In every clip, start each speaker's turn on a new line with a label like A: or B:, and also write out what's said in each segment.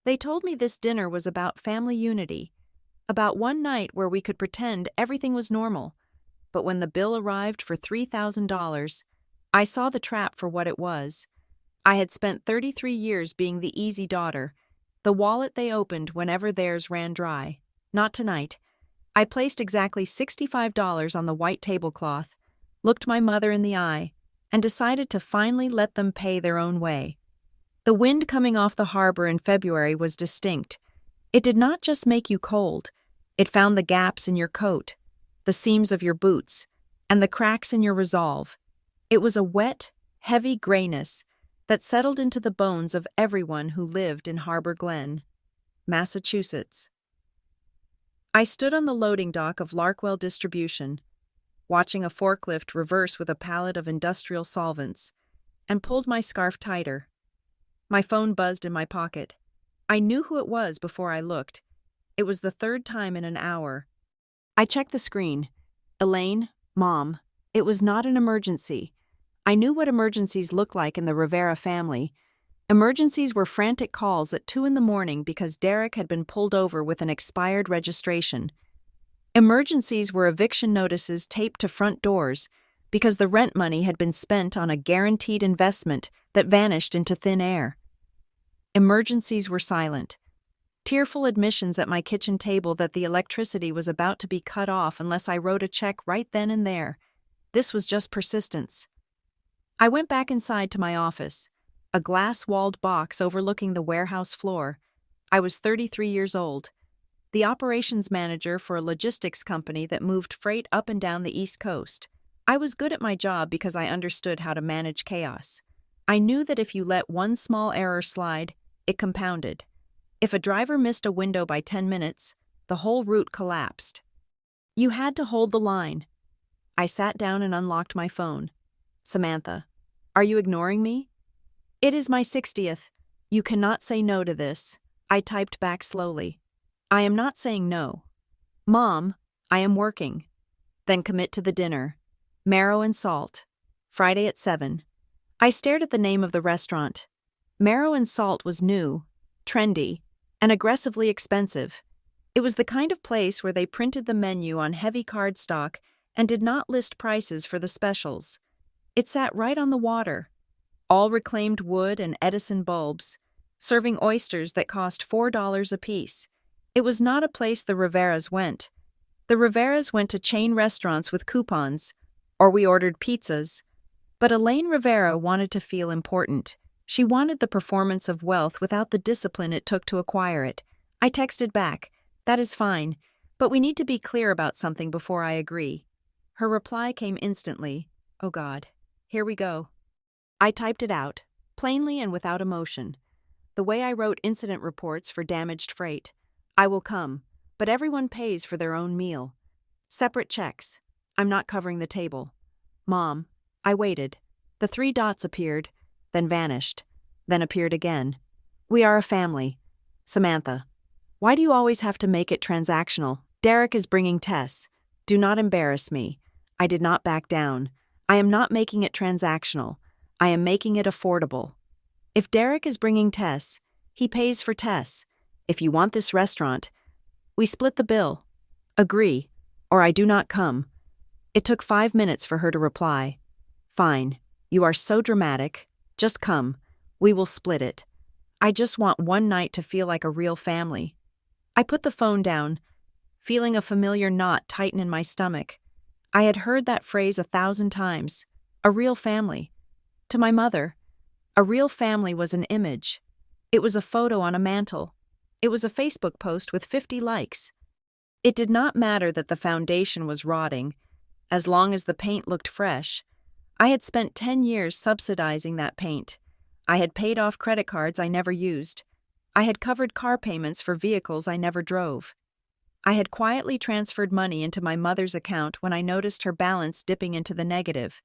A: They told me this dinner was about family unity, about one night where we could pretend everything was normal. But when the bill arrived for $3,000, I saw the trap for what it was. I had spent 33 years being the easy daughter, the wallet they opened whenever theirs ran dry. Not tonight. I placed exactly $65 on the white tablecloth, looked my mother in the eye, and decided to finally let them pay their own way. The wind coming off the harbor in February was distinct. It did not just make you cold, it found the gaps in your coat, the seams of your boots, and the cracks in your resolve. It was a wet, heavy grayness that settled into the bones of everyone who lived in Harbor Glen, Massachusetts. I stood on the loading dock of Larkwell Distribution, watching a forklift reverse with a pallet of industrial solvents, and pulled my scarf tighter. My phone buzzed in my pocket. I knew who it was before I looked. It was the third time in an hour. I checked the screen. Elaine, Mom. It was not an emergency. I knew what emergencies looked like in the Rivera family. Emergencies were frantic calls at 2 a.m. because Derek had been pulled over with an expired registration. Emergencies were eviction notices taped to front doors because the rent money had been spent on a guaranteed investment that vanished into thin air. Emergencies were silent. Tearful admissions at my kitchen table that the electricity was about to be cut off unless I wrote a check right then and there. This was just persistence. I went back inside to my office, a glass-walled box overlooking the warehouse floor. I was 33 years old, the operations manager for a logistics company that moved freight up and down the East Coast. I was good at my job because I understood how to manage chaos. I knew that if you let one small error slide, it compounded. If a driver missed a window by 10 minutes, the whole route collapsed. You had to hold the line. I sat down and unlocked my phone. Samantha, are you ignoring me? It is my 60th. You cannot say no to this. I typed back slowly. I am not saying no. Mom, I am working. Then commit to the dinner. Marrow and Salt. Friday at 7. I stared at the name of the restaurant. Marrow and Salt was new, trendy, and aggressively expensive. It was the kind of place where they printed the menu on heavy cardstock and did not list prices for the specials. It sat right on the water, all reclaimed wood and Edison bulbs, serving oysters that cost $4 apiece. It was not a place the Riveras went. The Riveras went to chain restaurants with coupons, or we ordered pizzas. But Elaine Rivera wanted to feel important. She wanted the performance of wealth without the discipline it took to acquire it. I texted back, "That is fine, but we need to be clear about something before I agree." Her reply came instantly. Oh God, here we go. I typed it out, plainly and without emotion. The way I wrote incident reports for damaged freight. I will come, but everyone pays for their own meal. Separate checks. I'm not covering the table. Mom. I waited. The 3 dots appeared, then vanished, then appeared again. We are a family. Samantha. Why do you always have to make it transactional? Derek is bringing Tess. Do not embarrass me. I did not back down. I am not making it transactional. I am making it affordable. If Derek is bringing Tess, he pays for Tess. If you want this restaurant, we split the bill. Agree, or I do not come. It took 5 minutes for her to reply. Fine. You are so dramatic. Just come. We will split it. I just want one night to feel like a real family. I put the phone down, feeling a familiar knot tighten in my stomach. I had heard that phrase 1,000 times. A real family. To my mother, a real family was an image. It was a photo on a mantle. It was a Facebook post with 50 likes. It did not matter that the foundation was rotting, as long as the paint looked fresh. I had spent 10 years subsidizing that paint. I had paid off credit cards I never used. I had covered car payments for vehicles I never drove. I had quietly transferred money into my mother's account when I noticed her balance dipping into the negative,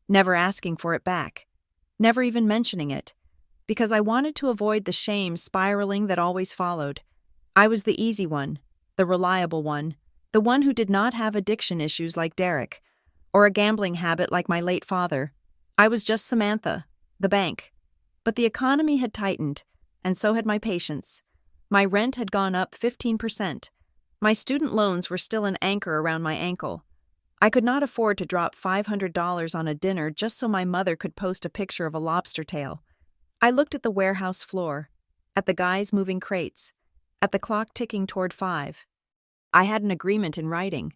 A: never asking for it back, never even mentioning it, because I wanted to avoid the shame spiraling that always followed. I was the easy one, the reliable one, the one who did not have addiction issues like Derek, or a gambling habit like my late father. I was just Samantha, the bank. But the economy had tightened, and so had my patience. My rent had gone up 15%. My student loans were still an anchor around my ankle. I could not afford to drop $500 on a dinner just so my mother could post a picture of a lobster tail. I looked at the warehouse floor, at the guys moving crates, at the clock ticking toward 5. I had an agreement in writing.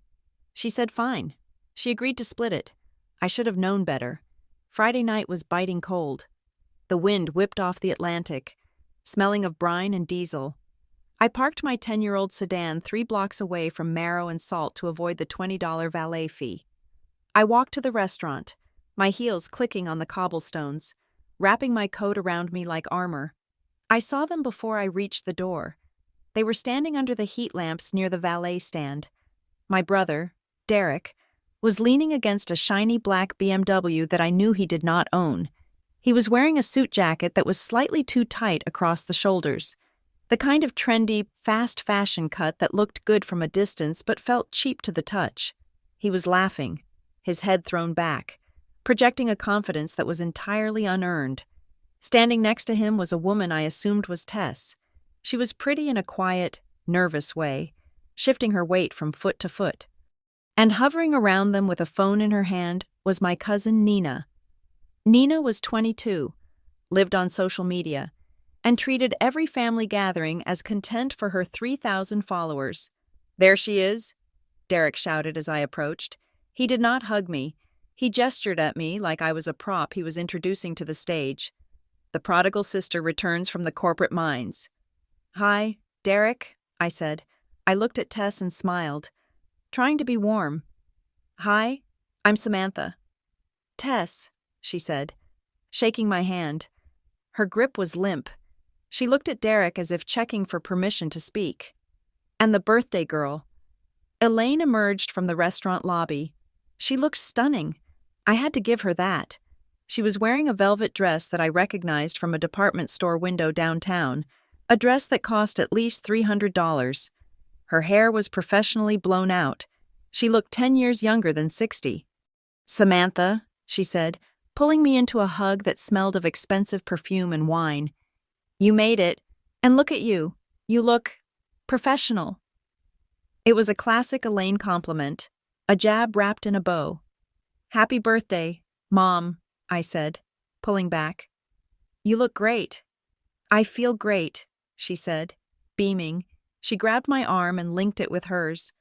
A: She said fine. She agreed to split it. I should have known better. Friday night was biting cold. The wind whipped off the Atlantic, smelling of brine and diesel. I parked my 10-year-old sedan 3 blocks away from Marrow and Salt to avoid the $20 valet fee. I walked to the restaurant, my heels clicking on the cobblestones, wrapping my coat around me like armor. I saw them before I reached the door. They were standing under the heat lamps near the valet stand. My brother, Derek, was leaning against a shiny black BMW that I knew he did not own. He was wearing a suit jacket that was slightly too tight across the shoulders, the kind of trendy, fast fashion cut that looked good from a distance but felt cheap to the touch. He was laughing, his head thrown back, projecting a confidence that was entirely unearned. Standing next to him was a woman I assumed was Tess. She was pretty in a quiet, nervous way, shifting her weight from foot to foot. And hovering around them with a phone in her hand was my cousin Nina. Nina was 22, lived on social media, and treated every family gathering as content for her 3,000 followers. "There she is," Derek shouted as I approached. He did not hug me. He gestured at me like I was a prop he was introducing to the stage. "The prodigal sister returns from the corporate mines." "Hi, Derek," I said. I looked at Tess and smiled, trying to be warm. "Hi, I'm Samantha." "Tess," she said, shaking my hand. Her grip was limp. She looked at Derek as if checking for permission to speak. "And the birthday girl." Elaine emerged from the restaurant lobby. She looked stunning. I had to give her that. She was wearing a velvet dress that I recognized from a department store window downtown, a dress that cost at least $300. Her hair was professionally blown out. She looked 10 years younger than 60. "Samantha," she said, pulling me into a hug that smelled of expensive perfume and wine. "You made it, and look at you. You look professional." It was a classic Elaine compliment, a jab wrapped in a bow. "Happy birthday, Mom," I said, pulling back. "You look great." "I feel great," she said, beaming. She grabbed my arm and linked it with hers.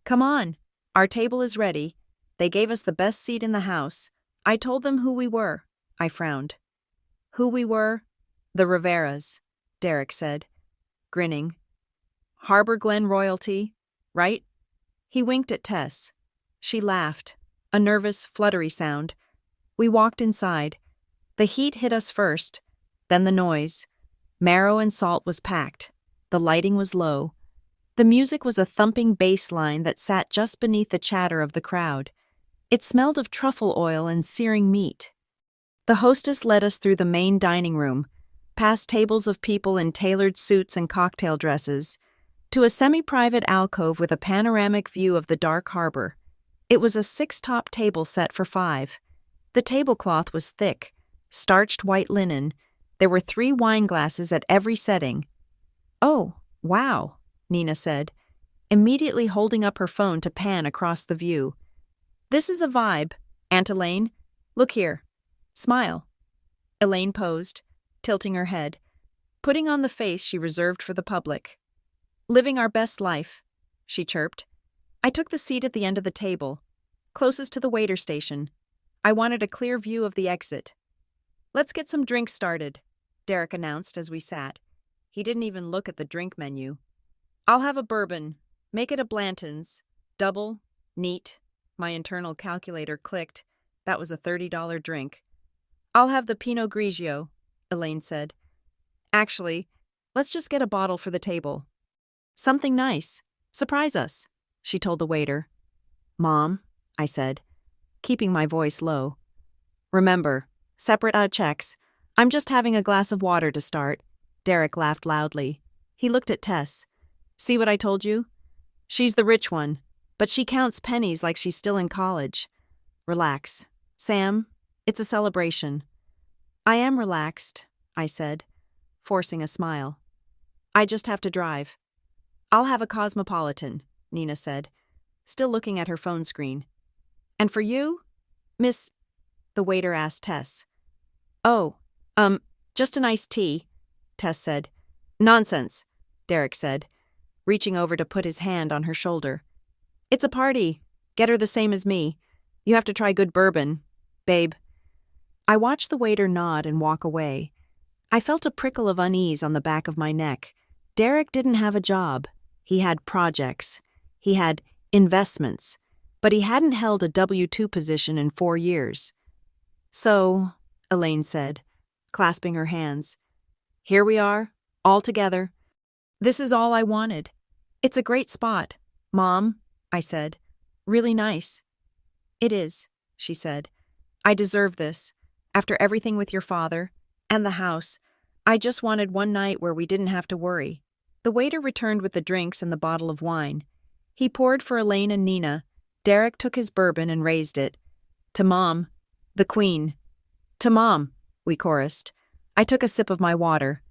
A: "Come on, our table is ready. They gave us the best seat in the house. I told them who we were." I frowned. "Who we were?" "The Riveras," Derek said, grinning. "Harbor Glen royalty, right?" He winked at Tess. She laughed, a nervous, fluttery sound. We walked inside. The heat hit us first, then the noise. Marrow and Salt was packed. The lighting was low. The music was a thumping bass line that sat just beneath the chatter of the crowd. It smelled of truffle oil and searing meat. The hostess led us through the main dining room, past tables of people in tailored suits and cocktail dresses, to a semi-private alcove with a panoramic view of the dark harbor. It was a 6-top table set for 5. The tablecloth was thick, starched white linen. There were 3 wine glasses at every setting. "Oh, wow," Nina said, immediately holding up her phone to pan across the view. "This is a vibe, Aunt Elaine. Look here. Smile." Elaine posed, tilting her head, putting on the face she reserved for the public. "Living our best life," she chirped. I took the seat at the end of the table, closest to the waiter station. I wanted a clear view of the exit. "Let's get some drinks started," Derek announced as we sat. He didn't even look at the drink menu. "I'll have a bourbon. Make it a Blanton's. Double. Neat." My internal calculator clicked. That was a $30 drink. "I'll have the Pinot Grigio," Elaine said. "Actually, let's just get a bottle for the table." "Something nice. Surprise us," she told the waiter. "Mom," I said, keeping my voice low. "Remember, separate checks. I'm just having a glass of water to start." Derek laughed loudly. He looked at Tess. "See what I told you? She's the rich one, but she counts pennies like she's still in college. Relax. Sam, it's a celebration." "I am relaxed," I said, forcing a smile. I just have to drive. I'll have a cosmopolitan, Nina said, still looking at her phone screen. And for you, Miss? The waiter asked Tess. Oh, just an iced tea, Tess said. Nonsense, Derek said, reaching over to put his hand on her shoulder. It's a party. Get her the same as me. You have to try good bourbon, babe. I watched the waiter nod and walk away. I felt a prickle of unease on the back of my neck. Derek didn't have a job. He had projects. He had investments. But he hadn't held a W-2 position in 4 years. So, Elaine said, clasping her hands, here we are, all together. This is all I wanted. It's a great spot, Mom, I said. Really nice. It is, she said. I deserve this. After everything with your father and the house, I just wanted one night where we didn't have to worry. The waiter returned with the drinks and the bottle of wine. He poured for Elaine and Nina. Derek took his bourbon and raised it. To Mom, the Queen. To Mom, we chorused. I took a sip of my water.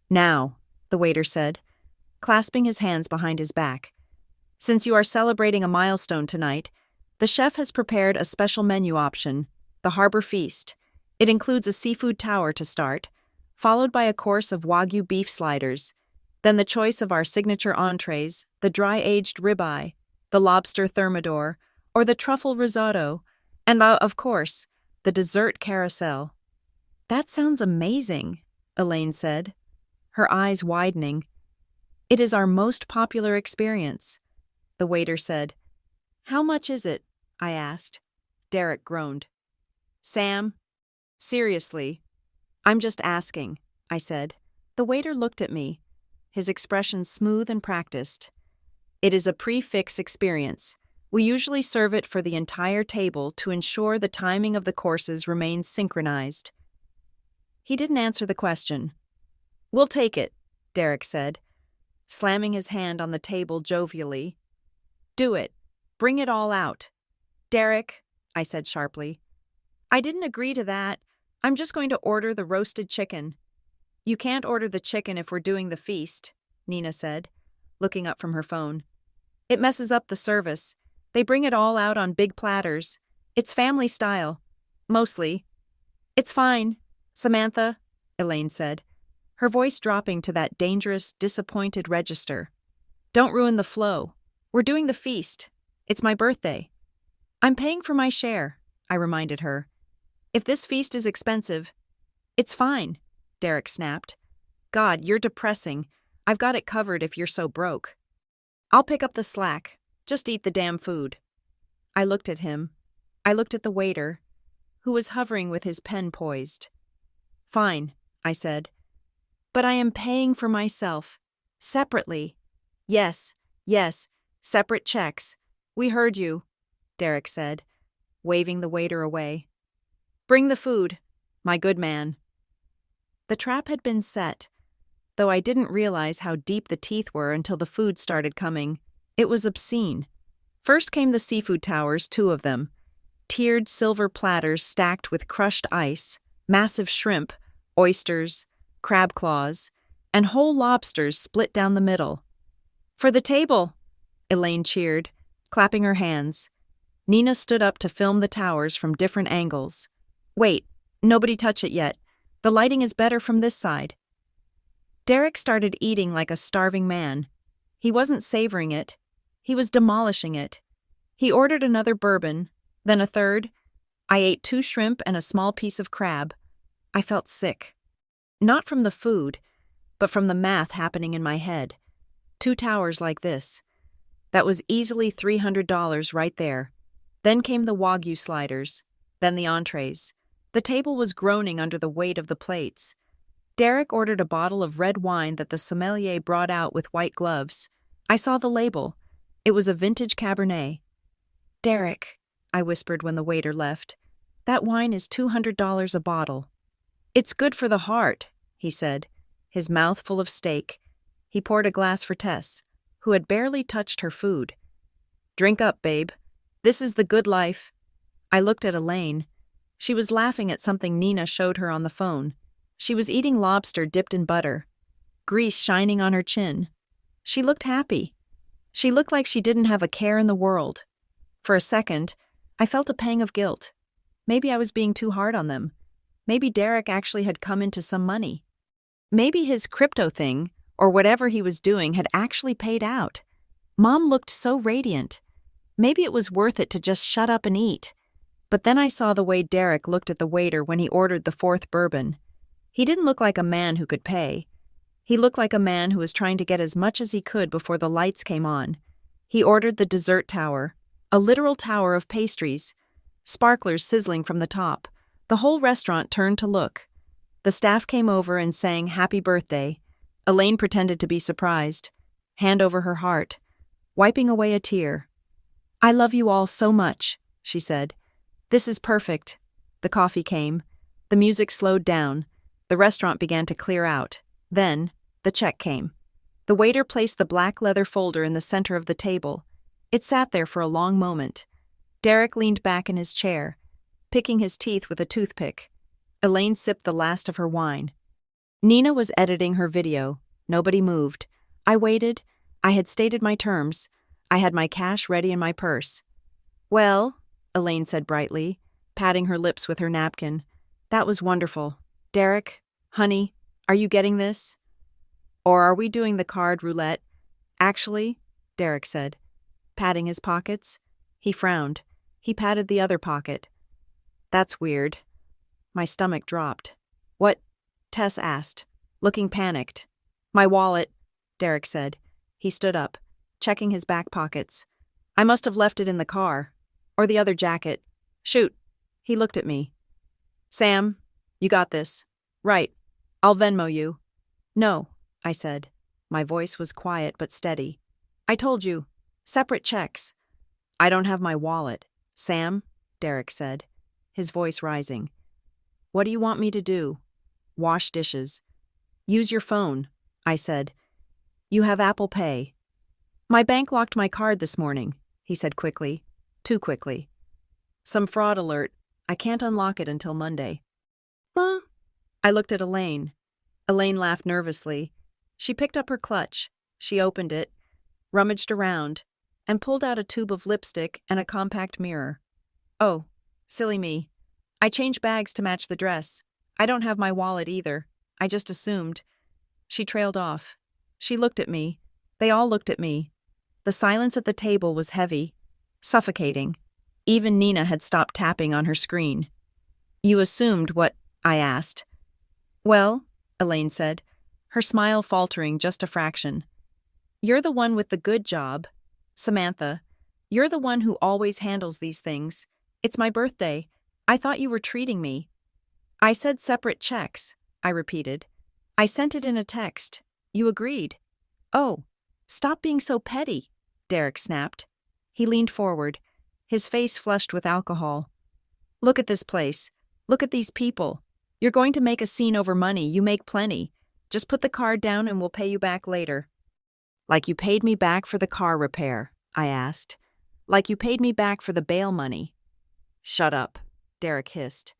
A: Now, the waiter said, clasping his hands behind his back. Since you are celebrating a milestone tonight, the chef has prepared a special menu option, the Harbor Feast. It includes a seafood tower to start, followed by a course of Wagyu beef sliders, then the choice of our signature entrees, the dry-aged ribeye, the lobster thermidor, or the truffle risotto, and, of course, the dessert carousel. That sounds amazing, Elaine said, her eyes widening. It is our most popular experience, the waiter said. How much is it? I asked. Derek groaned. Sam, seriously, I'm just asking, I said. The waiter looked at me, his expression smooth and practiced. It is a prix-fixe experience. We usually serve it for the entire table to ensure the timing of the courses remains synchronized. He didn't answer the question. We'll take it, Derek said, slamming his hand on the table jovially. Do it. Bring it all out. Derek, I said sharply. I didn't agree to that. I'm just going to order the roasted chicken. You can't order the chicken if we're doing the feast, Nina said, looking up from her phone. It messes up the service. They bring it all out on big platters. It's family style. Mostly. It's fine, Samantha, Elaine said, her voice dropping to that dangerous, disappointed register. Don't ruin the flow. We're doing the feast. It's my birthday. I'm paying for my share, I reminded her. If this feast is expensive, it's fine, Derek snapped. God, you're depressing. I've got it covered if you're so broke. I'll pick up the slack. Just eat the damn food. I looked at him. I looked at the waiter, who was hovering with his pen poised. Fine, I said. But I am paying for myself. Separately. Yes, separate checks. We heard you, Derek said, waving the waiter away. Bring the food, my good man. The trap had been set, though I didn't realize how deep the teeth were until the food started coming. It was obscene. First came the seafood towers, 2 of them. Tiered silver platters stacked with crushed ice, massive shrimp, oysters, crab claws, and whole lobsters split down the middle. For the table, Elaine cheered, clapping her hands. Nina stood up to film the towers from different angles. Wait, nobody touch it yet. The lighting is better from this side. Derek started eating like a starving man. He wasn't savoring it. He was demolishing it. He ordered another bourbon, then a third. I ate 2 shrimp and a small piece of crab. I felt sick. Not from the food, but from the math happening in my head. 2 towers like this. That was easily $300 right there. Then came the Wagyu sliders, then the entrees. The table was groaning under the weight of the plates. Derek ordered a bottle of red wine that the sommelier brought out with white gloves. I saw the label. It was a vintage Cabernet. Derek, I whispered when the waiter left, that wine is $200 a bottle. It's good for the heart, he said, his mouth full of steak. He poured a glass for Tess, who had barely touched her food. Drink up, babe. This is the good life. I looked at Elaine. She was laughing at something Nina showed her on the phone. She was eating lobster dipped in butter. grease shining on her chin. She looked happy. She looked like she didn't have a care in the world. For a second, I felt a pang of guilt. Maybe I was being too hard on them. Maybe Derek actually had come into some money. Maybe his crypto thing, or whatever he was doing, had actually paid out. Mom looked so radiant. Maybe it was worth it to just shut up and eat. But then I saw the way Derek looked at the waiter when he ordered the fourth bourbon. He didn't look like a man who could pay. He looked like a man who was trying to get as much as he could before the lights came on. He ordered the dessert tower, a literal tower of pastries, sparklers sizzling from the top. The whole restaurant turned to look. The staff came over and sang "Happy Birthday." Elaine pretended to be surprised, hand over her heart, wiping away a tear. "I love you all so much," she said. "This is perfect." The coffee came. The music slowed down. The restaurant began to clear out. Then, the check came. The waiter placed the black leather folder in the center of the table. It sat there for a long moment. Derek leaned back in his chair, picking his teeth with a toothpick. Elaine sipped the last of her wine. Nina was editing her video. Nobody moved. I waited. I had stated my terms. I had my cash ready in my purse. "Well," Elaine said brightly, patting her lips with her napkin, "that was wonderful. Derek, honey, are you getting this? Or are we doing the card roulette?" "Actually," Derek said, patting his pockets. He frowned. He patted the other pocket. "That's weird." My stomach dropped. "What?" Tess asked, looking panicked. "My wallet," Derek said. He stood up, checking his back pockets. "I must have left it in the car. Or the other jacket. Shoot." He looked at me. "Sam, you got this. Right. I'll Venmo you." "No," I said. My voice was quiet but steady. "I told you. Separate checks." "I don't have my wallet." "Sam," Derek said, his voice rising. "What do you want me to do?" "Wash dishes." "Use your phone," I said. "You have Apple Pay." "My bank locked my card this morning," he said quickly. Too quickly. "Some fraud alert. I can't unlock it until Monday." "Huh?" I looked at Elaine. Elaine laughed nervously. She picked up her clutch. She opened it, rummaged around, and pulled out a tube of lipstick and a compact mirror. "Oh, silly me. I changed bags to match the dress. I don't have my wallet either. I just assumed." She trailed off. She looked at me. They all looked at me. The silence at the table was heavy, suffocating. Even Nina had stopped tapping on her screen. "You assumed what?" I asked. "Well," Elaine said, her smile faltering just a fraction. "You're the one with the good job. Samantha, you're the one who always handles these things. It's my birthday. I thought you were treating me." "I said separate checks," I repeated. "I sent it in a text. You agreed." "Oh, stop being so petty," Derek snapped. He leaned forward, his face flushed with alcohol. "Look at this place. Look at these people. You're going to make a scene over money. You make plenty. Just put the card down and we'll pay you back later." "Like you paid me back for the car repair," I asked. "Like you paid me back for the bail money." "Shut up," Derek hissed.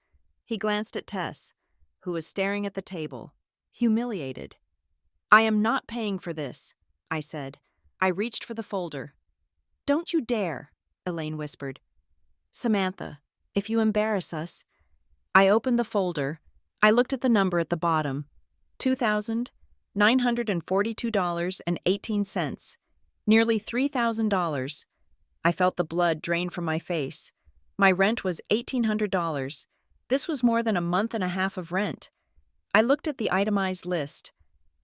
A: He glanced at Tess, who was staring at the table, humiliated. "I am not paying for this," I said. I reached for the folder. "Don't you dare," Elaine whispered. "Samantha, if you embarrass us—" I opened the folder. I looked at the number at the bottom. $2,942.18. Nearly $3,000. I felt the blood drain from my face. My rent was $1,800. This was more than a month and a half of rent. I looked at the itemized list.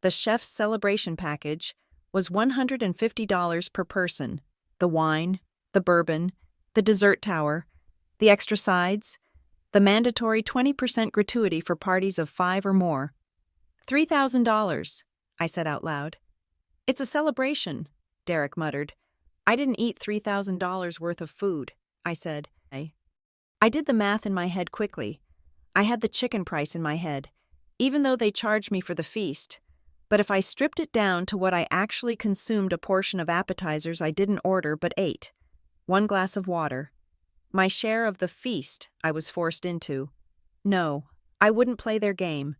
A: The chef's celebration package was $150 per person. The wine, the bourbon, the dessert tower, the extra sides, the mandatory 20% gratuity for parties of 5 or more. $3,000, I said out loud. "It's a celebration," Derek muttered. "I didn't eat $3,000 worth of food," I said. I did the math in my head quickly. I had the chicken price in my head, even though they charged me for the feast. But if I stripped it down to what I actually consumed, a portion of appetizers I didn't order but ate, 1 glass of water, my share of the feast I was forced into. No, I wouldn't play their game.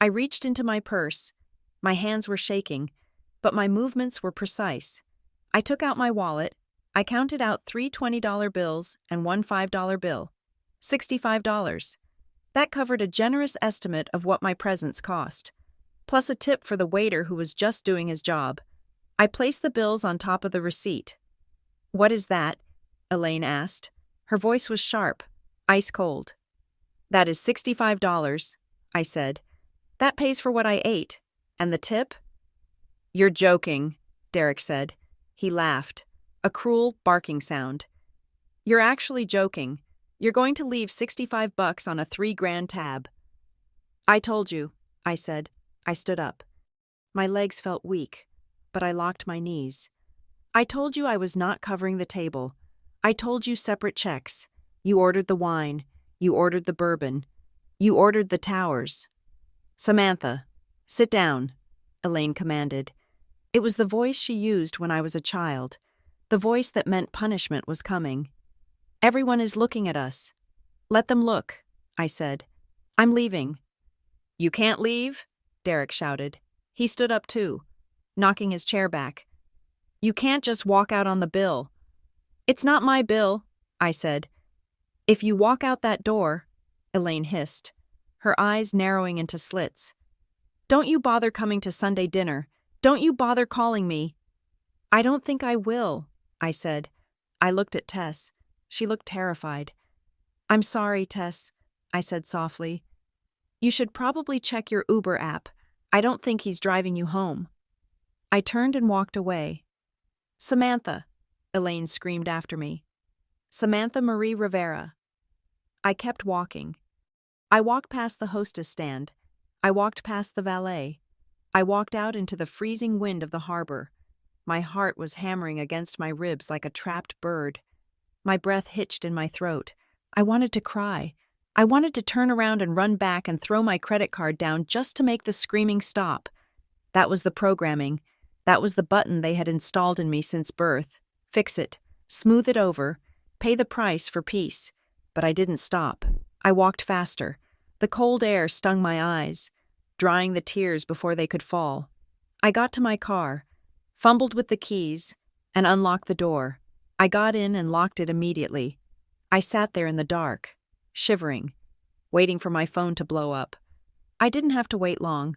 A: I reached into my purse. My hands were shaking, but my movements were precise. I took out my wallet. I counted out 3 $20 bills and one $5 bill. $65. That covered a generous estimate of what my presence cost, plus a tip for the waiter who was just doing his job. I placed the bills on top of the receipt. "What is that?" Elaine asked. Her voice was sharp, ice cold. "That is $65, I said. "That pays for what I ate. And the tip?" "You're joking," Derek said. He laughed, a cruel, barking sound. "You're actually joking. You're going to leave $65 on a $3,000 tab." "I told you," I said. I stood up. My legs felt weak, but I locked my knees. "I told you I was not covering the table. I told you separate checks. You ordered the wine. You ordered the bourbon. You ordered the towers." "Samantha, sit down," Elaine commanded. It was the voice she used when I was a child, the voice that meant punishment was coming. "Everyone is looking at us. Let them look," I said. "I'm leaving." "You can't leave," Derek shouted. He stood up too, knocking his chair back. "You can't just walk out on the bill." "It's not my bill," I said. "If you walk out that door," Elaine hissed, her eyes narrowing into slits. "Don't you bother coming to Sunday dinner. Don't you bother calling me." "I don't think I will," I said. I looked at Tess. She looked terrified. "I'm sorry, Tess," I said softly. "You should probably check your Uber app. I don't think he's driving you home." I turned and walked away. "Samantha," Elaine screamed after me. "Samantha Marie Rivera." I kept walking. I walked past the hostess stand. I walked past the valet. I walked out into the freezing wind of the harbor. My heart was hammering against my ribs like a trapped bird. My breath hitched in my throat. I wanted to cry. I wanted to turn around and run back and throw my credit card down just to make the screaming stop. That was the programming. That was the button they had installed in me since birth. Fix it. Smooth it over. Pay the price for peace. But I didn't stop. I walked faster. The cold air stung my eyes, drying the tears before they could fall. I got to my car, fumbled with the keys, and unlocked the door. I got in and locked it immediately. I sat there in the dark, shivering, waiting for my phone to blow up. I didn't have to wait long.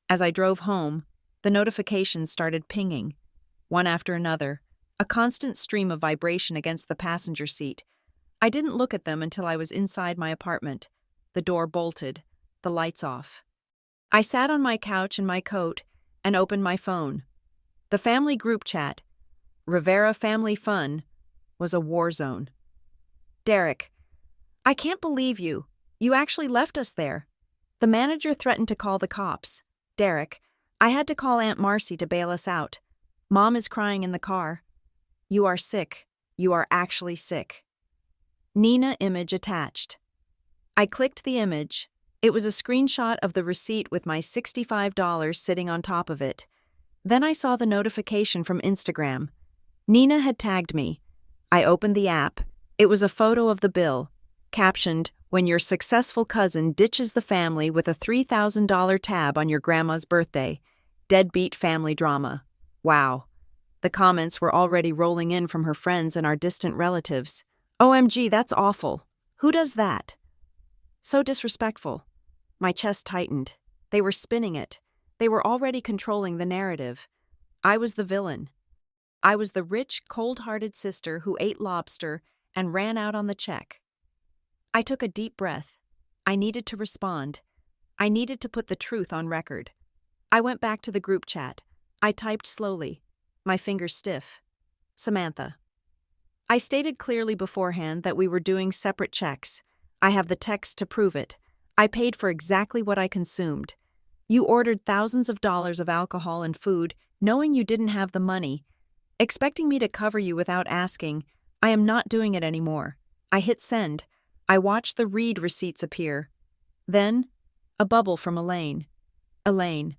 A: As I drove home, the notifications started pinging, one after another, a constant stream of vibration against the passenger seat. I didn't look at them until I was inside my apartment, the door bolted, the lights off. I sat on my couch in my coat and opened my phone. The family group chat, Rivera Family Fun, was a war zone. "Derek, I can't believe you. You actually left us there." The manager threatened to call the cops. "Derek, I had to call Aunt Marcy to bail us out. Mom is crying in the car." "You are sick. You are actually sick." Nina image attached. I clicked the image. It was a screenshot of the receipt with my $65 sitting on top of it. Then I saw the notification from Instagram. Nina had tagged me. I opened the app. It was a photo of the bill, captioned, "When your successful cousin ditches the family with a $3,000 tab on your grandma's birthday. Deadbeat family drama." Wow. The comments were already rolling in from her friends and our distant relatives. "OMG, that's awful. Who does that?" So disrespectful. My chest tightened. They were spinning it. They were already controlling the narrative. I was the villain. I was the rich, cold-hearted sister who ate lobster and ran out on the check. I took a deep breath. I needed to respond. I needed to put the truth on record. I went back to the group chat. I typed slowly, my fingers stiff. "Samantha." I stated clearly beforehand that we were doing separate checks. I have the text to prove it. I paid for exactly what I consumed. You ordered thousands of dollars of alcohol and food, knowing you didn't have the money. Expecting me to cover you without asking, I am not doing it anymore. I hit send. I watched the read receipts appear. Then, a bubble from Elaine. "Elaine,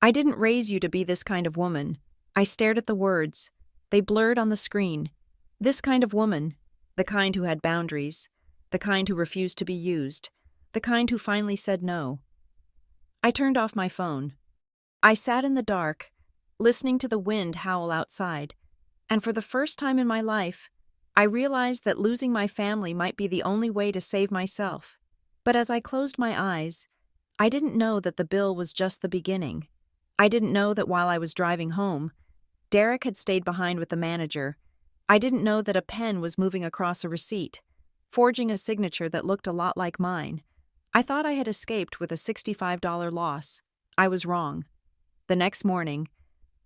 A: I didn't raise you to be this kind of woman." I stared at the words. They blurred on the screen. This kind of woman, the kind who had boundaries, the kind who refused to be used, the kind who finally said no. I turned off my phone. I sat in the dark, listening to the wind howl outside, and for the first time in my life, I realized that losing my family might be the only way to save myself. But as I closed my eyes, I didn't know that the bill was just the beginning. I didn't know that while I was driving home, Derek had stayed behind with the manager. I didn't know that a pen was moving across a receipt, forging a signature that looked a lot like mine. I thought I had escaped with a $65 loss. I was wrong. The next morning,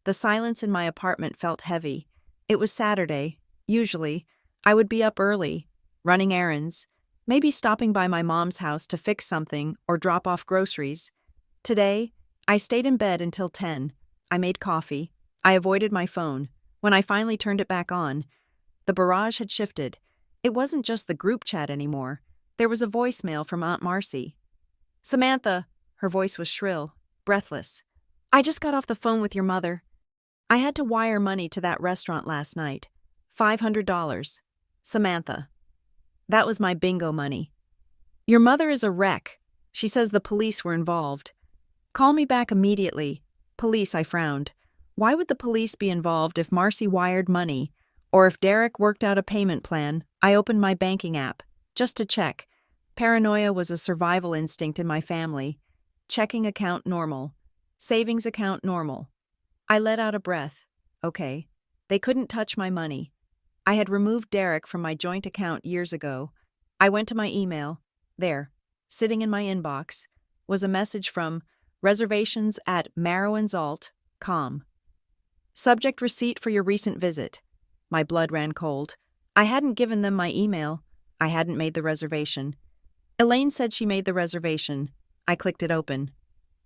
A: the silence in my apartment felt heavy. It was Saturday. Usually, I would be up early, running errands, maybe stopping by my mom's house to fix something or drop off groceries. Today, I stayed in bed until 10. I made coffee. I avoided my phone. When I finally turned it back on, the barrage had shifted. It wasn't just the group chat anymore. There was a voicemail from Aunt Marcy. "Samantha," her voice was shrill, breathless. "I just got off the phone with your mother. I had to wire money to that restaurant last night. $500. Samantha." That was my bingo money. "Your mother is a wreck. She says the police were involved. Call me back immediately." Police, I frowned. Why would the police be involved if Marcy wired money, or if Derek worked out a payment plan? I opened my banking app, just to check. Paranoia was a survival instinct in my family. Checking account normal. Savings account normal. I let out a breath. Okay. They couldn't touch my money. I had removed Derek from my joint account years ago. I went to my email. There, sitting in my inbox, was a message from reservations@marrowandsalt.com. Subject: receipt for your recent visit. My blood ran cold. I hadn't given them my email. I hadn't made the reservation. Elaine said she made the reservation. I clicked it open.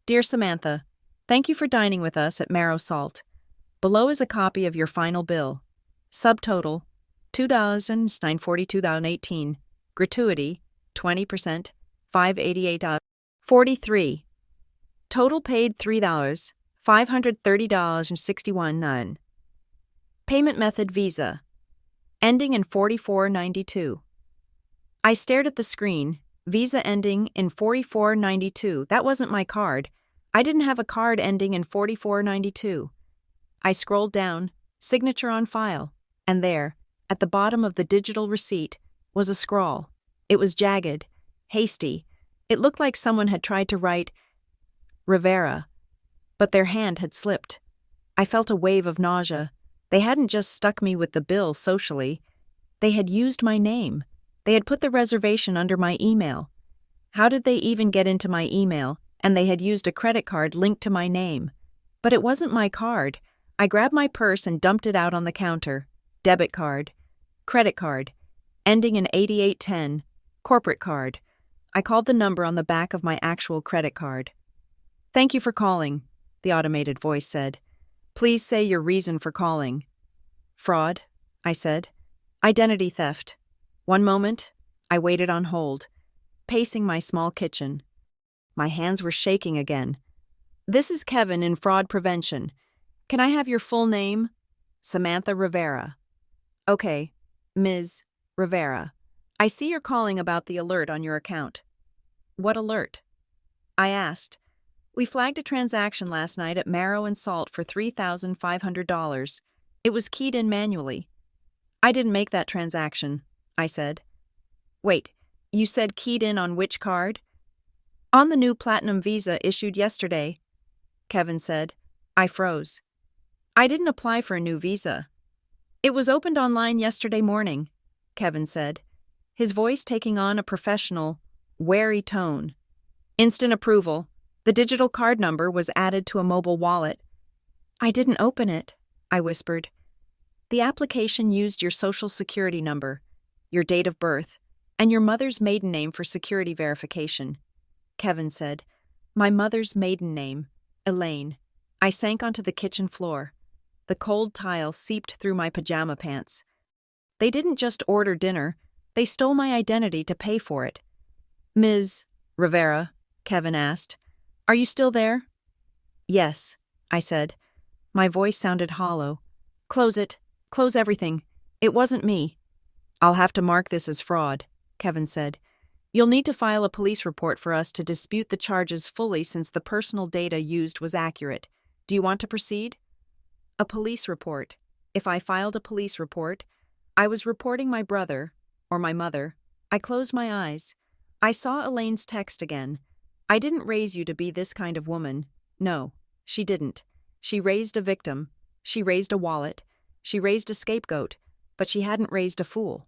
A: "Dear Samantha, thank you for dining with us at Marrow Salt. Below is a copy of your final bill. Subtotal, $2,942.18. Gratuity, 20%, $588.43. Total paid $3,530.61. Payment method: Visa. Ending in 4492. I stared at the screen. Visa ending in 4492. That wasn't my card. I didn't have a card ending in 4492. I scrolled down, signature on file, and there, at the bottom of the digital receipt, was a scrawl. It was jagged, hasty. It looked like someone had tried to write Rivera, but their hand had slipped. I felt a wave of nausea. They hadn't just stuck me with the bill socially. They had used my name. They had put the reservation under my email. How did they even get into my email? And they had used a credit card linked to my name. But it wasn't my card. I grabbed my purse and dumped it out on the counter. Debit card. Credit card. Ending in 8810. Corporate card. I called the number on the back of my actual credit card. "Thank you for calling," the automated voice said. "Please say your reason for calling." "Fraud," I said. "Identity theft." One moment, I waited on hold, pacing my small kitchen. My hands were shaking again. "This is Kevin in fraud prevention. Can I have your full name?" "Samantha Rivera." "Okay, Ms. Rivera. I see you're calling about the alert on your account." "What alert?" I asked. "We flagged a transaction last night at Marrow and Salt for $3,500. It was keyed in manually." "I didn't make that transaction," I said. "Wait, you said keyed in on which card?" "On the new Platinum Visa issued yesterday," Kevin said. I froze. "I didn't apply for a new visa." "It was opened online yesterday morning," Kevin said, his voice taking on a professional, wary tone. "Instant approval. The digital card number was added to a mobile wallet." "I didn't open it," I whispered. "The application used your social security number, your date of birth, and your mother's maiden name for security verification," Kevin said. My mother's maiden name, Elaine. I sank onto the kitchen floor. The cold tile seeped through my pajama pants. They didn't just order dinner, they stole my identity to pay for it. "Ms. Rivera," Kevin asked, "are you still there?" "Yes," I said. My voice sounded hollow. "Close it. Close everything. It wasn't me." "I'll have to mark this as fraud," Kevin said. "You'll need to file a police report for us to dispute the charges fully since the personal data used was accurate. Do you want to proceed? A police report. If I filed a police report, I was reporting my brother, or my mother. I closed my eyes. I saw Elaine's text again. I didn't raise you to be this kind of woman. No, she didn't. She raised a victim. She raised a wallet. She raised a scapegoat, but she hadn't raised a fool.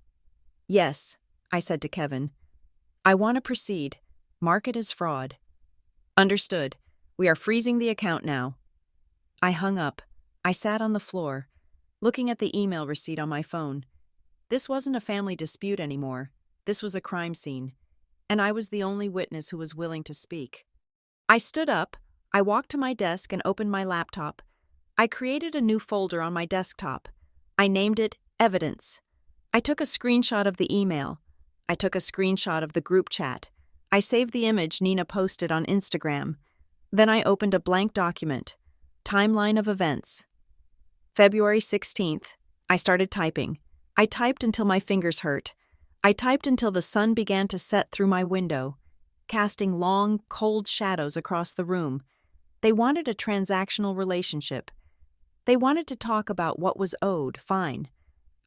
A: Yes, I said to Kevin. I want to proceed. Mark it as fraud. Understood. We are freezing the account now. I hung up. I sat on the floor, looking at the email receipt on my phone. This wasn't a family dispute anymore. This was a crime scene, and I was the only witness who was willing to speak. I stood up. I walked to my desk and opened my laptop. I created a new folder on my desktop. I named it Evidence. I took a screenshot of the email. I took a screenshot of the group chat. I saved the image Nina posted on Instagram. Then I opened a blank document. Timeline of events. February 16th. I started typing. I typed until my fingers hurt. I typed until the sun began to set through my window, casting long, cold shadows across the room. They wanted a transactional relationship. They wanted to talk about what was owed, fine.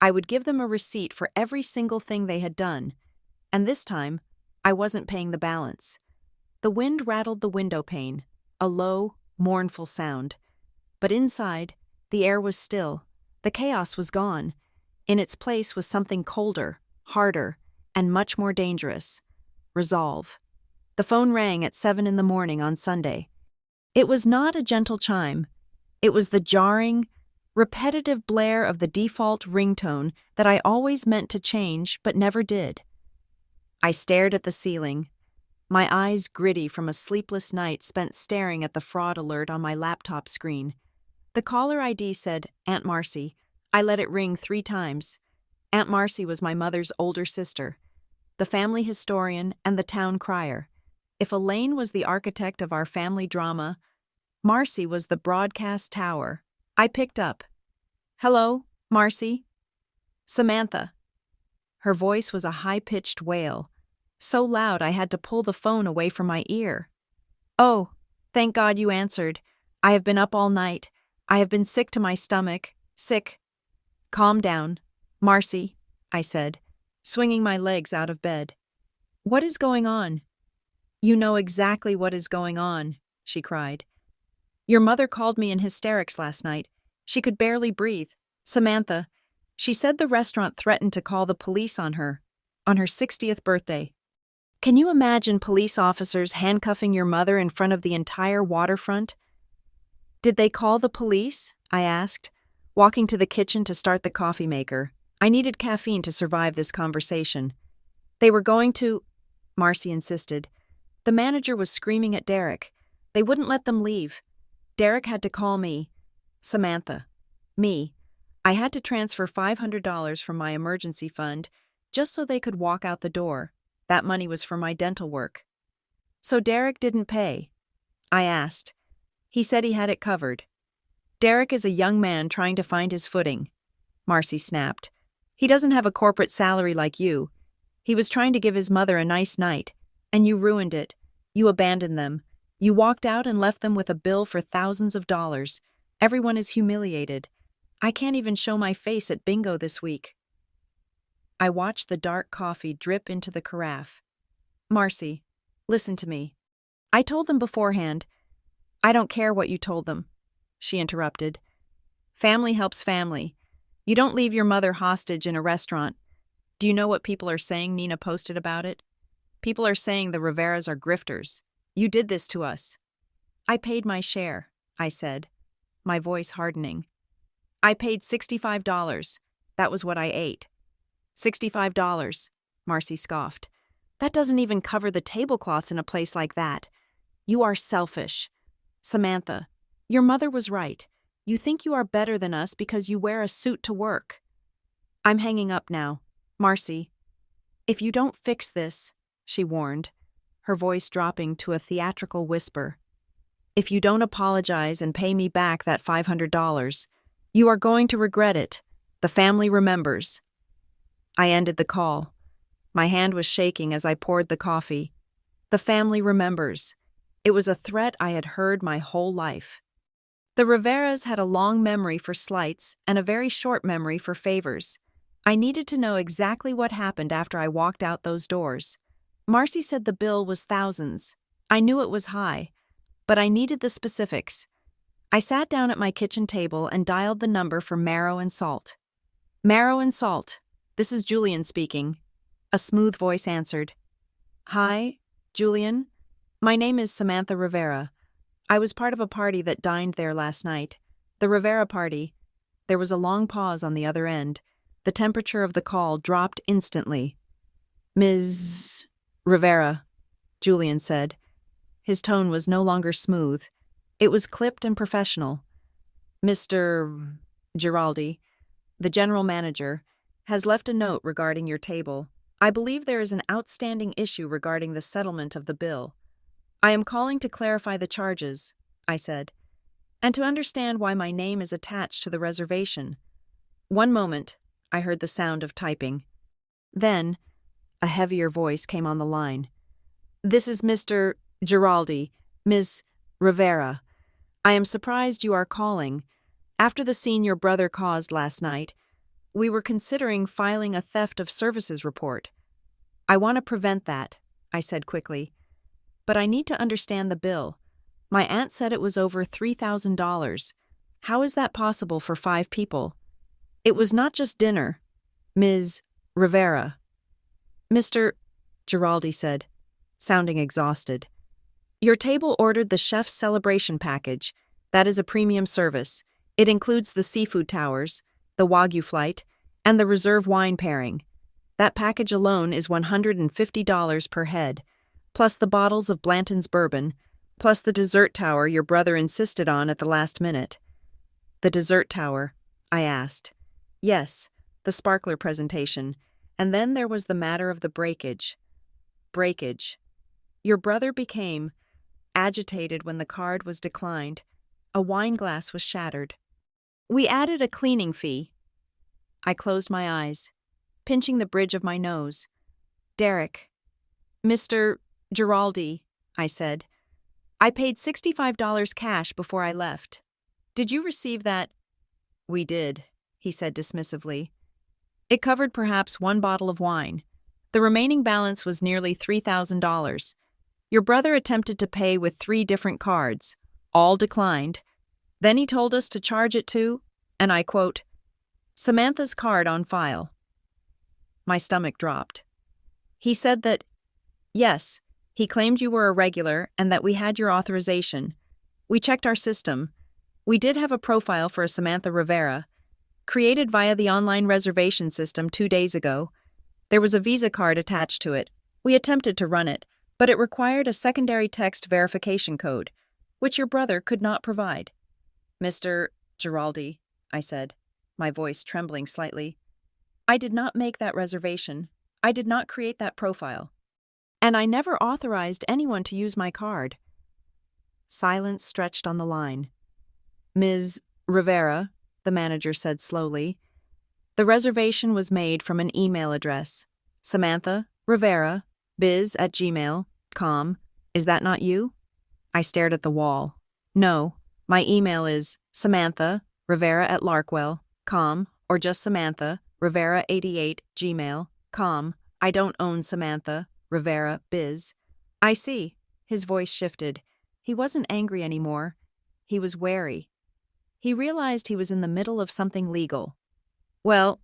A: I would give them a receipt for every single thing they had done, and this time, I wasn't paying the balance. The wind rattled the window pane, a low, mournful sound. But inside, the air was still. The chaos was gone. In its place was something colder, harder, and much more dangerous. Resolve. The phone rang at 7 a.m. on Sunday. It was not a gentle chime. It was the jarring, repetitive blare of the default ringtone that I always meant to change but never did. I stared at the ceiling, my eyes gritty from a sleepless night spent staring at the fraud alert on my laptop screen. The caller ID said, Aunt Marcy. I let it ring 3 times. Aunt Marcy was my mother's older sister, the family historian and the town crier. If Elaine was the architect of our family drama, Marcy was the broadcast tower. I picked up. Hello, Marcy? Samantha. Her voice was a high-pitched wail, so loud I had to pull the phone away from my ear. Oh, thank God you answered. I have been up all night. I have been sick to my stomach. Sick. Calm down, Marcy, I said, swinging my legs out of bed. What is going on? You know exactly what is going on, she cried. Your mother called me in hysterics last night. She could barely breathe. Samantha, she said the restaurant threatened to call the police on her 60th birthday. Can you imagine police officers handcuffing your mother in front of the entire waterfront? Did they call the police? I asked, walking to the kitchen to start the coffee maker. I needed caffeine to survive this conversation. They were going to, Marcy insisted. The manager was screaming at Derek. They wouldn't let them leave. Derek had to call me. Samantha. Me. I had to transfer $500 from my emergency fund just so they could walk out the door. That money was for my dental work. So Derek didn't pay? I asked. He said he had it covered. Derek is a young man trying to find his footing, Marcy snapped. He doesn't have a corporate salary like you. He was trying to give his mother a nice night, and you ruined it. You abandoned them. You walked out and left them with a bill for thousands of dollars. Everyone is humiliated. I can't even show my face at bingo this week. I watched the dark coffee drip into the carafe. Marcy, listen to me. I told them beforehand. I don't care what you told them, she interrupted. Family helps family. You don't leave your mother hostage in a restaurant. Do you know what people are saying? Nina posted about it. People are saying the Riveras are grifters. You did this to us. I paid my share, I said, my voice hardening. I paid $65. That was what I ate. $65, Marcy scoffed. That doesn't even cover the tablecloths in a place like that. You are selfish. Samantha, your mother was right. You think you are better than us because you wear a suit to work. I'm hanging up now. Marcy, if you don't fix this, she warned, her voice dropping to a theatrical whisper. If you don't apologize and pay me back that $500, you are going to regret it. The family remembers. I ended the call. My hand was shaking as I poured the coffee. The family remembers. It was a threat I had heard my whole life. The Riveras had a long memory for slights and a very short memory for favors. I needed to know exactly what happened after I walked out those doors. Marcy said the bill was thousands. I knew it was high, but I needed the specifics. I sat down at my kitchen table and dialed the number for Marrow and Salt. Marrow and Salt, this is Julian speaking. A smooth voice answered. Hi, Julian. My name is Samantha Rivera. I was part of a party that dined there last night. The Rivera party. There was a long pause on the other end. The temperature of the call dropped instantly. Ms. Rivera, Julian said. His tone was no longer smooth. It was clipped and professional. Mr. Giraldi, the general manager, has left a note regarding your table. I believe there is an outstanding issue regarding the settlement of the bill. I am calling to clarify the charges, I said, and to understand why my name is attached to the reservation. One moment, I heard the sound of typing. Then, a heavier voice came on the line. This is Mr. Giraldi, Ms. Rivera. I am surprised you are calling. After the scene your brother caused last night, we were considering filing a theft of services report. I want to prevent that, I said quickly. But I need to understand the bill. My aunt said it was over $3,000. How is that possible for 5 people? It was not just dinner. Ms. Rivera. Mr. Giraldi said, sounding exhausted. Your table ordered the chef's celebration package. That is a premium service. It includes the seafood towers, the Wagyu flight, and the reserve wine pairing. That package alone is $150 per head, plus the bottles of Blanton's bourbon, plus the dessert tower your brother insisted on at the last minute. The dessert tower, I asked. Yes, the sparkler presentation. And then there was the matter of the breakage. Breakage. Your brother became agitated when the card was declined. A wine glass was shattered. We added a cleaning fee. I closed my eyes, pinching the bridge of my nose. Derek. Mr. Giraldi, I said. I paid $65 cash before I left. Did you receive that? We did, he said dismissively. It covered perhaps 1 bottle of wine. The remaining balance was nearly $3,000. Your brother attempted to pay with 3 different cards. All declined. Then he told us to charge it to, and I quote, Samantha's card on file. My stomach dropped. He said that, yes, he claimed you were a regular and that we had your authorization. We checked our system. We did have a profile for a Samantha Rivera, created via the online reservation system 2 days ago. There was a Visa card attached to it. We attempted to run it, but it required a secondary text verification code, which your brother could not provide. Mr. Giraldi, I said, my voice trembling slightly. I did not make that reservation. I did not create that profile. And I never authorized anyone to use my card. Silence stretched on the line. Ms. Rivera, the manager said slowly, the reservation was made from an email address. Samantha Rivera, biz@gmail.com. Is that not you? I stared at the wall. No, my email is Samantha Rivera@larkwell.com or just Samantha Rivera88 gmail.com. I don't own Samantha Rivera Biz. I see. His voice shifted. He wasn't angry anymore. He was wary. He realized he was in the middle of something legal. Well,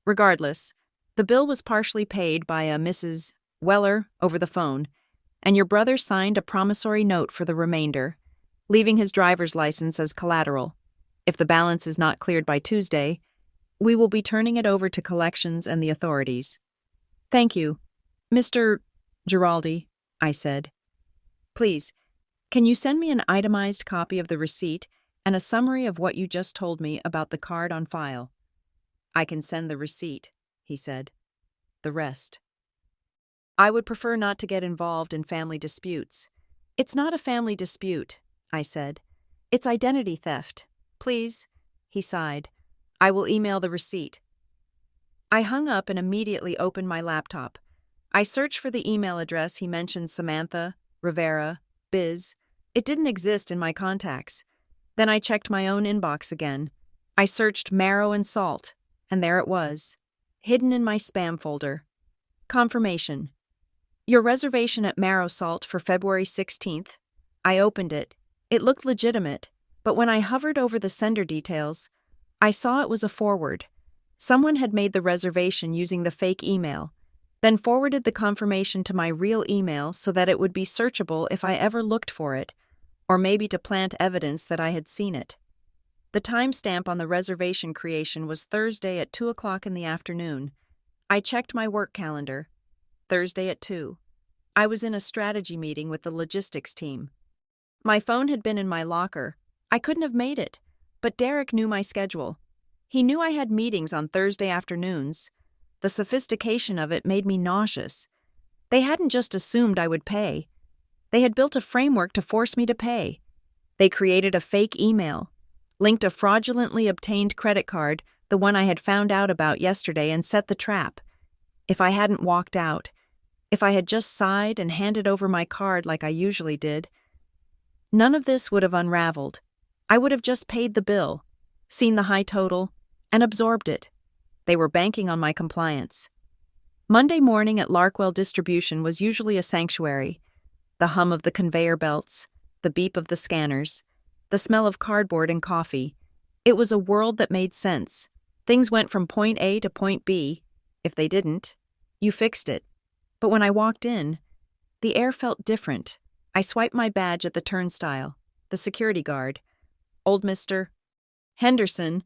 A: regardless, the bill was partially paid by a Mrs. Weller over the phone, and your brother signed a promissory note for the remainder, leaving his driver's license as collateral. If the balance is not cleared by Tuesday, we will be turning it over to collections and the authorities. Thank you. Mr. Giraldi, I said. Please, can you send me an itemized copy of the receipt and a summary of what you just told me about the card on file? I can send the receipt, he said. The rest. I would prefer not to get involved in family disputes. It's not a family dispute, I said. It's identity theft. Please, he sighed. I will email the receipt. I hung up and immediately opened my laptop. I searched for the email address he mentioned, Samantha Rivera Biz. It didn't exist in my contacts. Then I checked my own inbox again. I searched marrow and salt, and there it was, hidden in my spam folder. Confirmation. Your reservation at Marrow Salt for February 16th. I opened it. It looked legitimate, but when I hovered over the sender details, I saw it was a forward. Someone had made the reservation using the fake email, then forwarded the confirmation to my real email so that it would be searchable if I ever looked for it, or maybe to plant evidence that I had seen it. The timestamp on the reservation creation was Thursday at 2 o'clock in the afternoon. I checked my work calendar. Thursday at 2. I was in a strategy meeting with the logistics team. My phone had been in my locker. I couldn't have made it, but Derek knew my schedule. He knew I had meetings on Thursday afternoons. The sophistication of it made me nauseous. They hadn't just assumed I would pay. They had built a framework to force me to pay. They created a fake email, linked a fraudulently obtained credit card, the one I had found out about yesterday, and set the trap. If I hadn't walked out, if I had just sighed and handed over my card like I usually did, none of this would have unraveled. I would have just paid the bill, seen the high total, and absorbed it. They were banking on my compliance. Monday morning at Larkwell Distribution was usually a sanctuary. The hum of the conveyor belts, the beep of the scanners, the smell of cardboard and coffee. It was a world that made sense. Things went from point A to point B. If they didn't, you fixed it. But when I walked in, the air felt different. I swiped my badge at the turnstile. The security guard, old Mr. Henderson,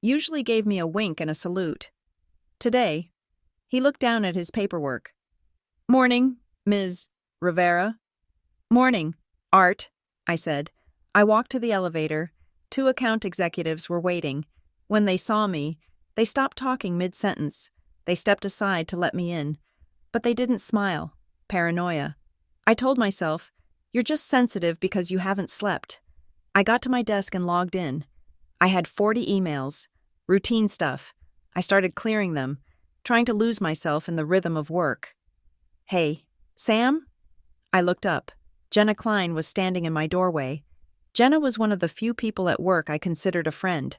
A: usually gave me a wink and a salute. Today, he looked down at his paperwork. "Morning, Ms. Rivera." "Morning, Art," I said. I walked to the elevator. 2 account executives were waiting. When they saw me, they stopped talking mid-sentence. They stepped aside to let me in. But they didn't smile. Paranoia. I told myself, "You're just sensitive because you haven't slept." I got to my desk and logged in. I had 40 emails. Routine stuff. I started clearing them, trying to lose myself in the rhythm of work. "Hey, Sam?" I looked up. Jenna Klein was standing in my doorway. Jenna was one of the few people at work I considered a friend.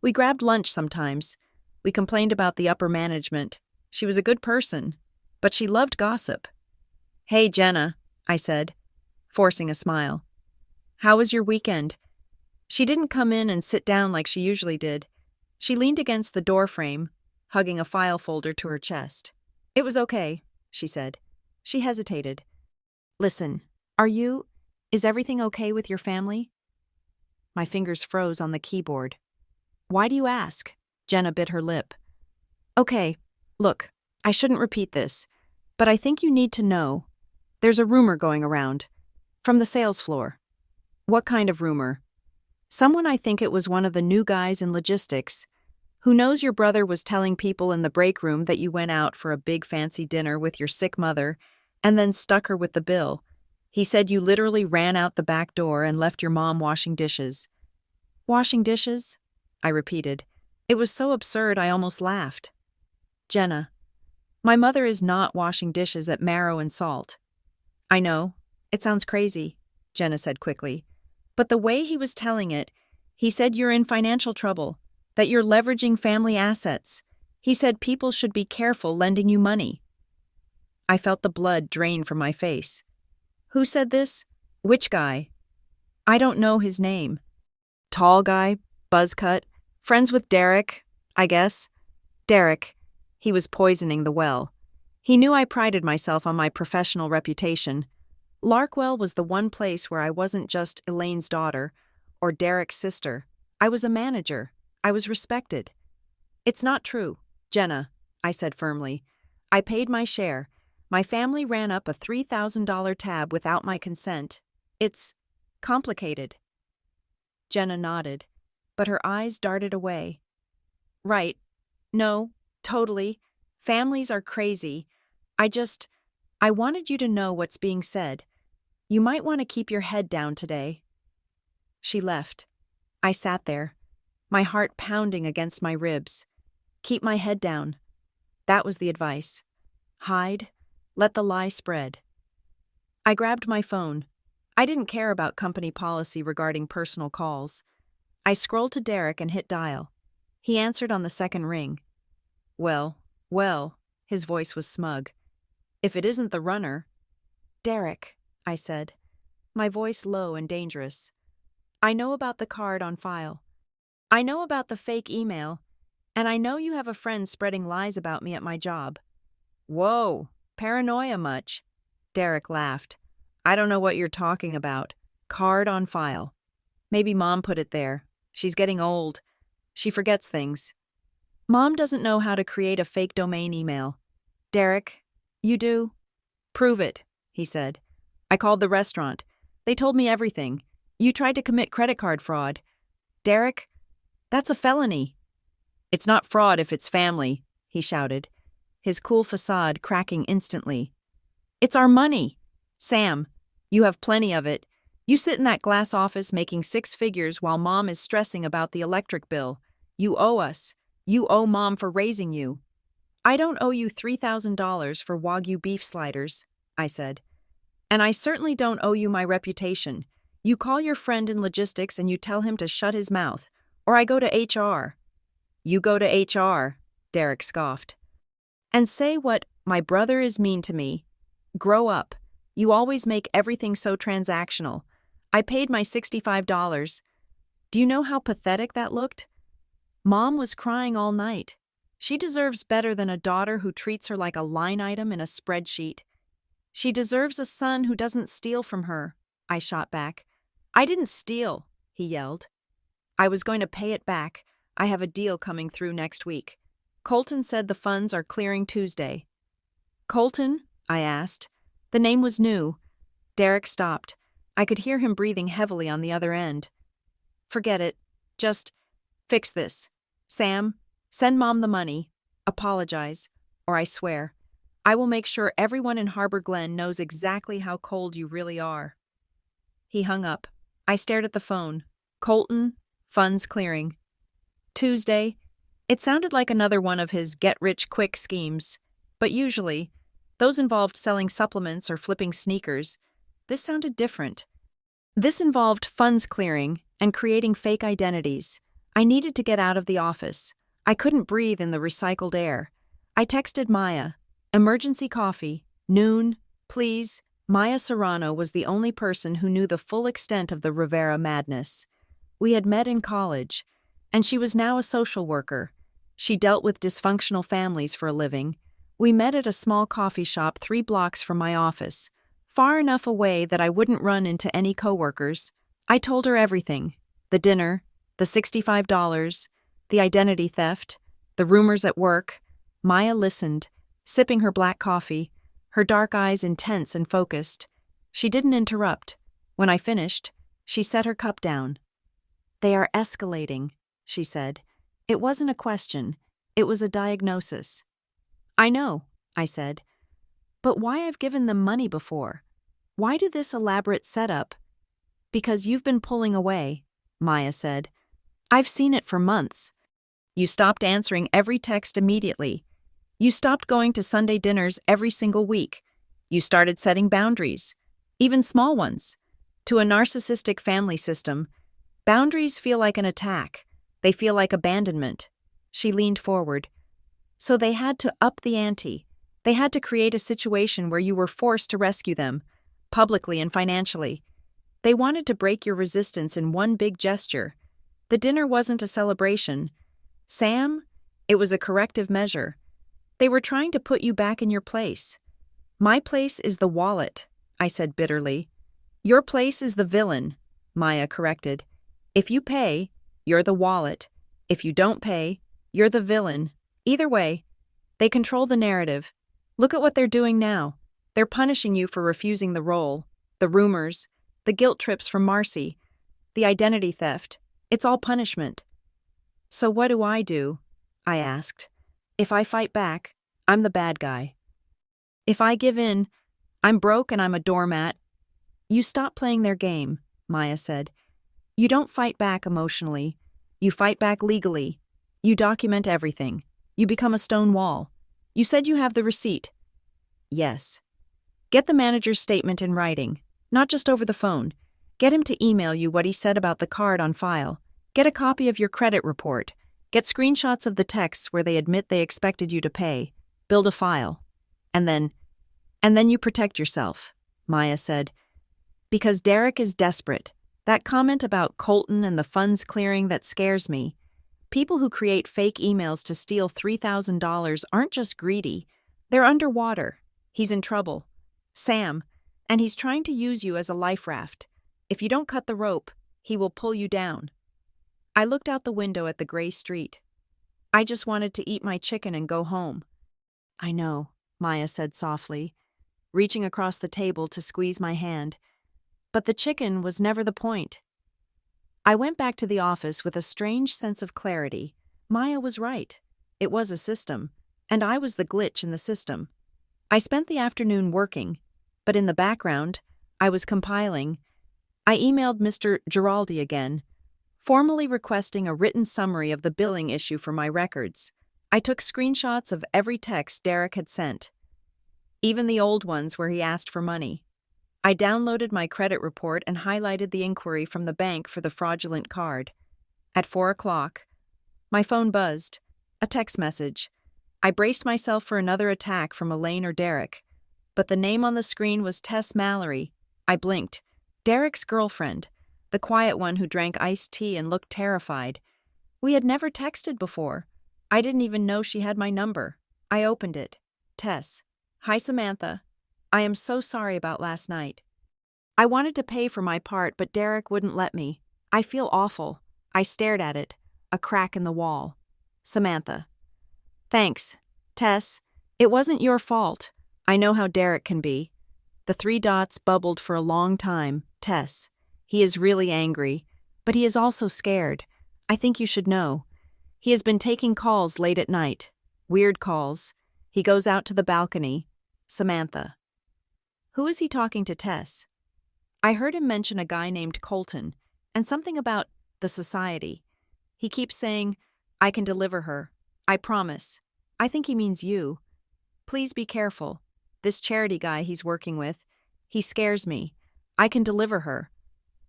A: We grabbed lunch sometimes. We complained about the upper management. She was a good person, but she loved gossip. "Hey, Jenna," I said, forcing a smile. "How was your weekend?" She didn't come in and sit down like she usually did. She leaned against the door frame, hugging a file folder to her chest. "It was okay," she said. She hesitated. "Listen, is everything okay with your family?" My fingers froze on the keyboard. "Why do you ask?" Jenna bit her lip. "Okay, look, I shouldn't repeat this, but I think you need to know. There's a rumor going around. From the sales floor." "What kind of rumor?" "Someone, I think it was one of the new guys in logistics, who knows your brother was telling people in the break room that you went out for a big fancy dinner with your sick mother and then stuck her with the bill. He said you literally ran out the back door and left your mom washing dishes." "Washing dishes?" I repeated. It was so absurd I almost laughed. "Jenna, my mother is not washing dishes at Marrow and Salt." "I know. It sounds crazy," Jenna said quickly. "But the way he was telling it, he said you're in financial trouble, that you're leveraging family assets. He said people should be careful lending you money." I felt the blood drain from my face. "Who said this? Which guy?" "I don't know his name." "Tall guy, buzz cut, friends with Derek, I guess." "Derek. He was poisoning the well. He knew I prided myself on my professional reputation. Larkwell was the one place where I wasn't just Elaine's daughter or Derek's sister. I was a manager. I was respected." "It's not true, Jenna," I said firmly. "I paid my share. My family ran up a $3,000 tab without my consent. It's complicated." Jenna nodded, but her eyes darted away. "Right. No, totally. Families are crazy. I wanted you to know what's being said. You might want to keep your head down today." She left. I sat there, my heart pounding against my ribs. Keep my head down. That was the advice. Hide. Let the lie spread. I grabbed my phone. I didn't care about company policy regarding personal calls. I scrolled to Derek and hit dial. He answered on the second ring. Well, his voice was smug. If it isn't the runner. Derek, I said, my voice low and dangerous. I know about the card on file. I know about the fake email, and I know you have a friend spreading lies about me at my job. Whoa, paranoia much? Derek laughed. I don't know what you're talking about. Card on file. Maybe Mom put it there. She's getting old. She forgets things. Mom doesn't know how to create a fake domain email. Derek, you do? Prove it, he said. I called the restaurant. They told me everything. You tried to commit credit card fraud. Derek, that's a felony. It's not fraud if it's family, he shouted, his cool facade cracking instantly. It's our money. Sam, you have plenty of it. You sit in that glass office making 6 figures while Mom is stressing about the electric bill. You owe us. You owe Mom for raising you. I don't owe you $3,000 for Wagyu beef sliders, I said. And I certainly don't owe you my reputation. You call your friend in logistics and you tell him to shut his mouth, or I go to HR. You go to HR, Derek scoffed. And say what, my brother is mean to me. Grow up. You always make everything so transactional. I paid my $65. Do you know how pathetic that looked? Mom was crying all night. She deserves better than a daughter who treats her like a line item in a spreadsheet. She deserves a son who doesn't steal from her, I shot back. I didn't steal, he yelled. I was going to pay it back. I have a deal coming through next week. Colton said the funds are clearing Tuesday. Colton? I asked. The name was new. Derek stopped. I could hear him breathing heavily on the other end. Forget it. Just fix this. Sam, send Mom the money. Apologize. Or I swear, I will make sure everyone in Harbor Glen knows exactly how cold you really are. He hung up. I stared at the phone. Colton, funds clearing. Tuesday. It sounded like another one of his get-rich-quick schemes, but usually, those involved selling supplements or flipping sneakers. This sounded different. This involved funds clearing and creating fake identities. I needed to get out of the office. I couldn't breathe in the recycled air. I texted Maya. Emergency coffee. Noon. Please. Maya Serrano was the only person who knew the full extent of the Rivera madness. We had met in college, and she was now a social worker. She dealt with dysfunctional families for a living. We met at a small coffee shop 3 blocks from my office, far enough away that I wouldn't run into any coworkers. I told her everything. The dinner, the $65, the identity theft, the rumors at work. Maya listened, sipping her black coffee, her dark eyes intense and focused. She didn't interrupt. When I finished, she set her cup down. They are escalating, she said. It wasn't a question. It was a diagnosis. I know, I said. But why I've given them money before? Why do this elaborate setup? Because you've been pulling away, Maya said. I've seen it for months. You stopped answering every text immediately. You stopped going to Sunday dinners every single week. You started setting boundaries, even small ones. To a narcissistic family system, boundaries feel like an attack. They feel like abandonment. She leaned forward. So they had to up the ante. They had to create a situation where you were forced to rescue them, publicly and financially. They wanted to break your resistance in one big gesture. The dinner wasn't a celebration. Sam, it was a corrective measure. They were trying to put you back in your place. My place is the wallet, I said bitterly. Your place is the villain, Maya corrected. If you pay, you're the wallet. If you don't pay, you're the villain. Either way, they control the narrative. Look at what they're doing now. They're punishing you for refusing the role, the rumors, the guilt trips from Marcy, the identity theft. It's all punishment. So what do? I asked. If I fight back, I'm the bad guy. If I give in, I'm broke and I'm a doormat. You stop playing their game, Maya said. You don't fight back emotionally. You fight back legally. You document everything. You become a stone wall. You said you have the receipt. Yes. Get the manager's statement in writing. Not just over the phone. Get him to email you what he said about the card on file. Get a copy of your credit report. Get screenshots of the texts where they admit they expected you to pay. Build a file. And then you protect yourself, Maya said. Because Derek is desperate. That comment about Colton and the funds clearing, that scares me. People who create fake emails to steal $3,000 aren't just greedy. They're underwater. He's in trouble. Sam. And he's trying to use you as a life raft. If you don't cut the rope, he will pull you down. I looked out the window at the gray street. I just wanted to eat my chicken and go home. I know, Maya said softly, reaching across the table to squeeze my hand. But the chicken was never the point. I went back to the office with a strange sense of clarity. Maya was right. It was a system, and I was the glitch in the system. I spent the afternoon working, but in the background, I was compiling. I emailed Mr. Giraldi again, formally requesting a written summary of the billing issue for my records. I took screenshots of every text Derek had sent, even the old ones where he asked for money. I downloaded my credit report and highlighted the inquiry from the bank for the fraudulent card. At 4 o'clock, my phone buzzed. A text message. I braced myself for another attack from Elaine or Derek, but the name on the screen was Tess Mallory. I blinked. Derek's girlfriend, the quiet one who drank iced tea and looked terrified. We had never texted before. I didn't even know she had my number. I opened it. Tess. Hi, Samantha. I am so sorry about last night. I wanted to pay for my part, but Derek wouldn't let me. I feel awful. I stared at it. A crack in the wall. Samantha. Thanks. Tess, it wasn't your fault. I know how Derek can be. The 3 dots bubbled for a long time. Tess. He is really angry, but he is also scared. I think you should know. He has been taking calls late at night. Weird calls. He goes out to the balcony. Samantha. Who is he talking to, Tess? I heard him mention a guy named Colton, and something about the society. He keeps saying, I can deliver her. I promise. I think he means you. Please be careful. This charity guy he's working with, he scares me. I can deliver her.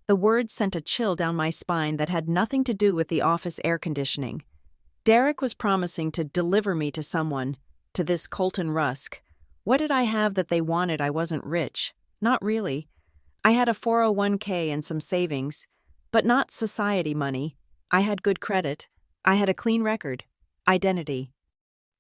A: The words sent a chill down my spine that had nothing to do with the office air conditioning. Derek was promising to deliver me to someone, to this Colton Rusk. What did I have that they wanted? I wasn't rich. Not really. I had a 401k and some savings, but not society money. I had good credit. I had a clean record. Identity.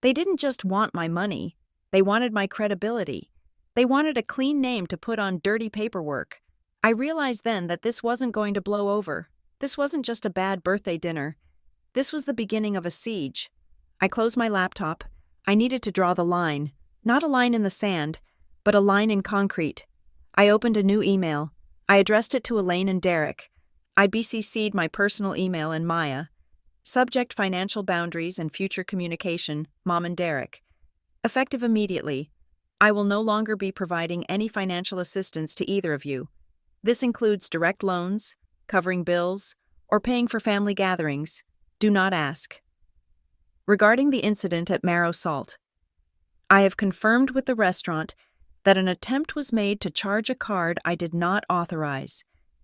A: They didn't just want my money. They wanted my credibility. They wanted a clean name to put on dirty paperwork. I realized then that this wasn't going to blow over. This wasn't just a bad birthday dinner. This was the beginning of a siege. I closed my laptop. I needed to draw the line. Not a line in the sand, but a line in concrete. I opened a new email. I addressed it to Elaine and Derek. I BCC'd my personal email and Maya. Subject: financial boundaries and future communication, Mom and Derek. Effective immediately. I will no longer be providing any financial assistance to either of you. This includes direct loans, covering bills, or paying for family gatherings. Do not ask. Regarding the incident at Marrow Salt, I have confirmed with the restaurant that an attempt was made to charge a card I did not authorize,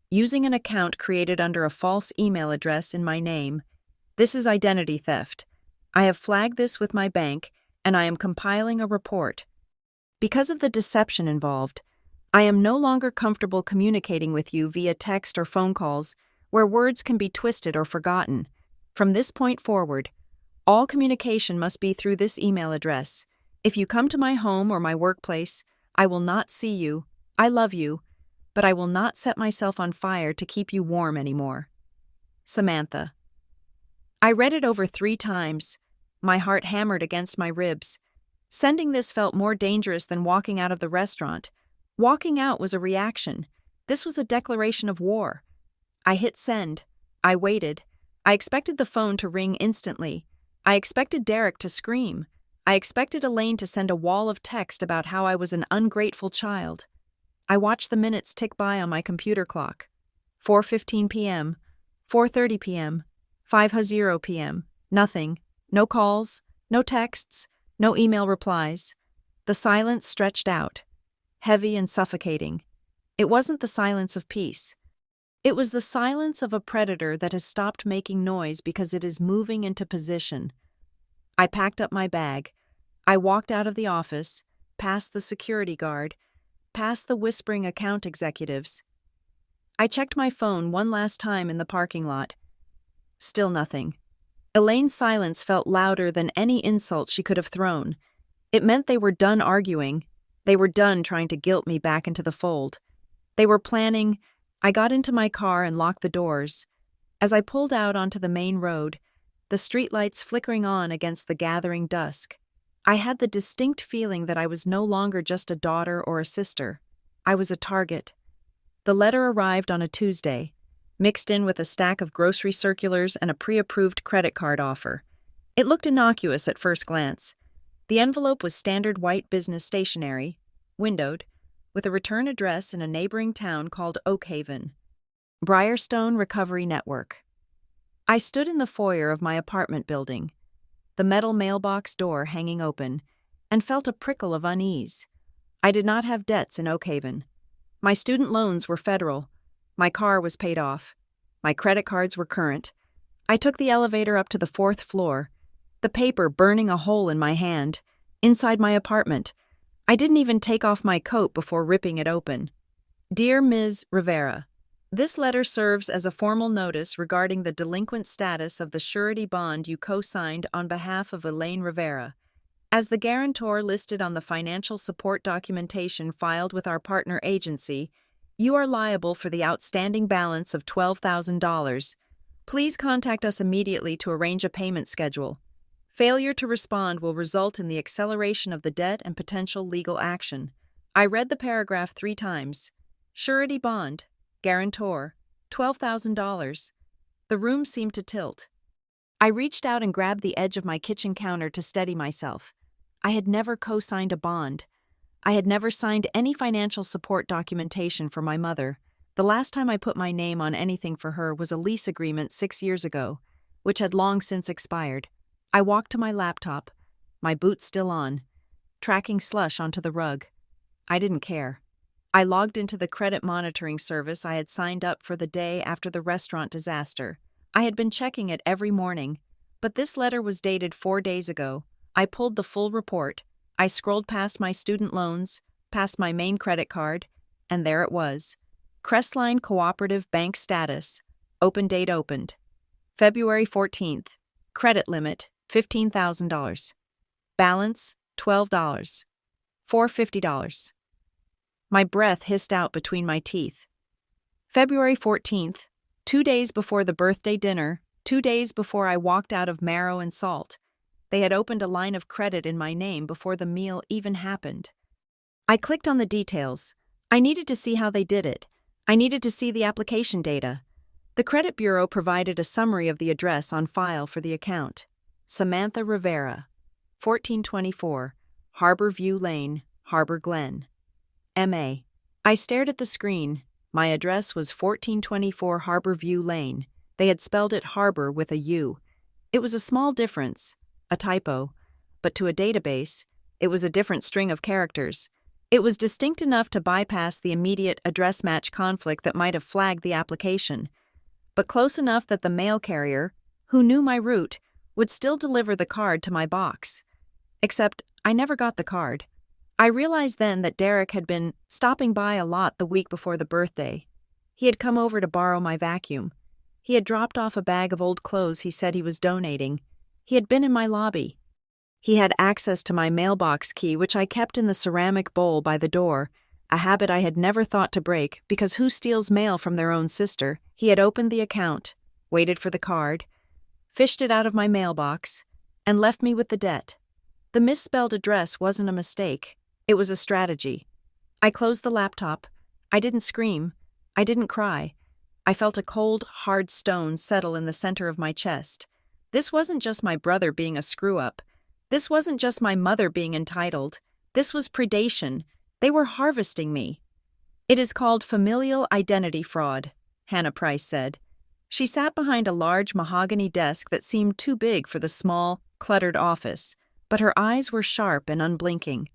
A: using an account created under a false email address in my name. This is identity theft. I have flagged this with my bank, and I am compiling a report. Because of the deception involved, I am no longer comfortable communicating with you via text or phone calls where words can be twisted or forgotten. From this point forward, all communication must be through this email address. If you come to my home or my workplace, I will not see you. I love you, but I will not set myself on fire to keep you warm anymore. Samantha. I read it over 3 times. My heart hammered against my ribs. Sending this felt more dangerous than walking out of the restaurant. Walking out was a reaction. This was a declaration of war. I hit send. I waited. I expected the phone to ring instantly. I expected Derek to scream. I expected Elaine to send a wall of text about how I was an ungrateful child. I watched the minutes tick by on my computer clock. 4:15 p.m., 4:30 p.m., 5:00 p.m. Nothing. No calls, no texts, no email replies. The silence stretched out, heavy and suffocating. It wasn't the silence of peace. It was the silence of a predator that has stopped making noise because it is moving into position. I packed up my bag. I walked out of the office, past the security guard, past the whispering account executives. I checked my phone one last time in the parking lot. Still nothing. Elaine's silence felt louder than any insult she could have thrown. It meant they were done arguing. They were done trying to guilt me back into the fold. They were planning. I got into my car and locked the doors. As I pulled out onto the main road, the streetlights flickering on against the gathering dusk, I had the distinct feeling that I was no longer just a daughter or a sister. I was a target. The letter arrived on a Tuesday, mixed in with a stack of grocery circulars and a pre-approved credit card offer. It looked innocuous at first glance. The envelope was standard white business stationery, windowed, with a return address in a neighboring town called Oakhaven. Briarstone Recovery Network. I stood in the foyer of my apartment building, the metal mailbox door hanging open, and felt a prickle of unease. I did not have debts in Oakhaven. My student loans were federal. My car was paid off. My credit cards were current. I took the elevator up to the 4th floor, the paper burning a hole in my hand, inside my apartment. I didn't even take off my coat before ripping it open. Dear Ms. Rivera, this letter serves as a formal notice regarding the delinquent status of the surety bond you co-signed on behalf of Elaine Rivera. As the guarantor listed on the financial support documentation filed with our partner agency, you are liable for the outstanding balance of $12,000. Please contact us immediately to arrange a payment schedule. Failure to respond will result in the acceleration of the debt and potential legal action. I read the paragraph 3 times. Surety bond, guarantor, $12,000. The room seemed to tilt. I reached out and grabbed the edge of my kitchen counter to steady myself. I had never co-signed a bond. I had never signed any financial support documentation for my mother. The last time I put my name on anything for her was a lease agreement 6 years ago, which had long since expired. I walked to my laptop, my boots still on, tracking slush onto the rug. I didn't care. I logged into the credit monitoring service I had signed up for the day after the restaurant disaster. I had been checking it every morning, but this letter was dated 4 days ago. I pulled the full report. I scrolled past my student loans, past my main credit card, and there it was. Crestline Cooperative Bank status. Open date opened. February 14th. Credit limit, $15,000. Balance, $12. $450. My breath hissed out between my teeth. February 14th, 2 days before the birthday dinner, 2 days before I walked out of Marrow and Salt. They had opened a line of credit in my name before the meal even happened. I clicked on the details. I needed to see how they did it. I needed to see the application data. The credit bureau provided a summary of the address on file for the account. Samantha Rivera, 1424, Harbor View Lane, Harbor Glen. M.A. I stared at the screen. My address was 1424 Harbor View Lane. They had spelled it Harbor with a U. It was a small difference, a typo, but to a database, it was a different string of characters. It was distinct enough to bypass the immediate address match conflict that might have flagged the application, but close enough that the mail carrier, who knew my route, would still deliver the card to my box. Except I never got the card. I realized then that Derek had been stopping by a lot the week before the birthday. He had come over to borrow my vacuum. He had dropped off a bag of old clothes he said he was donating. He had been in my lobby. He had access to my mailbox key, which I kept in the ceramic bowl by the door, a habit I had never thought to break because who steals mail from their own sister? He had opened the account, waited for the card, fished it out of my mailbox, and left me with the debt. The misspelled address wasn't a mistake. It was a strategy. I closed the laptop. I didn't scream. I didn't cry. I felt a cold, hard stone settle in the center of my chest. This wasn't just my brother being a screw-up. This wasn't just my mother being entitled. This was predation. They were harvesting me. It is called familial identity fraud, Hannah Price said. She sat behind a large mahogany desk that seemed too big for the small, cluttered office, but her eyes were sharp and unblinking.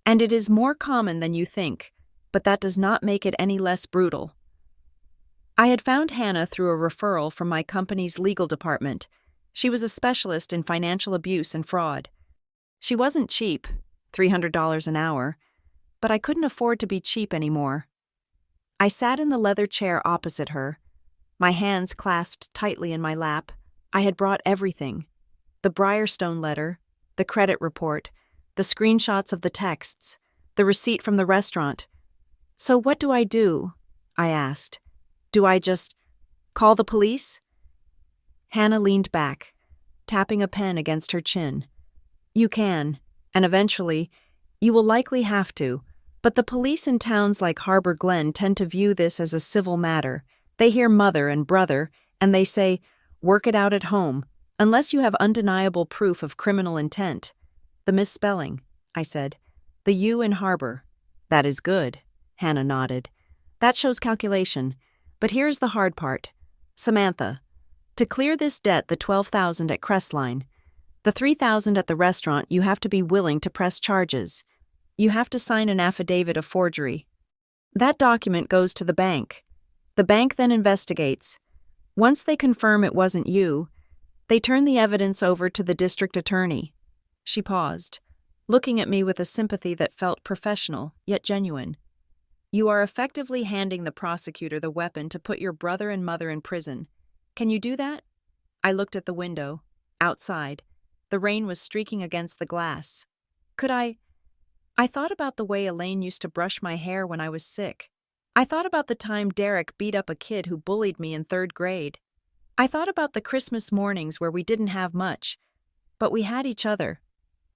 A: And it is more common than you think, but that does not make it any less brutal. I had found Hannah through a referral from my company's legal department. She was a specialist in financial abuse and fraud. She wasn't cheap, $300 an hour, but I couldn't afford to be cheap anymore. I sat in the leather chair opposite her, my hands clasped tightly in my lap. I had brought everything: the Briarstone letter, the credit report, the screenshots of the texts, the receipt from the restaurant. "So what do I do?" I asked. "Do I just call the police?" Hannah leaned back, tapping a pen against her chin. "You can, and eventually, you will likely have to, but the police in towns like Harbor Glen tend to view this as a civil matter. They hear mother and brother, and they say, work it out at home, unless you have undeniable proof of criminal intent." "The misspelling," I said. "The U in Harbor." "That is good," Hannah nodded. "That shows calculation. But here's the hard part. Samantha, to clear this debt, the $12,000 at Crestline, the $3,000 at the restaurant, you have to be willing to press charges. You have to sign an affidavit of forgery. That document goes to the bank. The bank then investigates. Once they confirm it wasn't you, they turn the evidence over to the district attorney." She paused, looking at me with a sympathy that felt professional, yet genuine. "You are effectively handing the prosecutor the weapon to put your brother and mother in prison. Can you do that?" I looked at the window. Outside, the rain was streaking against the glass. "Could I thought about the way Elaine used to brush my hair when I was sick. I thought about the time Derek beat up a kid who bullied me in 3rd grade. I thought about the Christmas mornings where we didn't have much, but we had each other.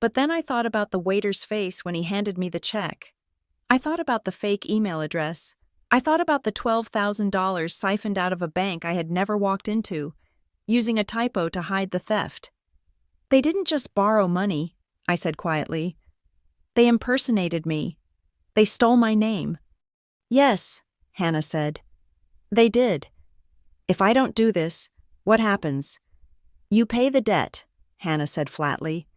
A: But then I thought about the waiter's face when he handed me the check. I thought about the fake email address. I thought about the $12,000 siphoned out of a bank I had never walked into, using a typo to hide the theft. They didn't just borrow money," I said quietly. "They impersonated me. They stole my name." "Yes," Hannah said. "They did. If I don't do this, what happens?" "You pay the debt," Hannah said flatly.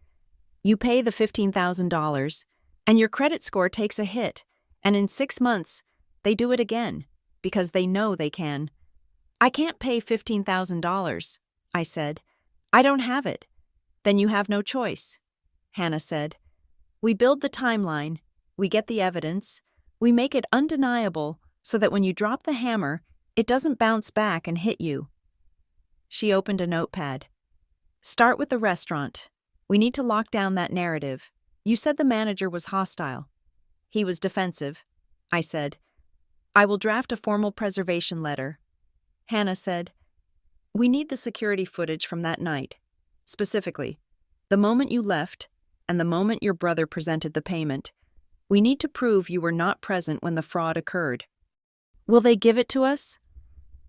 A: "You pay the $15,000, and your credit score takes a hit, and in 6 months, they do it again, because they know they can." "I can't pay $15,000, I said. "I don't have it." "Then you have no choice," Hannah said. "We build the timeline, we get the evidence, we make it undeniable so that when you drop the hammer, it doesn't bounce back and hit you." She opened a notepad. "Start with the restaurant. We need to lock down that narrative. You said the manager was hostile." "He was defensive," I said. "I will draft a formal preservation letter." Hannah said, "We need the security footage from that night. Specifically, the moment you left and the moment your brother presented the payment. We need to prove you were not present when the fraud occurred." "Will they give it to us?"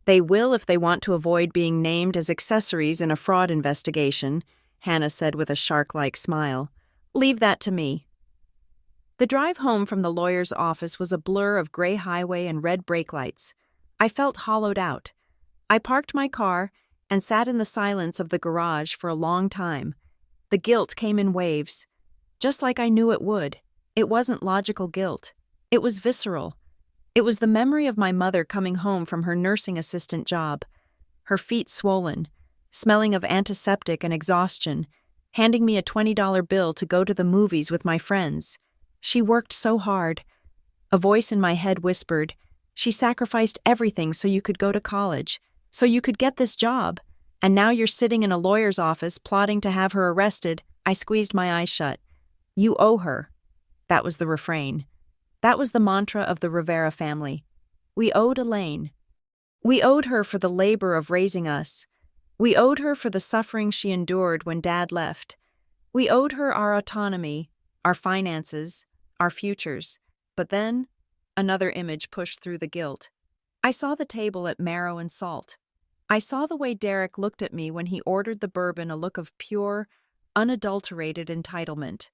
A: "They will if they want to avoid being named as accessories in a fraud investigation," Hannah said with a shark-like smile. "Leave that to me." The drive home from the lawyer's office was a blur of gray highway and red brake lights. I felt hollowed out. I parked my car and sat in the silence of the garage for a long time. The guilt came in waves, just like I knew it would. It wasn't logical guilt. It was visceral. It was the memory of my mother coming home from her nursing assistant job, her feet swollen, smelling of antiseptic and exhaustion, handing me a $20 bill to go to the movies with my friends. She worked so hard. A voice in my head whispered, "She sacrificed everything so you could go to college, so you could get this job, and now you're sitting in a lawyer's office plotting to have her arrested." I squeezed my eyes shut. "You owe her." That was the refrain. That was the mantra of the Rivera family. We owed Elaine. We owed her for the labor of raising us. We owed her for the suffering she endured when Dad left. We owed her our autonomy, our finances, our futures. But then, another image pushed through the guilt. I saw the table at Marrow and Salt. I saw the way Derek looked at me when he ordered the bourbon, a look of pure, unadulterated entitlement.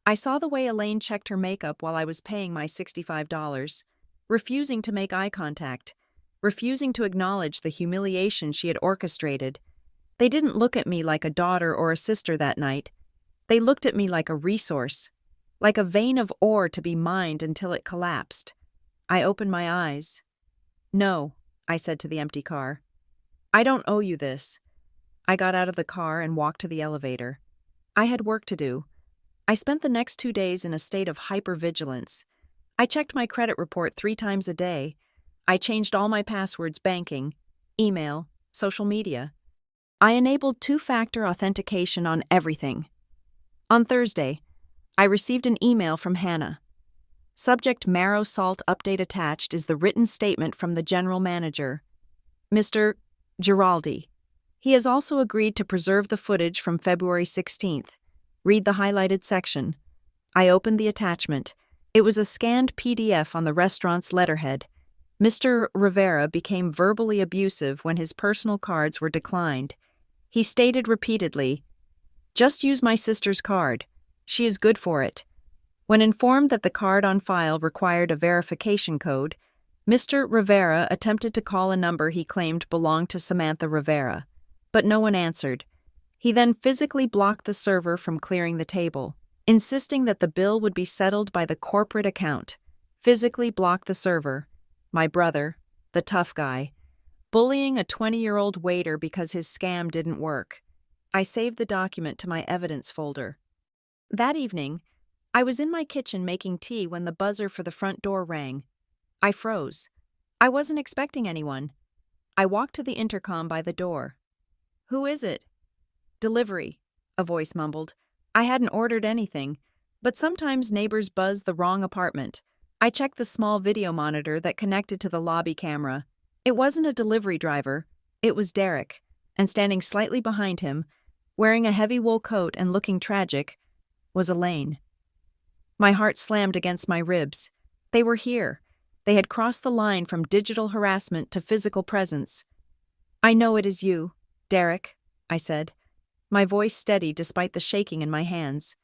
A: I saw the way Elaine checked her makeup while I was paying my $65, refusing to make eye contact, refusing to acknowledge the humiliation she had orchestrated. They didn't look at me like a daughter or a sister that night. They looked at me like a resource, like a vein of ore to be mined until it collapsed. I opened my eyes. No, I said to the empty car. I don't owe you this. I got out of the car and walked to the elevator. I had work to do. I spent the next 2 days in a state of hypervigilance. I checked my credit report 3 times a day. I changed all my passwords: banking, email, social media. I enabled 2-factor authentication on everything. On Thursday, I received an email from Hannah. Subject: marrow salt update attached is the written statement from the general manager, Mr. Giraldi. He has also agreed to preserve the footage from February 16th. Read the highlighted section. I opened the attachment. It was a scanned PDF on the restaurant's letterhead. Mr. Rivera became verbally abusive when his personal cards were declined. He stated repeatedly, "Just use my sister's card. She is good for it." When informed that the card on file required a verification code, Mr. Rivera attempted to call a number he claimed belonged to Samantha Rivera, but no one answered. He then physically blocked the server from clearing the table, insisting that the bill would be settled by the corporate account. Physically blocked the server. My brother, the tough guy, bullying a 20-year-old waiter because his scam didn't work. I saved the document to my evidence folder. That evening, I was in my kitchen making tea when the buzzer for the front door rang. I froze. I wasn't expecting anyone. I walked to the intercom by the door. "Who is it?" "Delivery," a voice mumbled. I hadn't ordered anything, but sometimes neighbors buzz the wrong apartment. I checked the small video monitor that connected to the lobby camera. It wasn't a delivery driver. It was Derek, and standing slightly behind him, wearing a heavy wool coat and looking tragic, was Elaine. My heart slammed against my ribs. They were here. They had crossed the line from digital harassment to physical presence. "I know it is you, Derek," I said, my voice steady despite the shaking in my hands.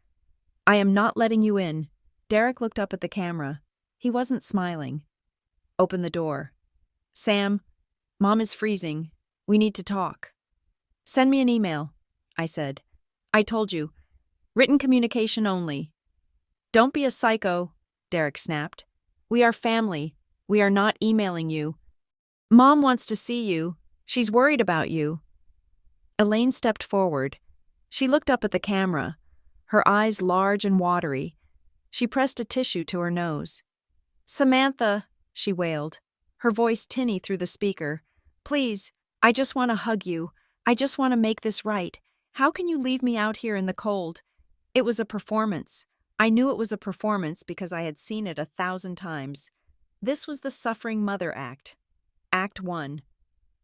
A: "I am not letting you in." Derek looked up at the camera. He wasn't smiling. "Open the door." "Sam, Mom is freezing. We need to talk." "Send me an email," I said. "I told you. Written communication only." "Don't be a psycho," Derek snapped. "We are family. We are not emailing you. Mom wants to see you. She's worried about you." Elaine stepped forward. She looked up at the camera, her eyes large and watery. She pressed a tissue to her nose. "Samantha," she wailed, her voice tinny through the speaker. "Please, I just want to hug you. I just want to make this right. How can you leave me out here in the cold?" It was a performance. I knew it was a performance because I had seen it 1,000 times. This was the Suffering Mother Act. Act 1.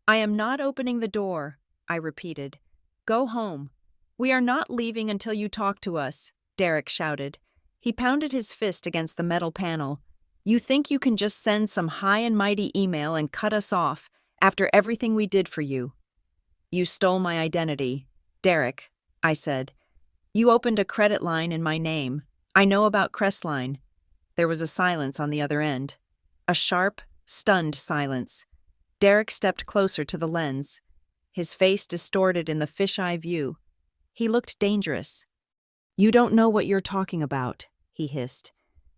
A: "I am not opening the door," I repeated. "Go home." "We are not leaving until you talk to us," Derek shouted. He pounded his fist against the metal panel. "You think you can just send some high and mighty email and cut us off after everything we did for you?" "You stole my identity, Derek," I said. "You opened a credit line in my name. I know about Crestline." There was a silence on the other end. A sharp, stunned silence. Derek stepped closer to the lens, his face distorted in the fisheye view. He looked dangerous. "You don't know what you're talking about," he hissed.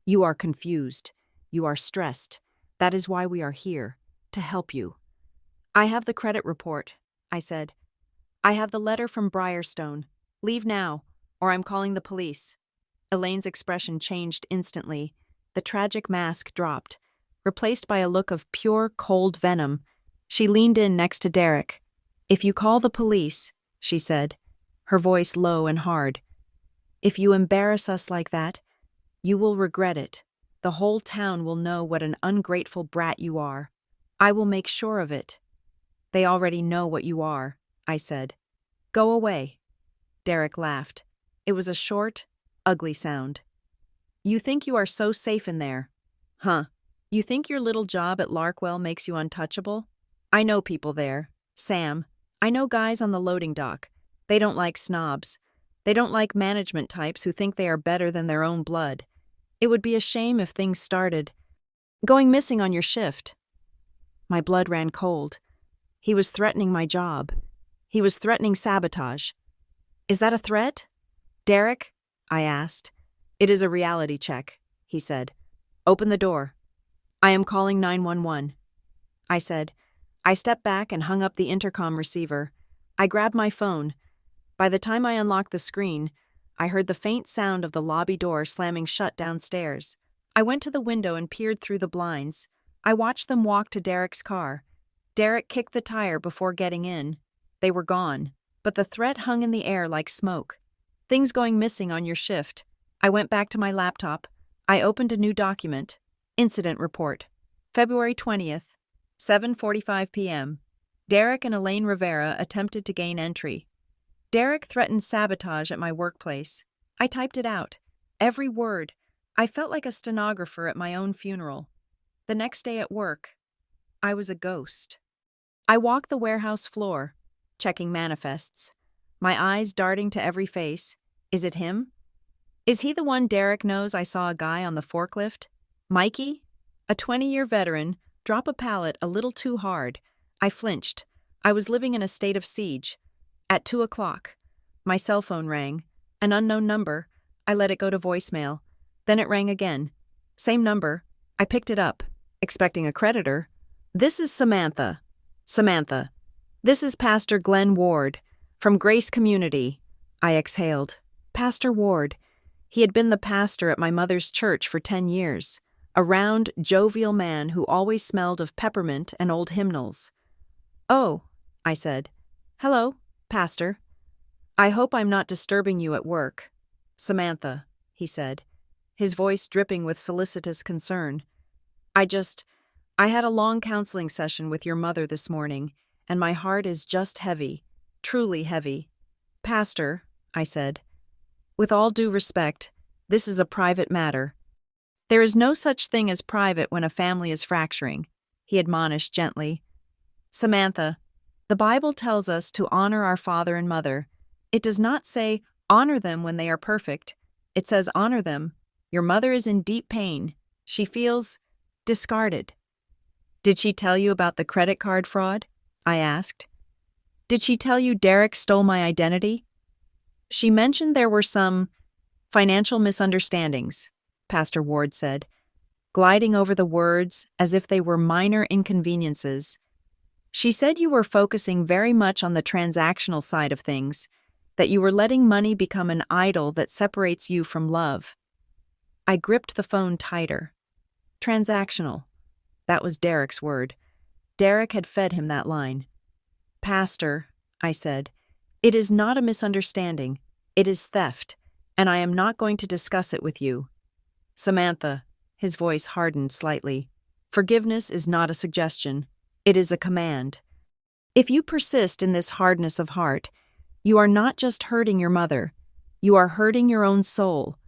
A: "You are confused. You are stressed. That is why we are here, to help you." "I have the credit report," I said. "I have the letter from Briarstone. Leave now, or I'm calling the police." Elaine's expression changed instantly. The tragic mask dropped, replaced by a look of pure, cold venom. She leaned in next to Derek. "If you call the police," she said, her voice low and hard, "if you embarrass us like that, you will regret it. The whole town will know what an ungrateful brat you are. I will make sure of it." "They already know what you are," I said. "Go away." Derek laughed. It was a short, ugly sound. "You think you are so safe in there? Huh. You think your little job at Larkwell makes you untouchable? I know people there. Sam. I know guys on the loading dock. They don't like snobs. They don't like management types who think they are better than their own blood. It would be a shame if things started going missing on your shift." My blood ran cold. He was threatening my job. He was threatening sabotage. "Is that a threat, Derek?" I asked. "It is a reality check," he said. "Open the door." I am calling 911, I said. I stepped back and hung up the intercom receiver. I grabbed my phone. By the time I unlocked the screen, I heard the faint sound of the lobby door slamming shut downstairs. I went to the window and peered through the blinds. I watched them walk to Derek's car. Derek kicked the tire before getting in. They were gone, but the threat hung in the air like smoke. Things going missing on your shift. I went back to my laptop. I opened a new document. Incident report. February 20th, 7:45 p.m. Derek and Elaine Rivera attempted to gain entry. Derek threatened sabotage at my workplace. I typed it out. Every word. I felt like a stenographer at my own funeral. The next day at work, I was a ghost. I walked the warehouse floor, checking manifests, my eyes darting to every face. Is it him? Is he the one Derek knows I saw a guy on the forklift? Mikey? A 20-year veteran, drop a pallet a little too hard. I flinched. I was living in a state of siege. At 2 o'clock, my cell phone rang. An unknown number. I let it go to voicemail. Then it rang again. Same number. I picked it up, expecting a creditor. This is Samantha. Samantha. This is Pastor Glenn Ward, from Grace Community. I exhaled. Pastor Ward. He had been the pastor at my mother's church for 10 years. A round, jovial man who always smelled of peppermint and old hymnals. Oh, I said. Hello, Pastor. I hope I'm not disturbing you at work. Samantha, he said, his voice dripping with solicitous concern. I had a long counseling session with your mother this morning, and my heart is just heavy, truly heavy. Pastor, I said, with all due respect, this is a private matter. There is no such thing as private when a family is fracturing, he admonished gently. Samantha, the Bible tells us to honor our father and mother. It does not say honor them when they are perfect. It says honor them. Your mother is in deep pain. She feels discarded. Did she tell you about the credit card fraud? I asked. Did she tell you Derek stole my identity? She mentioned there were some financial misunderstandings, Pastor Ward said, gliding over the words as if they were minor inconveniences. She said you were focusing very much on the transactional side of things, that you were letting money become an idol that separates you from love. I gripped the phone tighter. Transactional. That was Derek's word. Derek had fed him that line. Pastor, I said, it is not a misunderstanding. It is theft, and I am not going to discuss it with you. Samantha, his voice hardened slightly. Forgiveness is not a suggestion. It is a command. If you persist in this hardness of heart, you are not just hurting your mother. You are hurting your own soul.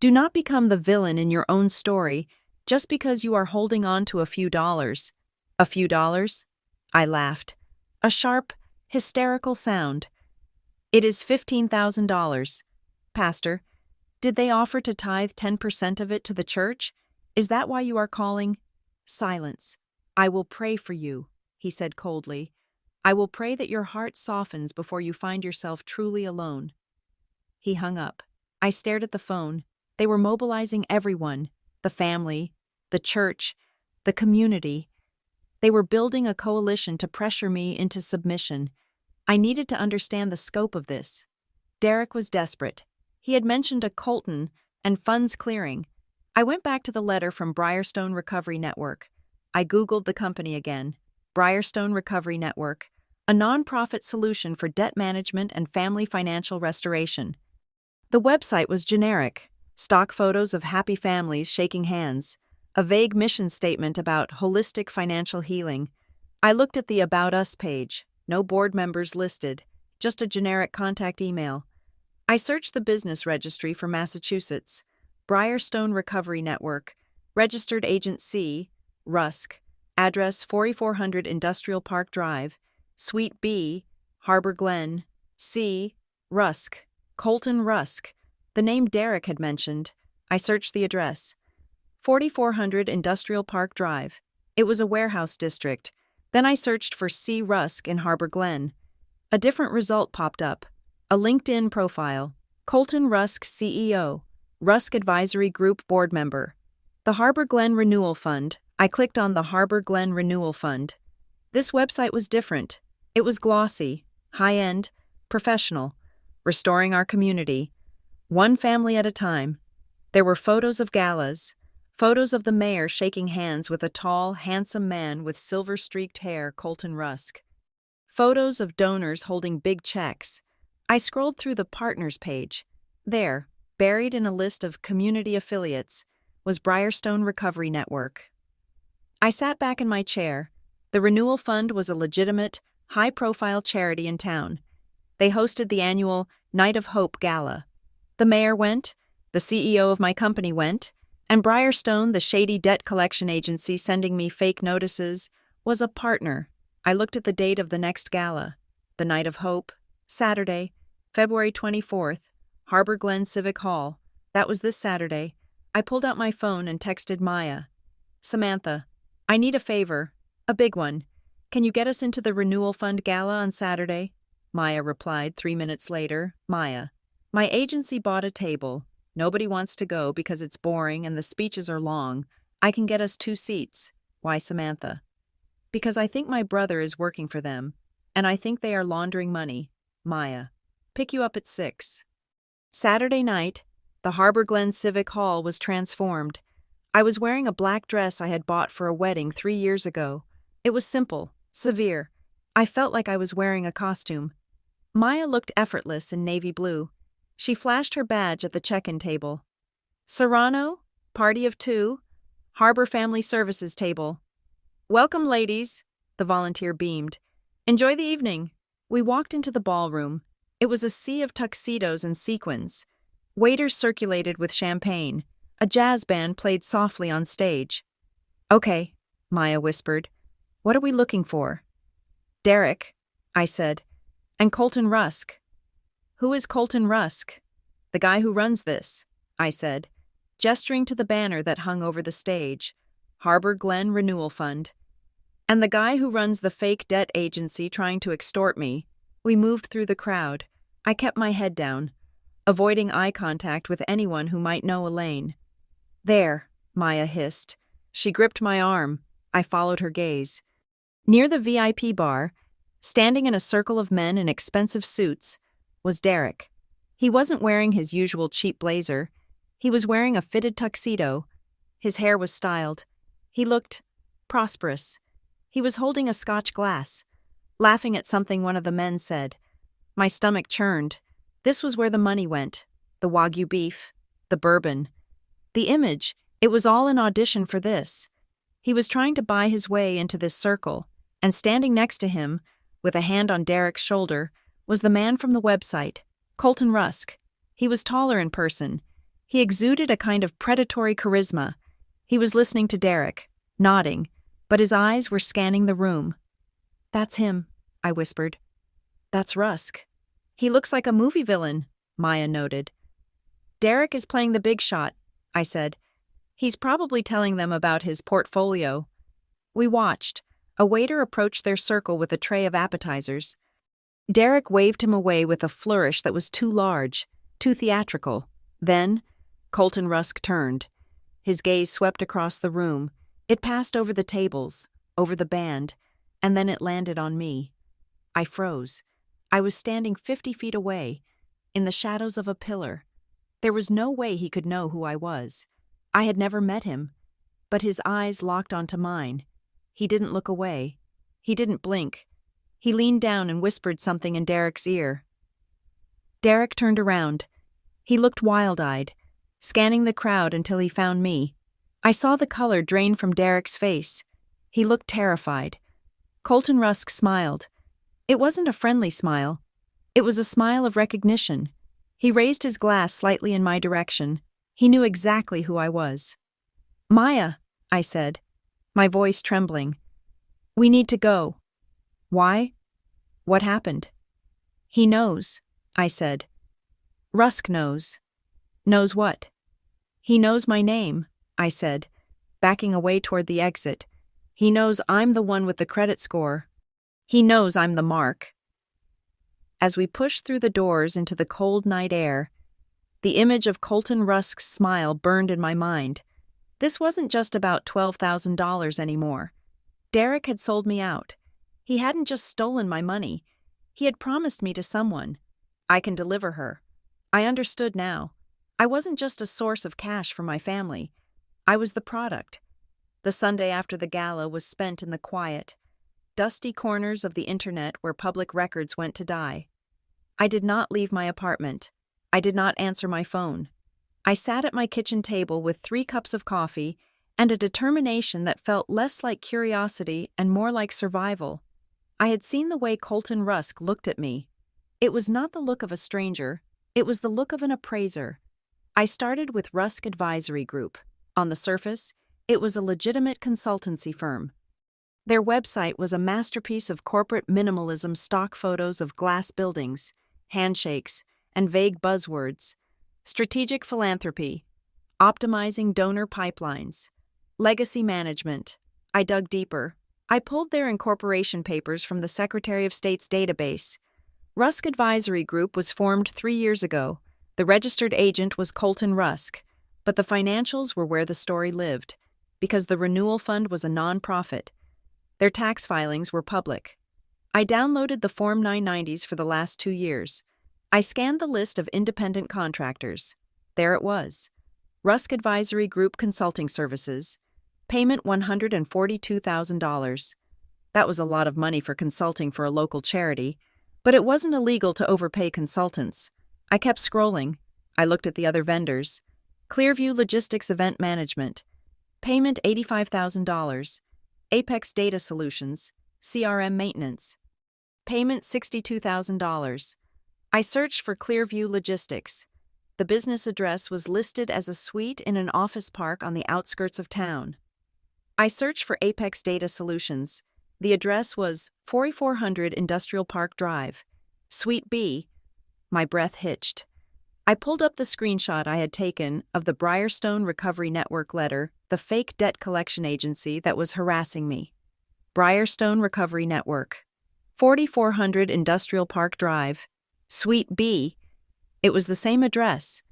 A: Do not become the villain in your own story just because you are holding on to a few dollars. A few dollars? I laughed. A sharp, hysterical sound. It is $15,000. Pastor, did they offer to tithe 10% of it to the church? Is that why you are calling? Silence. I will pray for you, he said coldly. I will pray that your heart softens before you find yourself truly alone. He hung up. I stared at the phone. They were mobilizing everyone, the family, the church, the community. They were building a coalition to pressure me into submission. I needed to understand the scope of this. Derek was desperate. He had mentioned a Colton and funds clearing. I went back to the letter from Briarstone Recovery Network. I Googled the company again. Briarstone Recovery Network, a nonprofit solution for debt management and family financial restoration. The website was generic. Stock photos of happy families shaking hands. A vague mission statement about holistic financial healing. I looked at the About Us page. No board members listed. Just a generic contact email. I searched the business registry for Massachusetts. Briarstone Recovery Network. Registered Agent C. Rusk. Address 4400 Industrial Park Drive. Suite B. Harbor Glen. C. Rusk. Colton Rusk. The name Derek had mentioned. I searched the address. 4400 Industrial Park Drive. It was a warehouse district. Then I searched for C. Rusk in Harbor Glen. A different result popped up. A LinkedIn profile. Colton Rusk, CEO. Rusk Advisory Group Board Member. The Harbor Glen Renewal Fund, I clicked on the Harbor Glen Renewal Fund. This website was different. It was glossy, high-end, professional, restoring our community, one family at a time. There were photos of galas, photos of the mayor shaking hands with a tall, handsome man with silver-streaked hair, Colton Rusk. Photos of donors holding big checks. I scrolled through the partners page. There, buried in a list of community affiliates, was Briarstone Recovery Network. I sat back in my chair. The Renewal Fund was a legitimate, high-profile charity in town. They hosted the annual Night of Hope Gala. The mayor went, the CEO of my company went, and Briarstone, the shady debt collection agency sending me fake notices, was a partner. I looked at the date of the next gala. The Night of Hope, Saturday, February 24th, Harbor Glen Civic Hall. That was this Saturday. I pulled out my phone and texted Maya. Samantha, I need a favor. A big one. Can you get us into the Renewal Fund Gala on Saturday? Maya replied 3 minutes later. Maya, my agency bought a table. Nobody wants to go because it's boring and the speeches are long. I can get us 2 seats. Why, Samantha? Because I think my brother is working for them, and I think they are laundering money. Maya, pick you up at 6. Saturday night, the Harbor Glen Civic Hall was transformed. I was wearing a black dress I had bought for a wedding 3 years ago. It was simple, severe. I felt like I was wearing a costume. Maya looked effortless in navy blue. She flashed her badge at the check-in table. Serrano, party of 2, Harbor Family Services table. Welcome, ladies, the volunteer beamed. Enjoy the evening. We walked into the ballroom. It was a sea of tuxedos and sequins. Waiters circulated with champagne. A jazz band played softly on stage. Okay, Maya whispered. What are we looking for? Derek, I said. And Colton Rusk. Who is Colton Rusk? The guy who runs this, I said, gesturing to the banner that hung over the stage. Harbor Glen Renewal Fund. And the guy who runs the fake debt agency trying to extort me. We moved through the crowd. I kept my head down, avoiding eye contact with anyone who might know Elaine. There, Maya hissed. She gripped my arm. I followed her gaze. Near the VIP bar, standing in a circle of men in expensive suits, was Derek. He wasn't wearing his usual cheap blazer. He was wearing a fitted tuxedo. His hair was styled. He looked prosperous. He was holding a Scotch glass, laughing at something one of the men said. My stomach churned. This was where the money went. The Wagyu beef, the bourbon. The image, it was all an audition for this. He was trying to buy his way into this circle, and standing next to him, with a hand on Derek's shoulder, was the man from the website, Colton Rusk. He was taller in person. He exuded a kind of predatory charisma. He was listening to Derek, nodding, but his eyes were scanning the room. That's him, I whispered. That's Rusk. He looks like a movie villain, Maya noted. Derek is playing the big shot, I said. He's probably telling them about his portfolio. We watched. A waiter approached their circle with a tray of appetizers. Derek waved him away with a flourish that was too large, too theatrical. Then, Colton Rusk turned. His gaze swept across the room. It passed over the tables, over the band, and then it landed on me. I froze. I was standing 50 feet away, in the shadows of a pillar. There was no way he could know who I was. I had never met him, but his eyes locked onto mine. He didn't look away. He didn't blink. He leaned down and whispered something in Derek's ear. Derek turned around. He looked wild-eyed, scanning the crowd until he found me. I saw the color drain from Derek's face. He looked terrified. Colton Rusk smiled. It wasn't a friendly smile. It was a smile of recognition. He raised his glass slightly in my direction. He knew exactly who I was. Maya, I said, my voice trembling. We need to go. Why? What happened? He knows, I said. Rusk knows. Knows what? He knows my name, I said, backing away toward the exit. He knows I'm the one with the credit score. He knows I'm the mark. As we pushed through the doors into the cold night air, the image of Colton Rusk's smile burned in my mind. This wasn't just about $12,000 anymore. Derek had sold me out. He hadn't just stolen my money. He had promised me to someone. I can deliver her. I understood now. I wasn't just a source of cash for my family. I was the product. The Sunday after the gala was spent in the quiet, dusty corners of the internet where public records went to die. I did not leave my apartment. I did not answer my phone. I sat at my kitchen table with 3 cups of coffee and a determination that felt less like curiosity and more like survival. I had seen the way Colton Rusk looked at me. It was not the look of a stranger, it was the look of an appraiser. I started with Rusk Advisory Group. On the surface, it was a legitimate consultancy firm. Their website was a masterpiece of corporate minimalism, stock photos of glass buildings, handshakes, and vague buzzwords. Strategic philanthropy, optimizing donor pipelines, legacy management. I dug deeper. I pulled their incorporation papers from the Secretary of State's database. Rusk Advisory Group was formed 3 years ago. The registered agent was Colton Rusk, but the financials were where the story lived, because the renewal fund was a non-profit. Their tax filings were public. I downloaded the Form 990s for the last 2 years. I scanned the list of independent contractors. There it was. Rusk Advisory Group Consulting Services. Payment $142,000. That was a lot of money for consulting for a local charity, but it wasn't illegal to overpay consultants. I kept scrolling. I looked at the other vendors. Clearview Logistics Event Management. Payment $85,000. Apex Data Solutions. CRM Maintenance. Payment $62,000. I searched for Clearview Logistics. The business address was listed as a suite in an office park on the outskirts of town. I searched for Apex Data Solutions. The address was 4400 Industrial Park Drive, Suite B. My breath hitched. I pulled up the screenshot I had taken of the Briarstone Recovery Network letter, the fake debt collection agency that was harassing me. Briarstone Recovery Network, 4400 Industrial Park Drive, Suite B. It was the same address.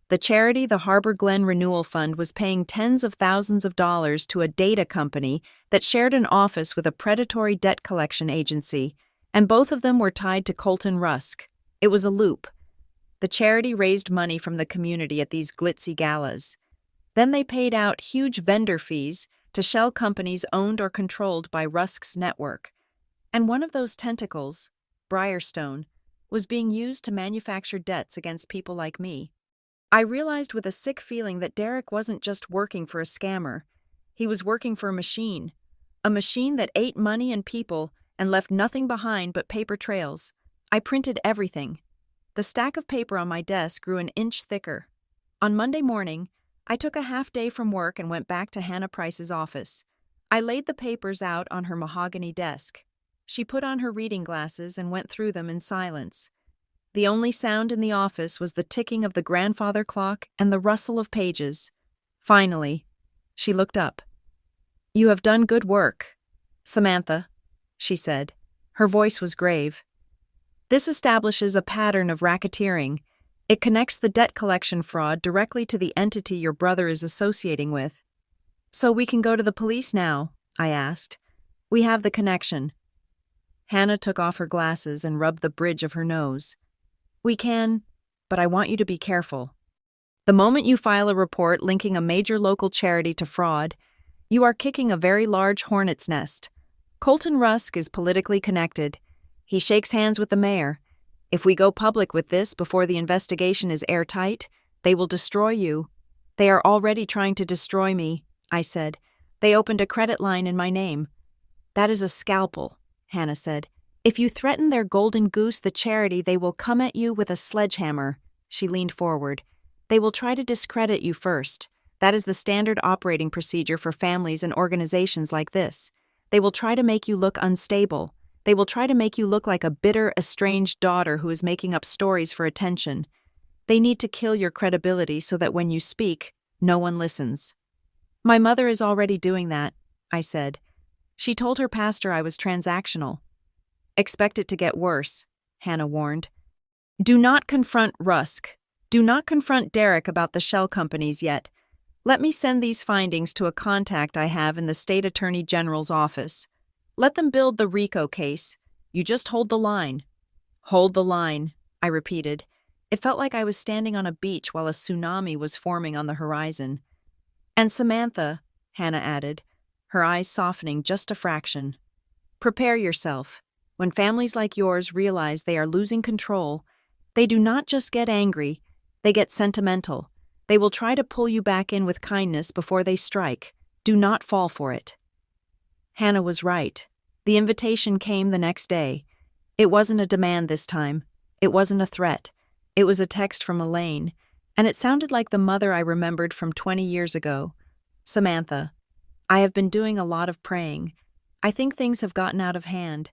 A: The charity, the Harbor Glen Renewal Fund, was paying tens of thousands of dollars to a data company that shared an office with a predatory debt collection agency, and both of them were tied to Colton Rusk. It was a loop. The charity raised money from the community at these glitzy galas. Then they paid out huge vendor fees to shell companies owned or controlled by Rusk's network. And one of those tentacles, Briarstone, was being used to manufacture debts against people like me. I realized with a sick feeling that Derek wasn't just working for a scammer. He was working for a machine that ate money and people and left nothing behind but paper trails. I printed everything. The stack of paper on my desk grew an inch thicker. On Monday morning, I took a half day from work and went back to Hannah Price's office. I laid the papers out on her mahogany desk. She put on her reading glasses and went through them in silence. The only sound in the office was the ticking of the grandfather clock and the rustle of pages. Finally, she looked up. "You have done good work, Samantha," she said. Her voice was grave. "This establishes a pattern of racketeering. It connects the debt collection fraud directly to the entity your brother is associating with." "So we can go to the police now?" I asked. "We have the connection." Hannah took off her glasses and rubbed the bridge of her nose. "We can, but I want you to be careful. The moment you file a report linking a major local charity to fraud, you are kicking a very large hornet's nest. Colton Rusk is politically connected. He shakes hands with the mayor. If we go public with this before the investigation is airtight, they will destroy you. They are already trying to destroy me," I said. "They opened a credit line in my name." "That is a scalpel," Hannah said. "If you threaten their golden goose, the charity, they will come at you with a sledgehammer." She leaned forward. "They will try to discredit you first. That is the standard operating procedure for families and organizations like this. They will try to make you look unstable. They will try to make you look like a bitter, estranged daughter who is making up stories for attention. They need to kill your credibility so that when you speak, no one listens." "My mother is already doing that," I said. "She told her pastor I was transactional." "Expect it to get worse," Hannah warned. "Do not confront Rusk. Do not confront Derek about the shell companies yet. Let me send these findings to a contact I have in the State Attorney General's office. Let them build the RICO case. You just hold the line." "Hold the line," I repeated. It felt like I was standing on a beach while a tsunami was forming on the horizon. "And Samantha," Hannah added, her eyes softening just a fraction. "Prepare yourself. When families like yours realize they are losing control, they do not just get angry, they get sentimental. They will try to pull you back in with kindness before they strike. Do not fall for it." Hannah was right. The invitation came the next day. It wasn't a demand this time. It wasn't a threat. It was a text from Elaine, and it sounded like the mother I remembered from 20 years ago. "Samantha, I have been doing a lot of praying. I think things have gotten out of hand.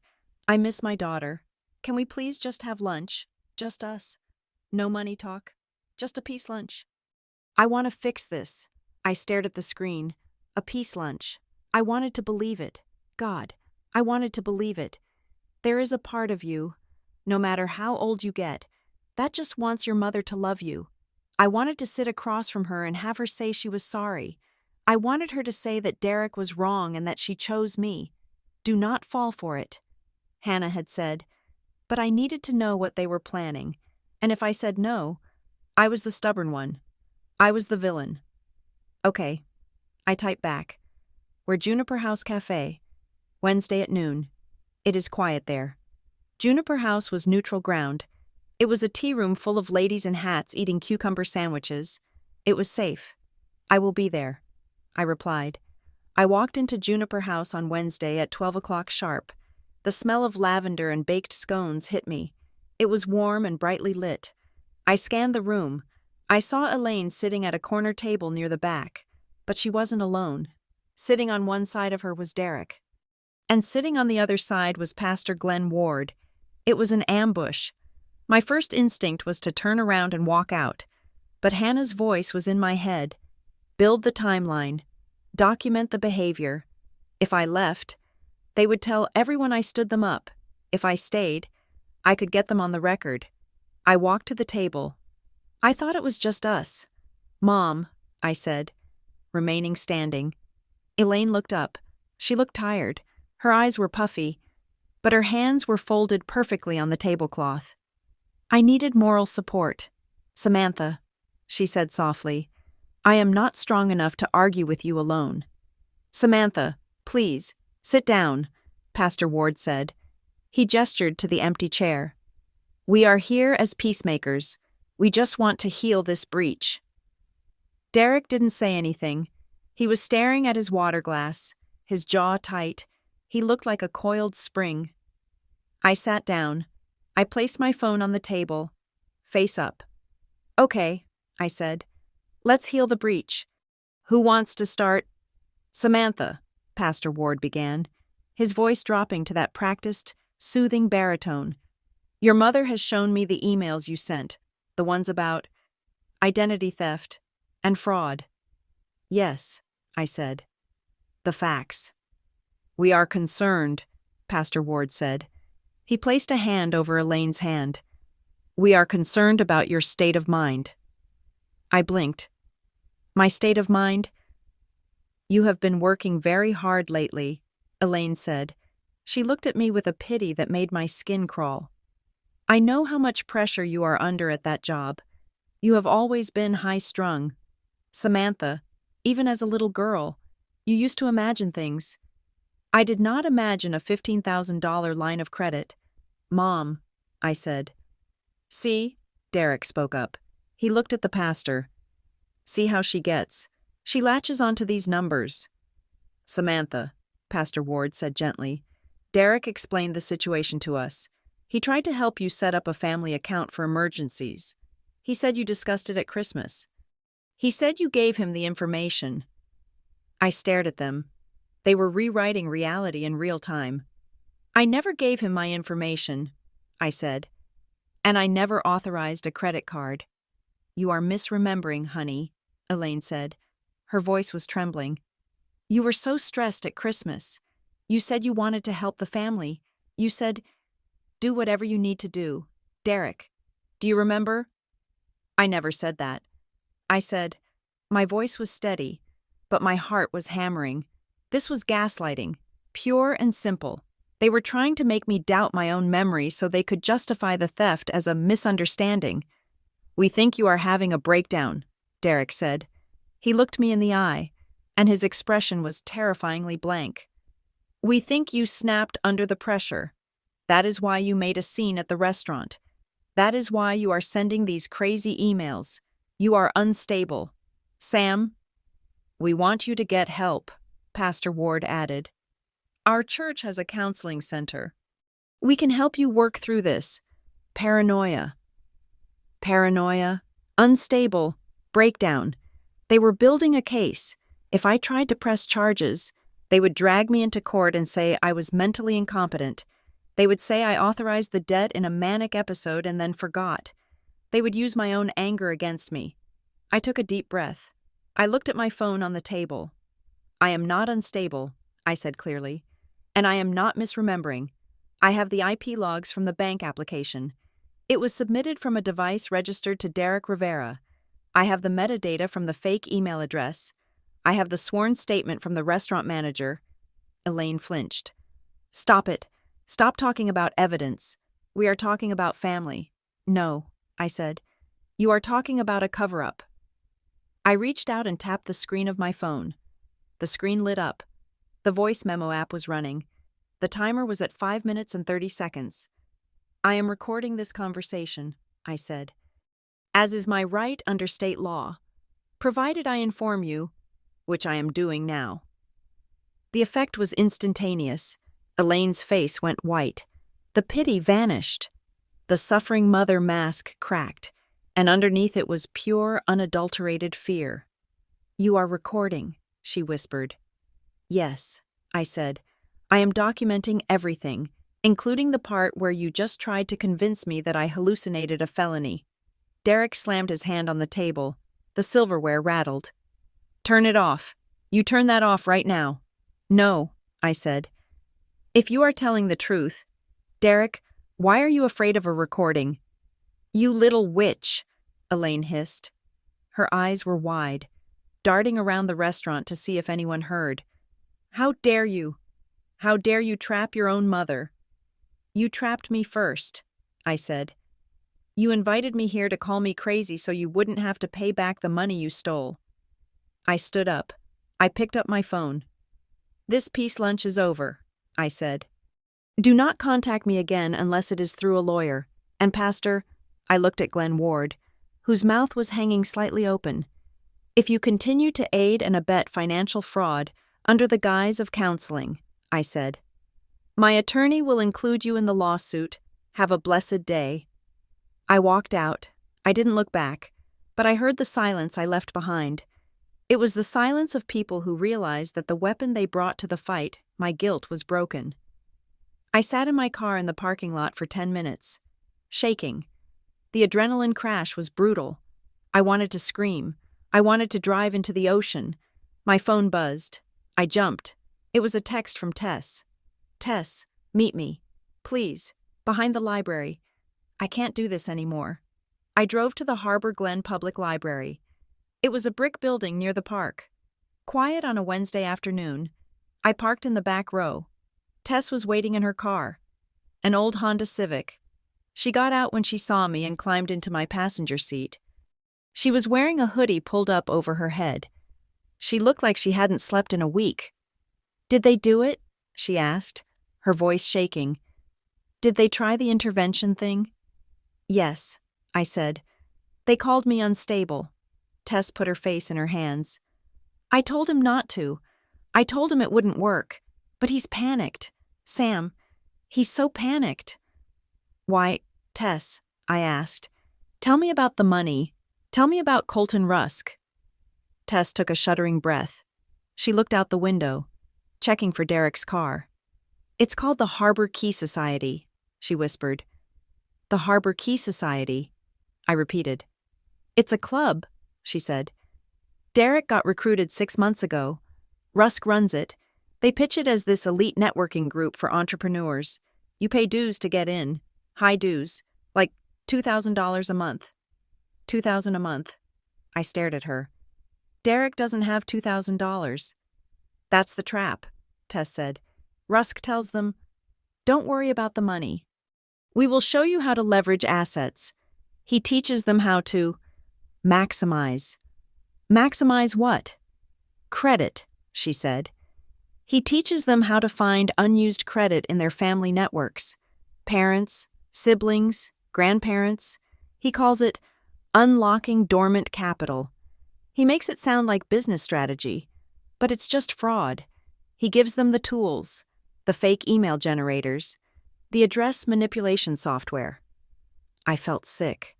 A: I miss my daughter. Can we please just have lunch? Just us. No money talk. Just a peace lunch. I want to fix this." I stared at the screen. A peace lunch. I wanted to believe it. God, I wanted to believe it. There is a part of you, no matter how old you get, that just wants your mother to love you. I wanted to sit across from her and have her say she was sorry. I wanted her to say that Derek was wrong and that she chose me. "Do not fall for it," Hannah had said, but I needed to know what they were planning, and if I said no, I was the stubborn one. I was the villain. "Okay," I typed back. "We're Juniper House Cafe. Wednesday at noon. It is quiet there." Juniper House was neutral ground. It was a tea room full of ladies in hats eating cucumber sandwiches. It was safe. "I will be there," I replied. I walked into Juniper House on Wednesday at 12 o'clock sharp. The smell of lavender and baked scones hit me. It was warm and brightly lit. I scanned the room. I saw Elaine sitting at a corner table near the back, but she wasn't alone. Sitting on one side of her was Derek. And sitting on the other side was Pastor Glenn Ward. It was an ambush. My first instinct was to turn around and walk out, but Hannah's voice was in my head. Build the timeline. Document the behavior. If I left, they would tell everyone I stood them up. If I stayed, I could get them on the record. I walked to the table. "I thought it was just us." "Mom," I said, remaining standing. Elaine looked up. She looked tired. Her eyes were puffy, but her hands were folded perfectly on the tablecloth. "I needed moral support. Samantha," she said softly, "I am not strong enough to argue with you alone." "Samantha, please, sit down," Pastor Ward said. He gestured to the empty chair. "We are here as peacemakers. We just want to heal this breach." Derek didn't say anything. He was staring at his water glass, his jaw tight. He looked like a coiled spring. I sat down. I placed my phone on the table, face up. "Okay," I said. "Let's heal the breach. Who wants to start?" "Samantha," Pastor Ward began, his voice dropping to that practiced, soothing baritone. "Your mother has shown me the emails you sent, the ones about identity theft and fraud." "Yes," I said. "The facts." "We are concerned," Pastor Ward said. He placed a hand over Elaine's hand. "We are concerned about your state of mind." I blinked. "My state of mind?" "You have been working very hard lately," Elaine said. She looked at me with a pity that made my skin crawl. "I know how much pressure you are under at that job. You have always been high-strung. Samantha, even as a little girl, you used to imagine things. I did not imagine a $15,000 line of credit." "Mom," I said. "See?" Derek spoke up. He looked at the pastor. "See how she gets. She latches onto these numbers." "Samantha," Pastor Ward said gently. "Derek explained the situation to us. He tried to help you set up a family account for emergencies. He said you discussed it at Christmas. He said you gave him the information." I stared at them. They were rewriting reality in real time. "I never gave him my information," I said. "And I never authorized a credit card." "You are misremembering, honey," Elaine said. Her voice was trembling. "You were so stressed at Christmas. You said you wanted to help the family. You said, 'Do whatever you need to do.' Derek, do you remember?" "I never said that." I said, My voice was steady, but my heart was hammering. This was gaslighting, pure and simple. They were trying to make me doubt my own memory so they could justify the theft as a misunderstanding. "We think you are having a breakdown," Derek said. He looked me in the eye, and his expression was terrifyingly blank. "We think you snapped under the pressure. That is why you made a scene at the restaurant. That is why you are sending these crazy emails. You are unstable. Sam, we want you to get help," Pastor Ward added. "Our church has a counseling center. We can help you work through this. Paranoia, unstable, breakdown. They were building a case. If I tried to press charges, they would drag me into court and say I was mentally incompetent. They would say I authorized the debt in a manic episode and then forgot. They would use my own anger against me." I took a deep breath. I looked at my phone on the table. "I am not unstable," I said clearly, "and I am not misremembering. I have the IP logs from the bank application. It was submitted from a device registered to Derek Rivera. I have the metadata from the fake email address. I have the sworn statement from the restaurant manager." Elaine flinched. "Stop it. Stop talking about evidence. We are talking about family." "No," I said. "You are talking about a cover-up." I reached out and tapped the screen of my phone. The screen lit up. The voice memo app was running. The timer was at 5 minutes and 30 seconds. "I am recording this conversation," I said, "as is my right under state law, provided I inform you, which I am doing now." The effect was instantaneous. Elaine's face went white. The pity vanished. The suffering mother mask cracked, and underneath it was pure, unadulterated fear. "You are recording," she whispered. "Yes," I said. "I am documenting everything, including the part where you just tried to convince me that I hallucinated a felony." Derek slammed his hand on the table. The silverware rattled. "Turn it off. You turn that off right now." "No," I said. "If you are telling the truth, Derek, why are you afraid of a recording?" "You little witch," Elaine hissed. Her eyes were wide, darting around the restaurant to see if anyone heard. "How dare you? How dare you trap your own mother?" "You trapped me first," I said. "You invited me here to call me crazy so you wouldn't have to pay back the money you stole." I stood up. I picked up my phone. "This peace lunch is over," I said. "Do not contact me again unless it is through a lawyer. And Pastor," I looked at Glenn Ward, whose mouth was hanging slightly open, "if you continue to aid and abet financial fraud under the guise of counseling," I said, "my attorney will include you in the lawsuit. Have a blessed day." I walked out. I didn't look back, but I heard the silence I left behind. It was the silence of people who realized that the weapon they brought to the fight, my guilt, was broken. I sat in my car in the parking lot for 10 minutes, shaking. The adrenaline crash was brutal. I wanted to scream. I wanted to drive into the ocean. My phone buzzed. I jumped. It was a text from Tess. "Tess, meet me. Please. Behind the library. I can't do this anymore." I drove to the Harbor Glen Public Library. It was a brick building near the park. Quiet on a Wednesday afternoon. I parked in the back row. Tess was waiting in her car, an old Honda Civic. She got out when she saw me and climbed into my passenger seat. She was wearing a hoodie pulled up over her head. She looked like she hadn't slept in a week. "Did they do it?" she asked, her voice shaking. "Did they try the intervention thing?" "Yes," I said. "They called me unstable." Tess put her face in her hands. "I told him not to. I told him it wouldn't work. But he's panicked. Sam, he's so panicked." "Why, Tess," I asked, "tell me about the money. Tell me about Colton Rusk." Tess took a shuddering breath. She looked out the window, checking for Derek's car. "It's called the Harbor Key Society," she whispered. "The Harbor Key Society," I repeated. "It's a club," she said. "Derek got recruited 6 months ago. Rusk runs it. They pitch it as this elite networking group for entrepreneurs. You pay dues to get in. High dues. Like $2,000 a month." $2,000 a month. I stared at her. Derek doesn't have $2,000. That's the trap, Tess said. Rusk tells them, don't worry about the money. We will show you how to leverage assets. He teaches them how to maximize. Maximize what? Credit, she said. He teaches them how to find unused credit in their family networks. Parents, siblings, grandparents. He calls it unlocking dormant capital. He makes it sound like business strategy, but it's just fraud. He gives them the tools, the fake email generators, the address manipulation software. I felt sick.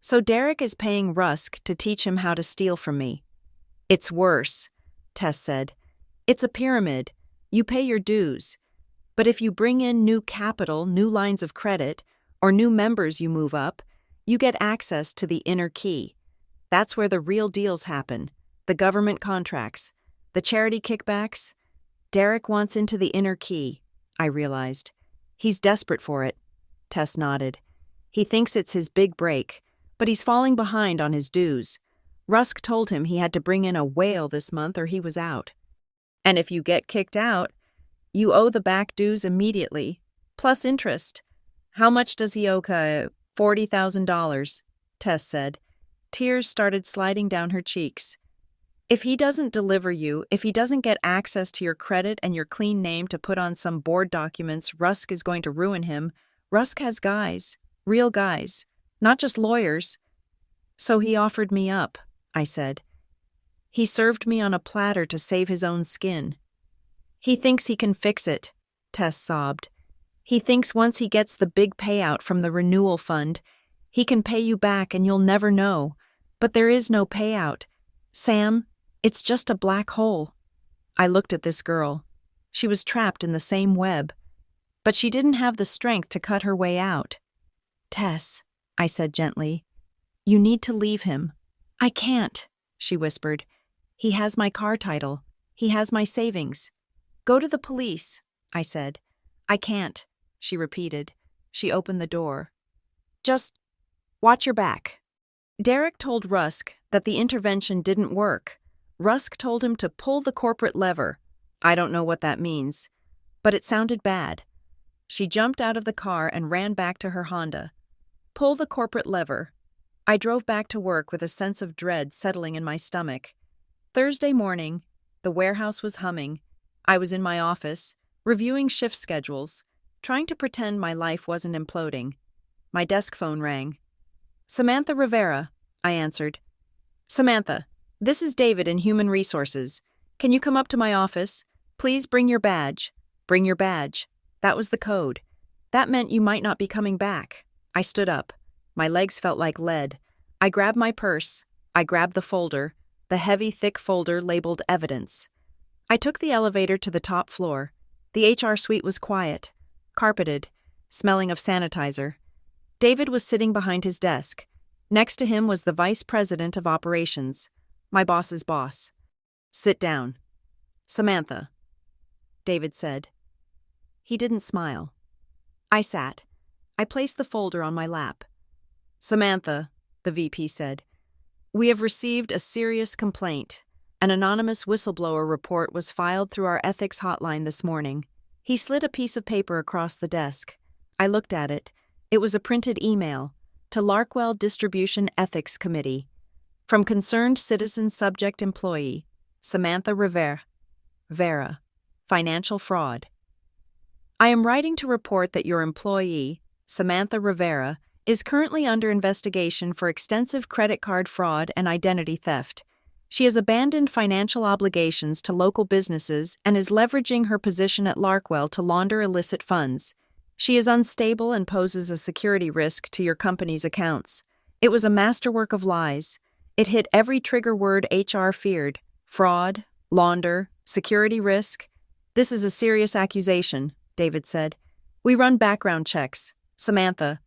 A: So Derek is paying Rusk to teach him how to steal from me. It's worse, Tess said. It's a pyramid. You pay your dues. But if you bring in new capital, new lines of credit, or new members you move up, you get access to the inner key. That's where the real deals happen, the government contracts, the charity kickbacks. Derek wants into the inner key, I realized. He's desperate for it. Tess nodded. He thinks it's his big break, but he's falling behind on his dues. Rusk told him he had to bring in a whale this month or he was out. And if you get kicked out, you owe the back dues immediately, plus interest. How much does he owe? $40,000, Tess said. Tears started sliding down her cheeks. If he doesn't deliver you, if he doesn't get access to your credit and your clean name to put on some board documents, Rusk is going to ruin him. Rusk has guys, real guys, not just lawyers. So he offered me up, I said. He served me on a platter to save his own skin. He thinks he can fix it, Tess sobbed. He thinks once he gets the big payout from the renewal fund, he can pay you back and you'll never know. But there is no payout. Sam, it's just a black hole. I looked at this girl. She was trapped in the same web, but she didn't have the strength to cut her way out. Tess, I said gently, you need to leave him. I can't, she whispered. He has my car title. He has my savings. Go to the police, I said. I can't, she repeated. She opened the door. Just watch your back. Derek told Rusk that the intervention didn't work. Rusk told him to pull the corporate lever. I don't know what that means, but it sounded bad. She jumped out of the car and ran back to her Honda. Pull the corporate lever. I drove back to work with a sense of dread settling in my stomach. Thursday morning, the warehouse was humming. I was in my office, reviewing shift schedules, trying to pretend my life wasn't imploding. My desk phone rang. Samantha Rivera, I answered. Samantha, this is David in Human Resources. Can you come up to my office? Please bring your badge. Bring your badge. That was the code. That meant you might not be coming back. I stood up. My legs felt like lead. I grabbed my purse. I grabbed the folder, the heavy, thick folder labeled Evidence. I took the elevator to the top floor. The HR suite was quiet, carpeted, smelling of sanitizer. David was sitting behind his desk. Next to him was the vice president of operations, my boss's boss. Sit down. Samantha, David said. He didn't smile. I sat. I placed the folder on my lap. Samantha, the VP said, we have received a serious complaint. An anonymous whistleblower report was filed through our ethics hotline this morning. He slid a piece of paper across the desk. I looked at it. It was a printed email to Larkwell Distribution Ethics Committee. From concerned citizen subject employee, Samantha Rivera. Financial fraud. I am writing to report that your employee, Samantha Rivera, is currently under investigation for extensive credit card fraud and identity theft. She has abandoned financial obligations to local businesses and is leveraging her position at Larkwell to launder illicit funds. She is unstable and poses a security risk to your company's accounts. It was a masterwork of lies. It hit every trigger word HR feared: fraud, launder, security risk. This is a serious accusation, David said. We run background checks, Samantha.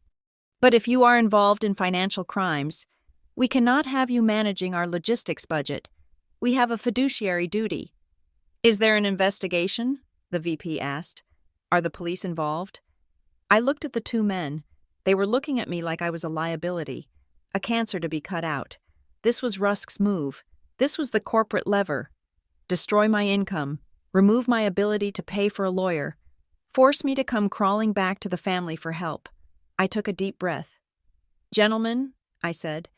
A: But if you are involved in financial crimes, we cannot have you managing our logistics budget. We have a fiduciary duty. Is there an investigation? The VP asked. Are the police involved? I looked at the two men. They were looking at me like I was a liability, a cancer to be cut out. This was Rusk's move. This was the corporate lever. Destroy my income, remove my ability to pay for a lawyer, force me to come crawling back to the family for help. I took a deep breath. "Gentlemen," I said,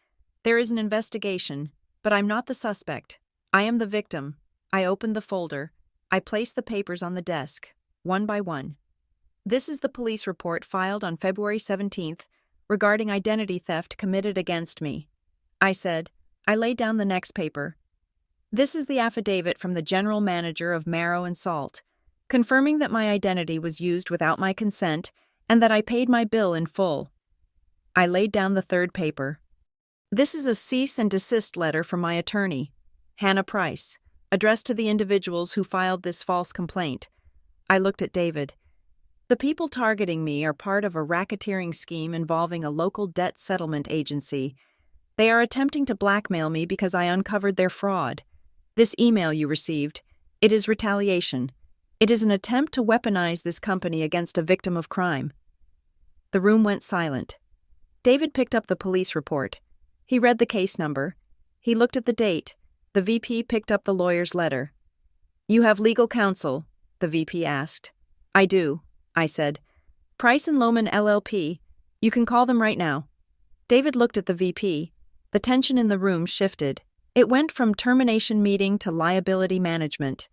A: "there is an investigation, but I'm not the suspect. I am the victim." I opened the folder. I placed the papers on the desk, one by one. "This is the police report filed on February 17th regarding identity theft committed against me," I said. I laid down the next paper. "This is the affidavit from the general manager of Marrow and Salt, confirming that my identity was used without my consent and that I paid my bill in full." I laid down the third paper. "This is a cease and desist letter from my attorney, Hannah Price, addressed to the individuals who filed this false complaint." I looked at David. "The people targeting me are part of a racketeering scheme involving a local debt settlement agency. They are attempting to blackmail me because I uncovered their fraud. This email you received, it is retaliation. It is an attempt to weaponize this company against a victim of crime." The room went silent. David picked up the police report. He read the case number. He looked at the date. The VP picked up the lawyer's letter. "You have legal counsel?" the VP asked. "I do," I said. "Price and Lohman LLP. You can call them right now." David looked at the VP. The tension in the room shifted. It went from termination meeting to liability management.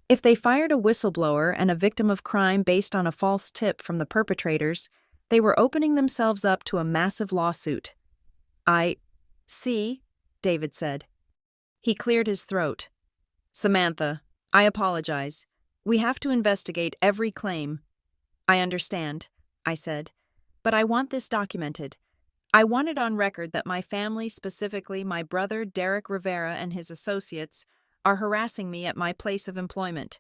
A: If they fired a whistleblower and a victim of crime based on a false tip from the perpetrators, they were opening themselves up to a massive lawsuit. "I see," David said. He cleared his throat. "Samantha, I apologize. We have to investigate every claim." "I understand," I said, "but I want this documented. I want it on record that my family, specifically my brother Derek Rivera and his associates, are harassing me at my place of employment.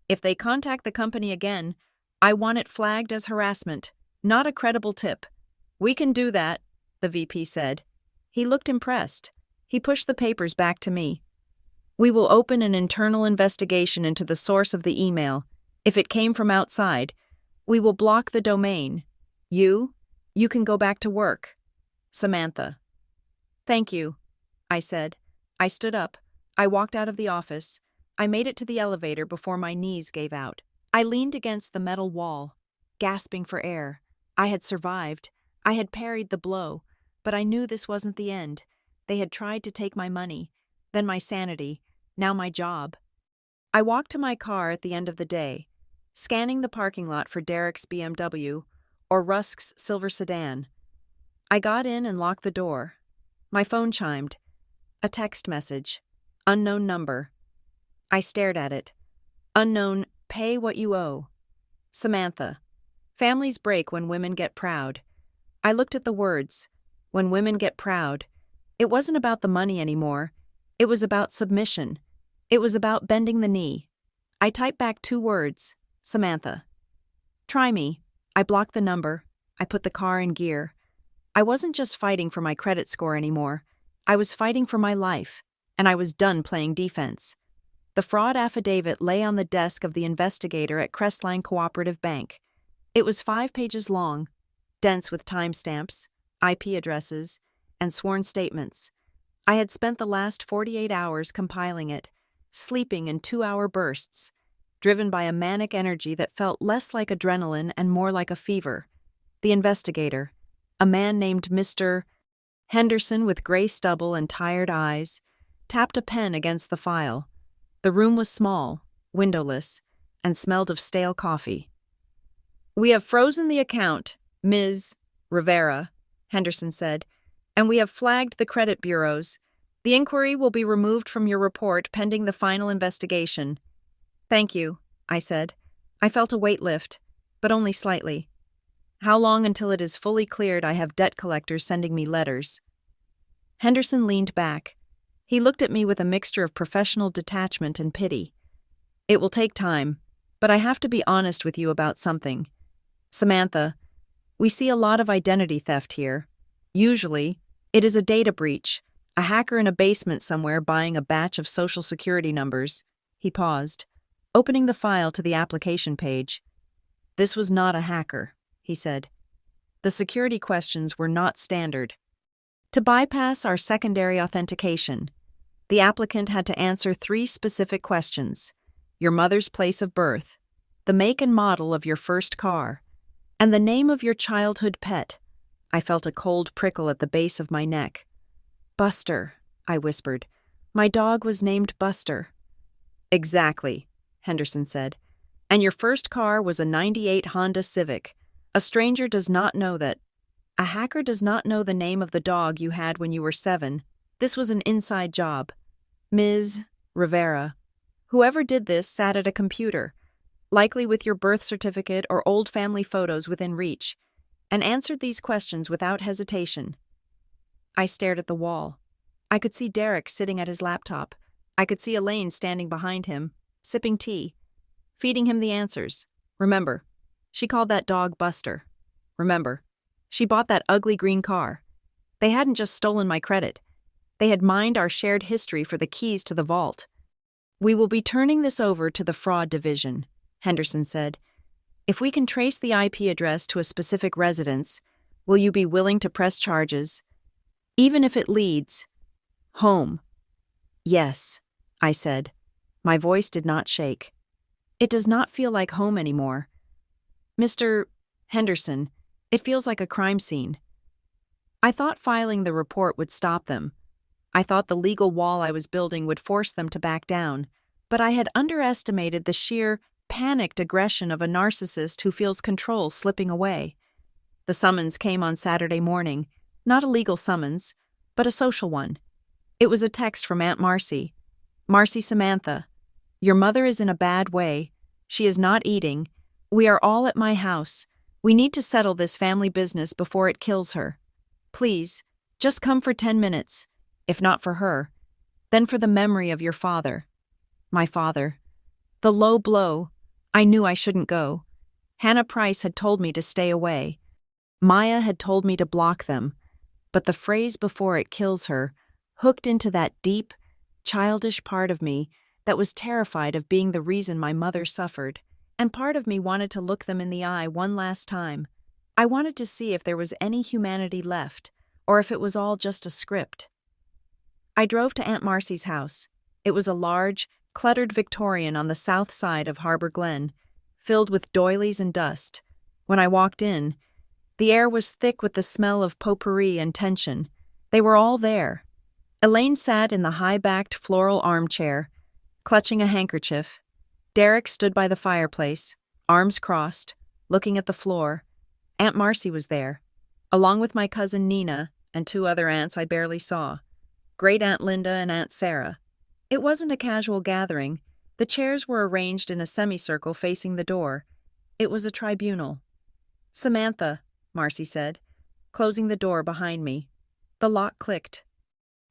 A: If they contact the company again, I want it flagged as harassment, not a credible tip." "We can do that," the VP said. He looked impressed. He pushed the papers back to me. "We will open an internal investigation into the source of the email. If it came from outside, we will block the domain. You can go back to work. Samantha." "Thank you," I said. I stood up. I walked out of the office. I made it to the elevator before my knees gave out. I leaned against the metal wall, gasping for air. I had survived. I had parried the blow, but I knew this wasn't the end. They had tried to take my money, then my sanity, now my job. I walked to my car at the end of the day, scanning the parking lot for Derek's BMW or Rusk's silver sedan. I got in and locked the door. My phone chimed. A text message. Unknown number. I stared at it. Unknown, pay what you owe. Samantha. Families break when women get proud. I looked at the words. When women get proud. It wasn't about the money anymore. It was about submission. It was about bending the knee. I typed back 2 words. Samantha. Try me. I blocked the number. I put the car in gear. I wasn't just fighting for my credit score anymore. I was fighting for my life, and I was done playing defense. The fraud affidavit lay on the desk of the investigator at Crestline Cooperative Bank. It was 5 pages long, dense with timestamps, IP addresses, and sworn statements. I had spent the last 48 hours compiling it, sleeping in 2-hour bursts, driven by a manic energy that felt less like adrenaline and more like a fever. The investigator, a man named Mr. Henderson with gray stubble and tired eyes, tapped a pen against the file. The room was small, windowless, and smelled of stale coffee. "We have frozen the account, Ms. Rivera," Henderson said, "and we have flagged the credit bureaus. The inquiry will be removed from your report pending the final investigation." "Thank you," I said. I felt a weight lift, but only slightly. "How long until it is fully cleared I have debt collectors sending me letters?" Henderson leaned back. He looked at me with a mixture of professional detachment and pity. "It will take time, but I have to be honest with you about something. Samantha, we see a lot of identity theft here. Usually, it is a data breach, a hacker in a basement somewhere buying a batch of Social Security numbers." He paused, opening the file to the application page. "This was not a hacker," he said. "The security questions were not standard. To bypass our secondary authentication, the The applicant had to answer 3 specific questions: your mother's place of birth, the make and model of your first car, and the name of your childhood pet. I felt a cold prickle at the base of my neck. Buster, I whispered. My dog was named Buster. Exactly, Henderson said. And your first car was a '98 Honda Civic. A stranger does not know that. A hacker does not know the name of the dog you had when you were 7. This was an inside job. Ms. Rivera. Whoever did this sat at a computer, likely with your birth certificate or old family photos within reach, and answered these questions without hesitation. I stared at the wall. I could see Derek sitting at his laptop. I could see Elaine standing behind him, sipping tea, feeding him the answers. Remember, she called that dog Buster. Remember, she bought that ugly green car. They hadn't just stolen my credit. They had mined our shared history for the keys to the vault. We will be turning this over to the fraud division, Henderson said. If we can trace the IP address to a specific residence, will you be willing to press charges, even if it leads home? Yes, I said. My voice did not shake. It does not feel like home anymore. Mr. Henderson, it feels like a crime scene. I thought filing the report would stop them. I thought the legal wall I was building would force them to back down, but I had underestimated the sheer, panicked aggression of a narcissist who feels control slipping away. The summons came on Saturday morning, not a legal summons, but a social one. It was a text from Aunt Marcy. Marcy Samantha, your mother is in a bad way. She is not eating. We are all at my house. We need to settle this family business before it kills her. Please, just come for 10 minutes. If not for her, then for the memory of your father. My father. The low blow. I knew I shouldn't go. Hannah Price had told me to stay away. Maya had told me to block them. But the phrase before it kills her hooked into that deep, childish part of me that was terrified of being the reason my mother suffered, and part of me wanted to look them in the eye one last time. I wanted to see if there was any humanity left, or if it was all just a script. I drove to Aunt Marcy's house. It was a large, cluttered Victorian on the south side of Harbor Glen, filled with doilies and dust. When I walked in, the air was thick with the smell of potpourri and tension. They were all there. Elaine sat in the high-backed floral armchair, clutching a handkerchief. Derek stood by the fireplace, arms crossed, looking at the floor. Aunt Marcy was there, along with my cousin Nina and 2 other aunts I barely saw. Great Aunt Linda and Aunt Sarah. It wasn't a casual gathering. The chairs were arranged in a semicircle facing the door. It was a tribunal. Samantha, Marcy said, closing the door behind me. The lock clicked.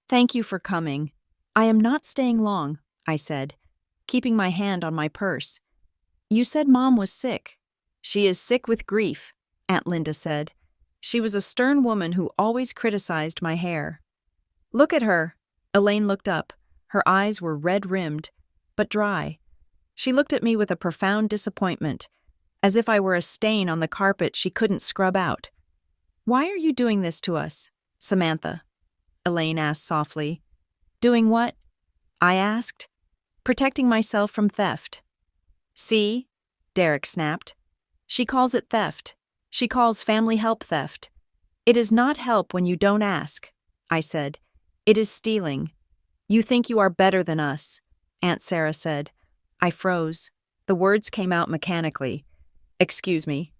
A: Thank you for coming. I am not staying long, I said, keeping my hand on my purse. You said Mom was sick. She is sick with grief, Aunt Linda said. She was a stern woman who always criticized my hair. Look at her. Elaine looked up. Her eyes were red-rimmed, but dry. She looked at me with a profound disappointment, as if I were a stain on the carpet she couldn't scrub out. Why are you doing this to us, Samantha? Elaine asked softly. Doing what? I asked. Protecting myself from theft. See? Derek snapped. She calls it theft. She calls family help theft. It is not help when you don't ask, I said. It is stealing. You think you are better than us, Aunt Sarah said. I froze. The words came out mechanically. Excuse me.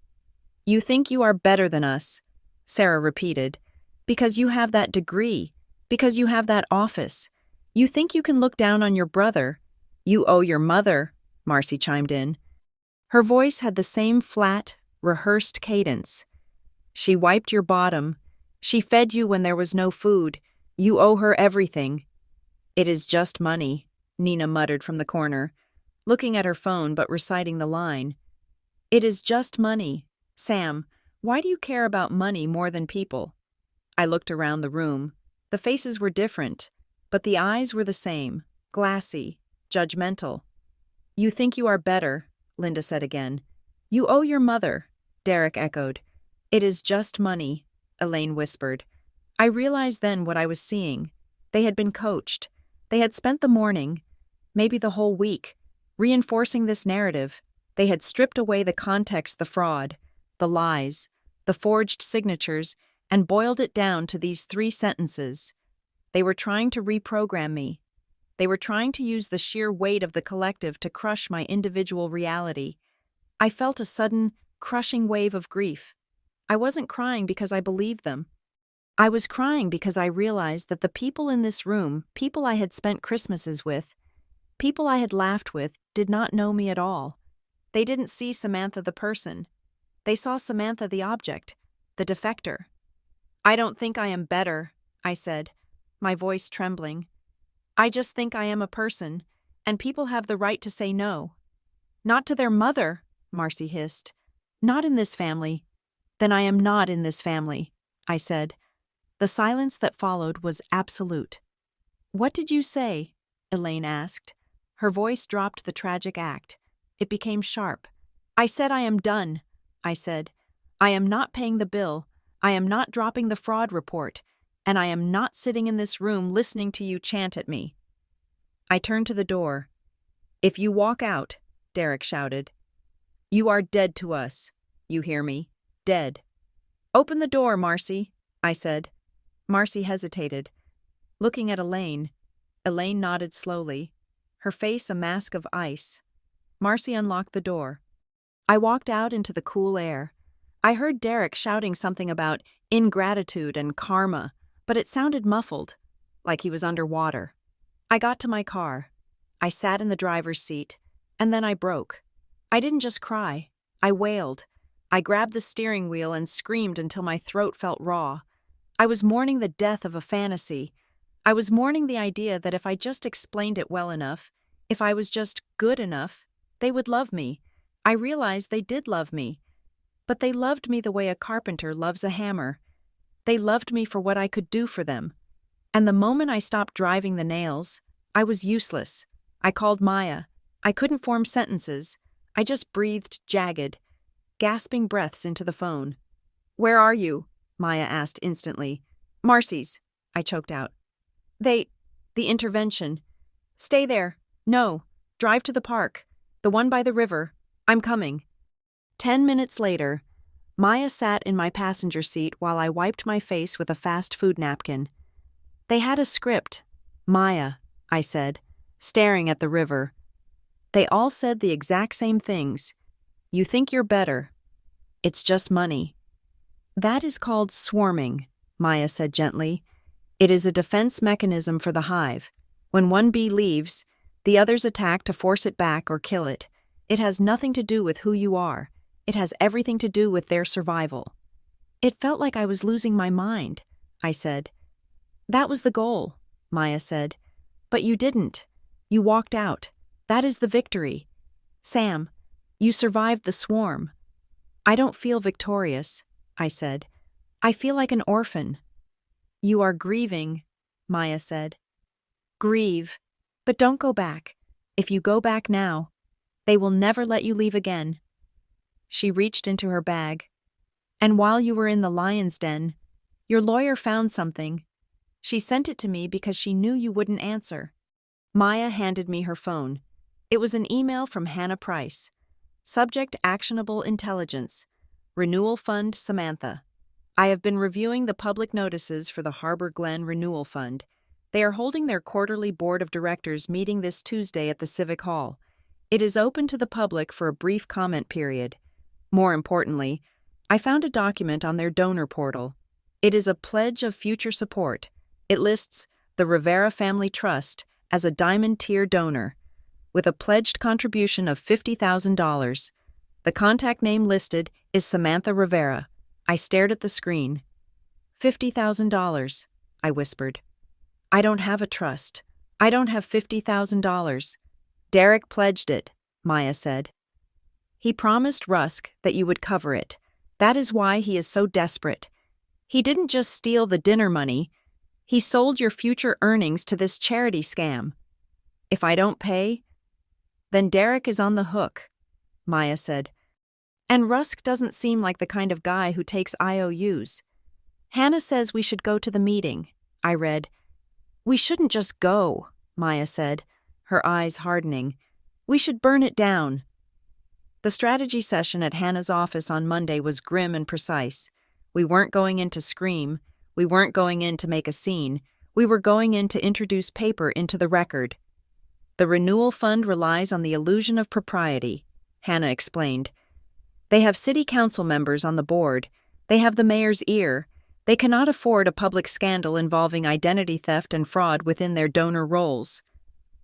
A: You think you are better than us, Sarah repeated. Because you have that degree. Because you have that office. You think you can look down on your brother. You owe your mother, Marcy chimed in. Her voice had the same flat, rehearsed cadence. She wiped your bottom. She fed you when there was no food. You owe her everything. It is just money, Nina muttered from the corner, looking at her phone but reciting the line. It is just money. Sam, why do you care about money more than people? I looked around the room. The faces were different, but the eyes were the same, glassy, judgmental. You think you are better, Linda said again. You owe your mother, Derek echoed. It is just money, Elaine whispered. I realized then what I was seeing. They had been coached. They had spent the morning, maybe the whole week, reinforcing this narrative. They had stripped away the context, the fraud, the lies, the forged signatures, and boiled it down to these 3 sentences. They were trying to reprogram me. They were trying to use the sheer weight of the collective to crush my individual reality. I felt a sudden, crushing wave of grief. I wasn't crying because I believed them. I was crying because I realized that the people in this room, people I had spent Christmases with, people I had laughed with, did not know me at all. They didn't see Samantha the person. They saw Samantha the object, the defector. "I don't think I am better," I said, my voice trembling. "I just think I am a person, and people have the right to say no." "Not to their mother," Marcy hissed. "Not in this family." "Then I am not in this family," I said. The silence that followed was absolute. "What did you say?" Elaine asked. Her voice dropped the tragic act. It became sharp. "I said I am done," I said. "I am not paying the bill. I am not dropping the fraud report. And I am not sitting in this room listening to you chant at me." I turned to the door. "If you walk out," Derek shouted, "you are dead to us. You hear me? Dead." "Open the door, Marcy," I said. Marcy hesitated. Looking at Elaine nodded slowly, her face a mask of ice. Marcy unlocked the door. I walked out into the cool air. I heard Derek shouting something about ingratitude and karma, but it sounded muffled, like he was underwater. I got to my car. I sat in the driver's seat, and then I broke. I didn't just cry. I wailed. I grabbed the steering wheel and screamed until my throat felt raw. I was mourning the death of a fantasy. I was mourning the idea that if I just explained it well enough, if I was just good enough, they would love me. I realized they did love me. But they loved me the way a carpenter loves a hammer. They loved me for what I could do for them. And the moment I stopped driving the nails, I was useless. I called Maya. I couldn't form sentences. I just breathed jagged, gasping breaths into the phone. "Where are you?" Maya asked instantly. "Marcy's," I choked out. The intervention. "Stay there. No. Drive to the park. The one by the river. I'm coming." 10 minutes later, Maya sat in my passenger seat while I wiped my face with a fast food napkin. "They had a script." "Maya," I said, staring at the river. "They all said the exact same things. You think you're better. It's just money." "That is called swarming," Maya said gently. "It is a defense mechanism for the hive. When one bee leaves, the others attack to force it back or kill it. It has nothing to do with who you are. It has everything to do with their survival." "It felt like I was losing my mind," I said. "That was the goal," Maya said. "But you didn't. You walked out. That is the victory. Sam, you survived the swarm." "I don't feel victorious," I said. "I feel like an orphan." "You are grieving," Maya said. "Grieve, but don't go back. If you go back now, they will never let you leave again." She reached into her bag. "And while you were in the lion's den, your lawyer found something. She sent it to me because she knew you wouldn't answer." Maya handed me her phone. It was an email from Hannah Price. Subject: actionable intelligence. Renewal Fund, Samantha. "I have been reviewing the public notices for the Harbor Glen Renewal Fund. They are holding their quarterly board of directors meeting this Tuesday at the Civic Hall. It is open to the public for a brief comment period. More importantly, I found a document on their donor portal. It is a pledge of future support. It lists the Rivera Family Trust as a diamond tier donor, with a pledged contribution of $50,000. The contact name listed is Samantha Rivera. I stared at the screen. $50,000, I whispered. "I don't have a trust. I don't have $50,000. Derek pledged it," Maya said. "He promised Rusk that you would cover it. That is why he is so desperate. He didn't just steal the dinner money. He sold your future earnings to this charity scam. If I don't pay, then Derek is on the hook," Maya said. "And Rusk doesn't seem like the kind of guy who takes IOUs. Hannah says we should go to the meeting," I read. "We shouldn't just go," Maya said, her eyes hardening. We should burn it down. The strategy session at Hannah's office on Monday was grim and precise. We weren't going in to scream. We weren't going in to make a scene. We were going in to introduce paper into the record. The renewal fund relies on the illusion of propriety, Hannah explained. They have city council members on the board. They have the mayor's ear. They cannot afford a public scandal involving identity theft and fraud within their donor roles.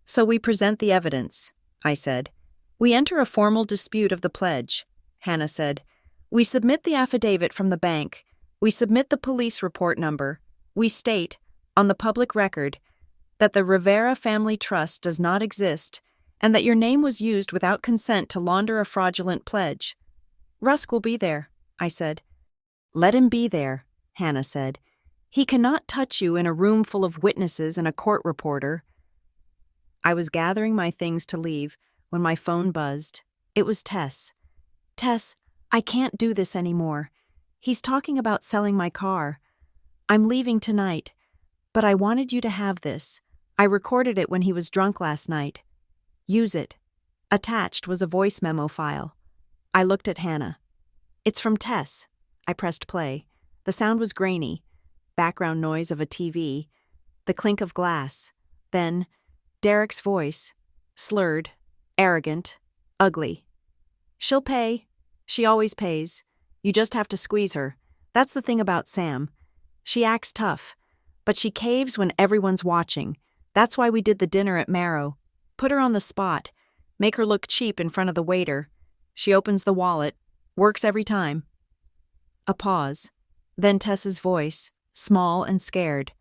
A: So we present the evidence, I said. We enter a formal dispute of the pledge, Hannah said. We submit the affidavit from the bank. We submit the police report number. We state, on the public record, that the Rivera Family Trust does not exist and that your name was used without consent to launder a fraudulent pledge. Rusk will be there, I said. Let him be there, Hannah said. He cannot touch you in a room full of witnesses and a court reporter. I was gathering my things to leave when my phone buzzed. It was Tess. Tess, I can't do this anymore. He's talking about selling my car. I'm leaving tonight, but I wanted you to have this. I recorded it when he was drunk last night. Use it. Attached was a voice memo file. I looked at Hannah. It's from Tess. I pressed play. The sound was grainy. Background noise of a TV. The clink of glass. Then, Derek's voice. Slurred. Arrogant. Ugly. She'll pay. She always pays. You just have to squeeze her. That's the thing about Sam. She acts tough, but she caves when everyone's watching. That's why we did the dinner at Marrow. Put her on the spot. Make her look cheap in front of the waiter. She opens the wallet. Works every time. A pause. Then Tess's voice, small and scared.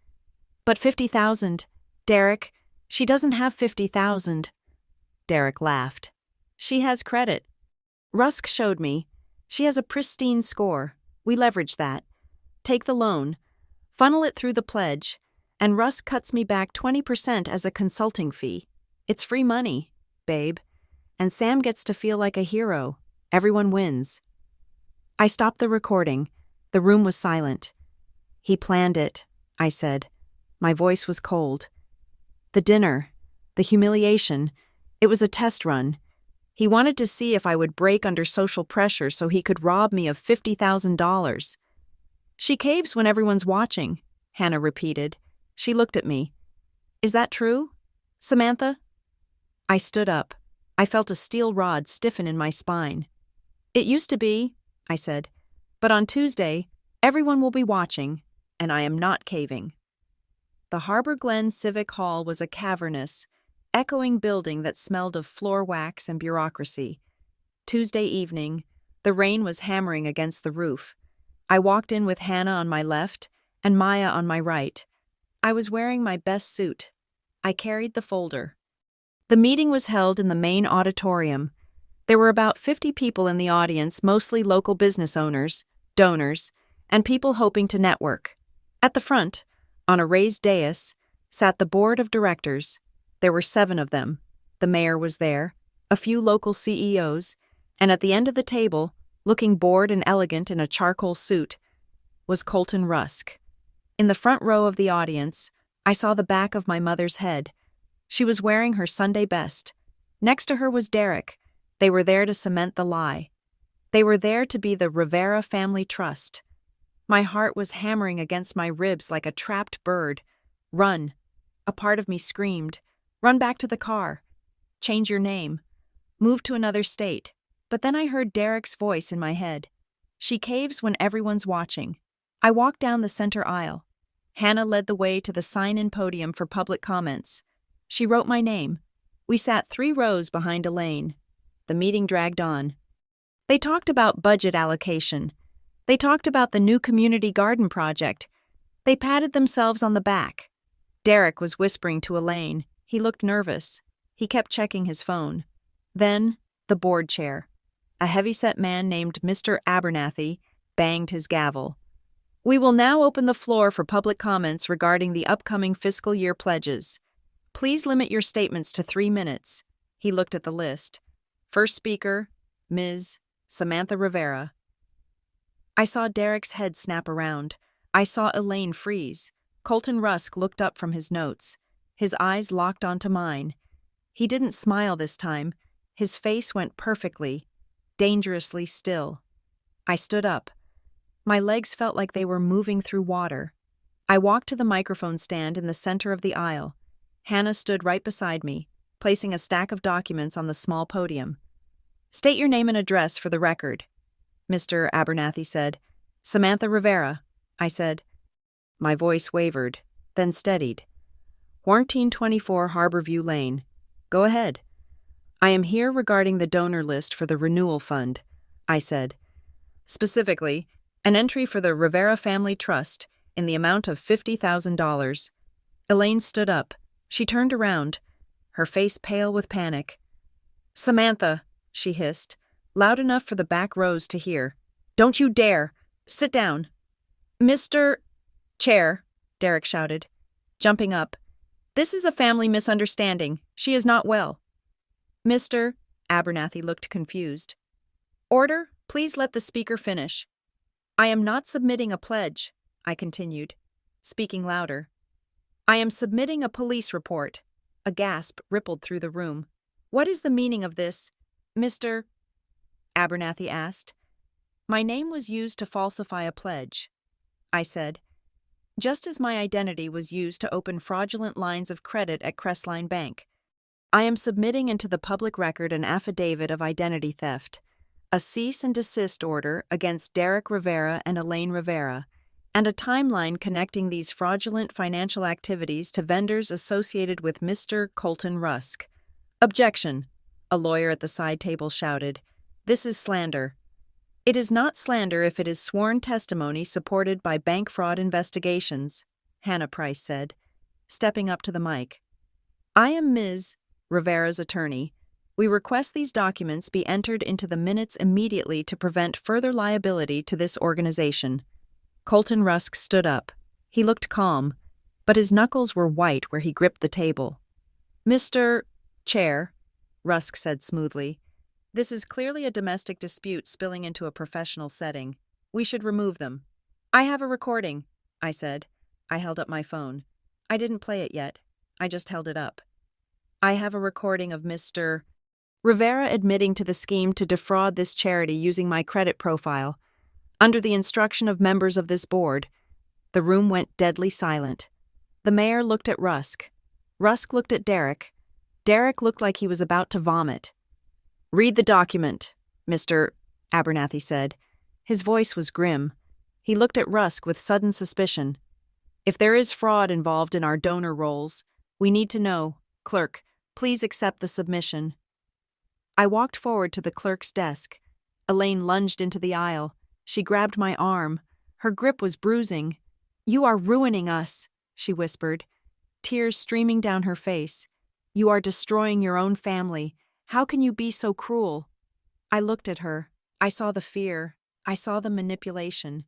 A: But 50,000. Derek, she doesn't have 50,000. Derek laughed. She has credit. Rusk showed me. She has a pristine score. We leverage that. Take the loan. Funnel it through the pledge. And Rusk cuts me back 20% as a consulting fee. It's free money, babe. And Sam gets to feel like a hero. Everyone wins. I stopped the recording. The room was silent. He planned it, I said. My voice was cold. The dinner, the humiliation, it was a test run. He wanted to see if I would break under social pressure so he could rob me of $50,000. She caves when everyone's watching, Hannah repeated. She looked at me. Is that true, Samantha? I stood up. I felt a steel rod stiffen in my spine. It used to be, I said, but on Tuesday, everyone will be watching, and I am not caving. The Harbor Glen Civic Hall was a cavernous, echoing building that smelled of floor wax and bureaucracy. Tuesday evening, the rain was hammering against the roof. I walked in with Hannah on my left and Maya on my right. I was wearing my best suit. I carried the folder. The meeting was held in the main auditorium. There were about 50 people in the audience, mostly local business owners, donors, and people hoping to network. At the front, on a raised dais, sat the board of directors. There were 7 of them. The mayor was there, a few local CEOs, and at the end of the table, looking bored and elegant in a charcoal suit, was Colton Rusk. In the front row of the audience, I saw the back of my mother's head. She was wearing her Sunday best. Next to her was Derek. They were there to cement the lie. They were there to be the Rivera Family Trust. My heart was hammering against my ribs like a trapped bird. Run. A part of me screamed. Run back to the car. Change your name. Move to another state. But then I heard Derek's voice in my head. She caves when everyone's watching. I walked down the center aisle. Hannah led the way to the sign-in podium for public comments. She wrote my name. We sat 3 rows behind Elaine. The meeting dragged on. They talked about budget allocation. They talked about the new community garden project. They patted themselves on the back. Derek was whispering to Elaine. He looked nervous. He kept checking his phone. Then, the board chair. A heavy-set man named Mr. Abernathy banged his gavel. We will now open the floor for public comments regarding the upcoming fiscal year pledges. Please limit your statements to 3 minutes. He looked at the list. First speaker, Ms. Samantha Rivera. I saw Derek's head snap around. I saw Elaine freeze. Colton Rusk looked up from his notes. His eyes locked onto mine. He didn't smile this time. His face went perfectly, dangerously still. I stood up. My legs felt like they were moving through water. I walked to the microphone stand in the center of the aisle. Hannah stood right beside me, placing a stack of documents on the small podium. "State your name and address for the record," Mr. Abernathy said. "Samantha Rivera," I said. My voice wavered, then steadied. "1424 Harborview Lane. Go ahead." "I am here regarding the donor list for the renewal fund," I said. "Specifically, an entry for the Rivera Family Trust in the amount of $50,000. Elaine stood up. She turned around, her face pale with panic. "Samantha," she hissed, loud enough for the back rows to hear. "Don't you dare! Sit down!" "Mr. Chair," Derek shouted, jumping up. "This is a family misunderstanding. She is not well." Mr. Abernathy looked confused. "Order, please let the speaker finish." "I am not submitting a pledge," I continued, speaking louder. "I am submitting a police report." A gasp rippled through the room. "What is the meaning of this, Mr. Abernathy asked. "My name was used to falsify a pledge," I said, "just as my identity was used to open fraudulent lines of credit at Crestline Bank. I am submitting into the public record an affidavit of identity theft, a cease and desist order against Derek Rivera and Elaine Rivera, and a timeline connecting these fraudulent financial activities to vendors associated with Mr. Colton Rusk." "Objection," a lawyer at the side table shouted. "This is slander." "It is not slander if it is sworn testimony supported by bank fraud investigations," Hannah Price said, stepping up to the mic. "I am Ms. Rivera's attorney. We request these documents be entered into the minutes immediately to prevent further liability to this organization." Colton Rusk stood up. He looked calm, but his knuckles were white where he gripped the table. "Mr. Chair," Rusk said smoothly, "this is clearly a domestic dispute spilling into a professional setting. We should remove them." "I have a recording," I said. I held up my phone. I didn't play it yet. I just held it up. "I have a recording of Mr. Rivera admitting to the scheme to defraud this charity using my credit profile. Under the instruction of members of this board." The room went deadly silent. The mayor looked at Rusk. Rusk looked at Derek. Derek looked like he was about to vomit. "Read the document," Mr. Abernathy said. His voice was grim. He looked at Rusk with sudden suspicion. "If there is fraud involved in our donor rolls, we need to know. Clerk, please accept the submission." I walked forward to the clerk's desk. Elaine lunged into the aisle. She grabbed my arm. Her grip was bruising. "You are ruining us," she whispered, tears streaming down her face. "You are destroying your own family. How can you be so cruel?" I looked at her. I saw the fear. I saw the manipulation.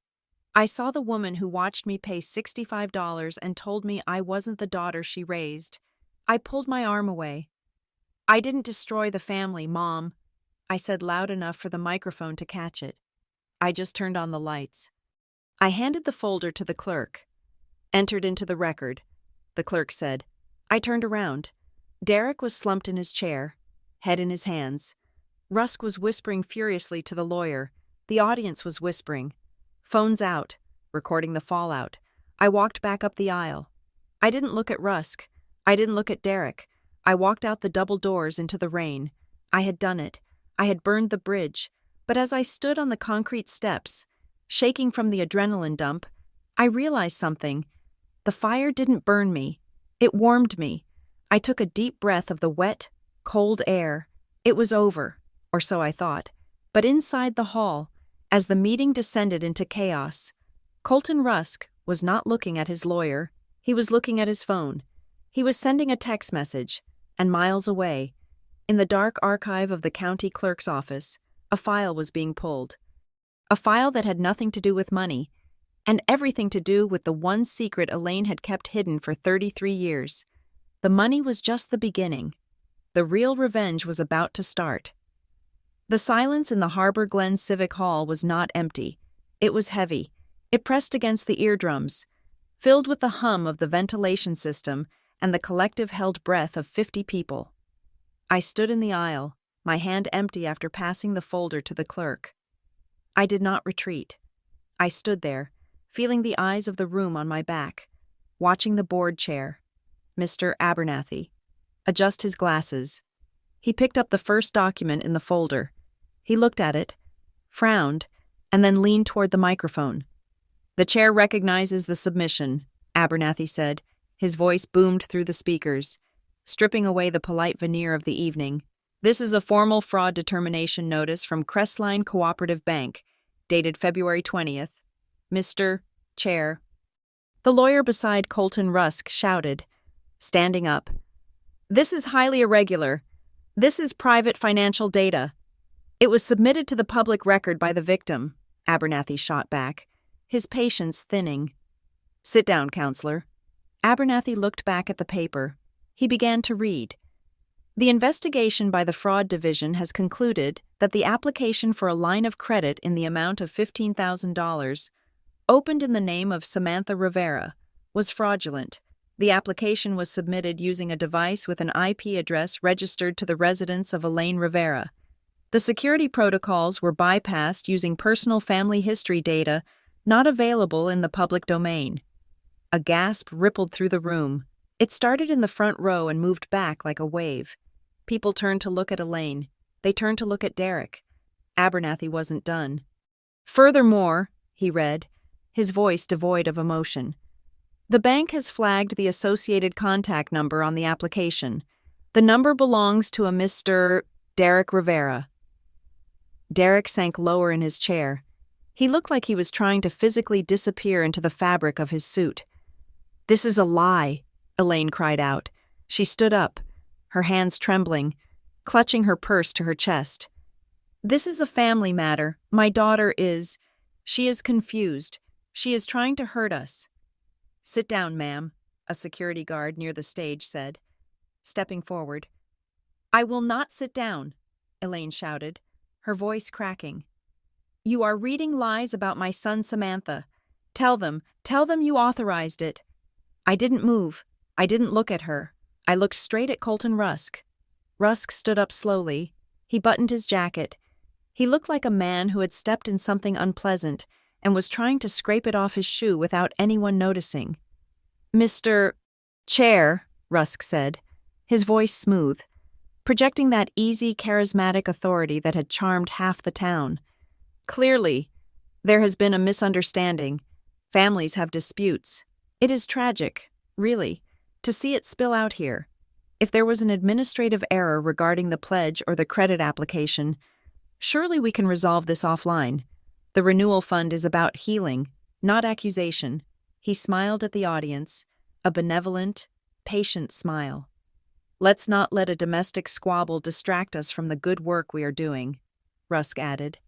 A: I saw the woman who watched me pay $65 and told me I wasn't the daughter she raised. I pulled my arm away. "I didn't destroy the family, Mom," I said loud enough for the microphone to catch it. I just turned on the lights. I handed the folder to the clerk. "Entered into the record," the clerk said. I turned around. Derek was slumped in his chair, head in his hands. Rusk was whispering furiously to the lawyer. The audience was whispering. Phones out, recording the fallout. I walked back up the aisle. I didn't look at Rusk. I didn't look at Derek. I walked out the double doors into the rain. I had done it. I had burned the bridge. But as I stood on the concrete steps, shaking from the adrenaline dump, I realized something. The fire didn't burn me. It warmed me. I took a deep breath of the wet, cold air. It was over, or so I thought. But inside the hall, as the meeting descended into chaos, Colton Rusk was not looking at his lawyer. He was looking at his phone. He was sending a text message, and miles away, in the dark archive of the county clerk's office, a file was being pulled. A file that had nothing to do with money, and everything to do with the one secret Elaine had kept hidden for 33 years. The money was just the beginning. The real revenge was about to start. The silence in the Harbor Glen Civic Hall was not empty. It was heavy. It pressed against the eardrums, filled with the hum of the ventilation system and the collective held breath of 50 people. I stood in the aisle, my hand empty after passing the folder to the clerk. I did not retreat. I stood there, feeling the eyes of the room on my back, watching the board chair, Mr. Abernathy, adjust his glasses. He picked up the first document in the folder. He looked at it, frowned, and then leaned toward the microphone. "The chair recognizes the submission," Abernathy said. His voice boomed through the speakers, stripping away the polite veneer of the evening. "This is a formal fraud determination notice from Crestline Cooperative Bank, dated February 20th. Mr. Chair." The lawyer beside Colton Rusk shouted, standing up, "This is highly irregular. This is private financial data." "It was submitted to the public record by the victim," Abernathy shot back, his patience thinning. "Sit down, counselor." Abernathy looked back at the paper. He began to read. "The investigation by the Fraud Division has concluded that the application for a line of credit in the amount of $15,000, opened in the name of Samantha Rivera, was fraudulent. The application was submitted using a device with an IP address registered to the residence of Elaine Rivera. The security protocols were bypassed using personal family history data not available in the public domain." A gasp rippled through the room. It started in the front row and moved back like a wave. People turned to look at Elaine. They turned to look at Derek. Abernathy wasn't done. "Furthermore," he read, his voice devoid of emotion, "the bank has flagged the associated contact number on the application. The number belongs to a Mr. Derek Rivera." Derek sank lower in his chair. He looked like he was trying to physically disappear into the fabric of his suit. "This is a lie," Elaine cried out. She stood up, her hands trembling, clutching her purse to her chest. "This is a family matter. My daughter is... She is confused. She is trying to hurt us." "Sit down, ma'am," a security guard near the stage said, stepping forward. "I will not sit down," Elaine shouted, her voice cracking. "You are reading lies about my son Samantha. Tell them you authorized it." "I didn't move. I didn't look at her. I looked straight at Colton Rusk." Rusk stood up slowly. He buttoned his jacket. He looked like a man who had stepped in something unpleasant and was trying to scrape it off his shoe without anyone noticing. "Mr. Chair," Rusk said, his voice smooth, projecting that easy, charismatic authority that had charmed half the town. "Clearly, there has been a misunderstanding. Families have disputes. It is tragic, really, to see it spill out here. If there was an administrative error regarding the pledge or the credit application, surely we can resolve this offline. The renewal fund is about healing, not accusation." He smiled at the audience, a benevolent, patient smile. "Let's not let a domestic squabble distract us from the good work we are doing," Rusk added.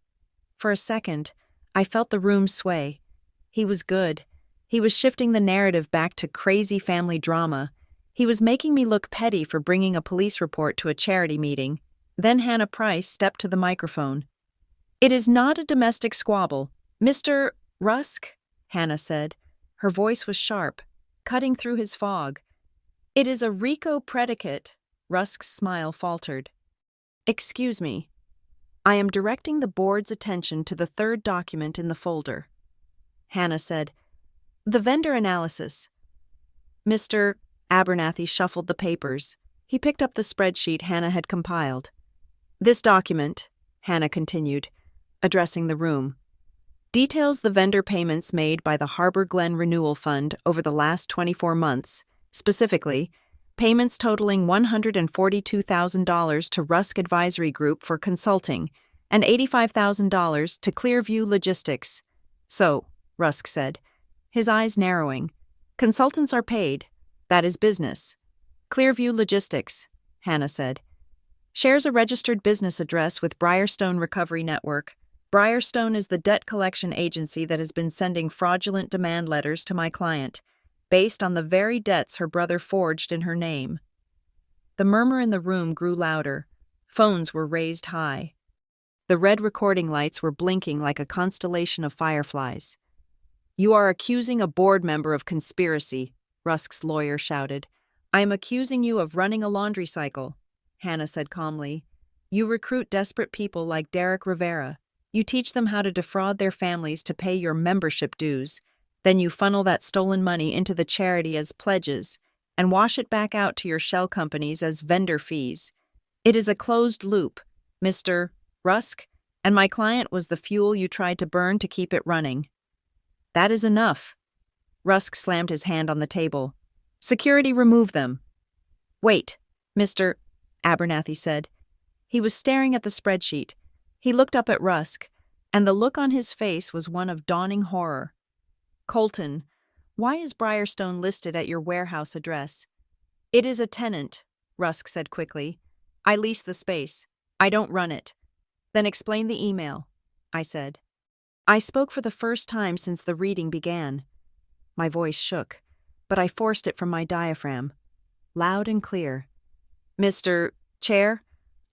A: For a second, I felt the room sway. He was good. He was shifting the narrative back to crazy family drama. He was making me look petty for bringing a police report to a charity meeting. Then Hannah Price stepped to the microphone. "It is not a domestic squabble. Mr. Rusk," Hannah said. Her voice was sharp, cutting through his fog. "It is a RICO predicate." Rusk's smile faltered. "Excuse me. I am directing the board's attention to the third document in the folder." Hannah said, "The vendor analysis." Mr. Abernathy shuffled the papers. He picked up the spreadsheet Hannah had compiled. "This document," Hannah continued, addressing the room, "details the vendor payments made by the Harbor Glen Renewal Fund over the last 24 months, specifically, payments totaling $142,000 to Rusk Advisory Group for consulting and $85,000 to Clearview Logistics. So," Rusk said, his eyes narrowing, "consultants are paid. That is business." "Clearview Logistics," Hannah said, "shares a registered business address with Briarstone Recovery Network. Briarstone is the debt collection agency that has been sending fraudulent demand letters to my client, based on the very debts her brother forged in her name." The murmur in the room grew louder. Phones were raised high. The red recording lights were blinking like a constellation of fireflies. "You are accusing a board member of conspiracy," Rusk's lawyer shouted. I am accusing you of running a laundry cycle, Hannah said calmly. You recruit desperate people like Derek Rivera. You teach them how to defraud their families to pay your membership dues. Then you funnel that stolen money into the charity as pledges and wash it back out to your shell companies as vendor fees. It is a closed loop, Mr. Rusk, and my client was the fuel you tried to burn to keep it running. That is enough. Rusk slammed his hand on the table. Security, remove them. Wait, Mr. Abernathy said. He was staring at the spreadsheet. He looked up at Rusk, and the look on his face was one of dawning horror. Colton, why is Briarstone listed at your warehouse address? It is a tenant, Rusk said quickly. I lease the space. I don't run it. Then explain the email, I said. I spoke for the first time since the reading began. My voice shook, but I forced it from my diaphragm, loud and clear. Mr. Chair,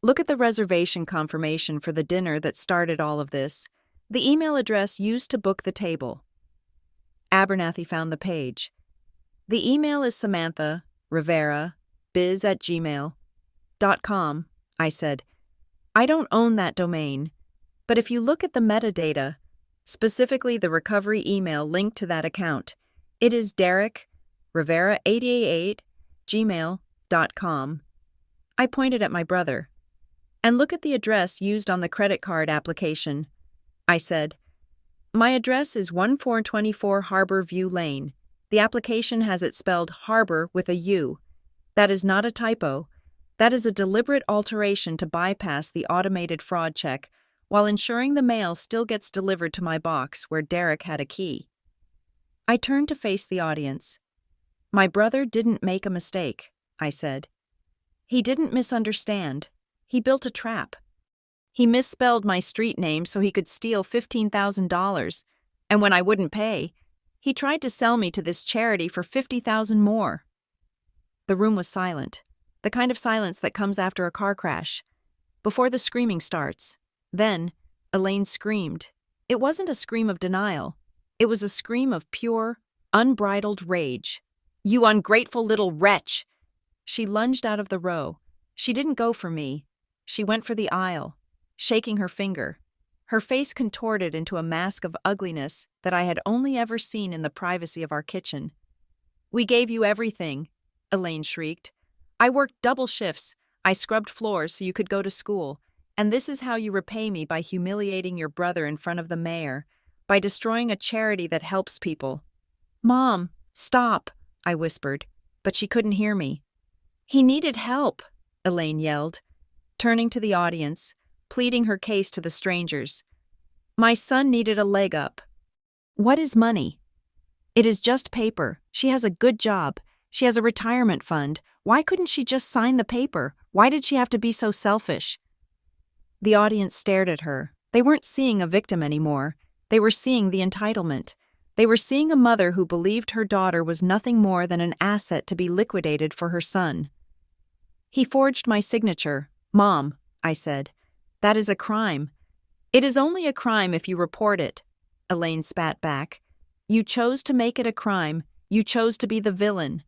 A: look at the reservation confirmation for the dinner that started all of this. The email address used to book the table. Abernathy found the page. The email is Samantha Rivera, biz@gmail.com, I said. I don't own that domain, but if you look at the metadata, specifically the recovery email linked to that account, it is Derek Rivera888@gmail.com. I pointed at my brother. And look at the address used on the credit card application, I said. My address is 1424 Harbor View Lane. The application has it spelled Harbor with a U. That is not a typo. That is a deliberate alteration to bypass the automated fraud check while ensuring the mail still gets delivered to my box where Derek had a key. I turned to face the audience. My brother didn't make a mistake, I said. He didn't misunderstand. He built a trap. He misspelled my street name so he could steal $15,000, and when I wouldn't pay, he tried to sell me to this charity for $50,000 more. The room was silent, the kind of silence that comes after a car crash, before the screaming starts. Then, Elaine screamed. It wasn't a scream of denial. It was a scream of pure, unbridled rage. You ungrateful little wretch! She lunged out of the row. She didn't go for me. She went for the aisle, shaking her finger. Her face contorted into a mask of ugliness that I had only ever seen in the privacy of our kitchen. We gave you everything, Elaine shrieked. I worked double shifts. I scrubbed floors so you could go to school. And this is how you repay me by humiliating your brother in front of the mayor, by destroying a charity that helps people. Mom, stop, I whispered, but she couldn't hear me. He needed help, Elaine yelled, turning to the audience, pleading her case to the strangers. My son needed a leg up. What is money? It is just paper. She has a good job. She has a retirement fund. Why couldn't she just sign the paper? Why did she have to be so selfish? The audience stared at her. They weren't seeing a victim anymore. They were seeing the entitlement. They were seeing a mother who believed her daughter was nothing more than an asset to be liquidated for her son. He forged my signature. Mom, I said. That is a crime. It is only a crime if you report it, Elaine spat back. You chose to make it a crime. You chose to be the villain.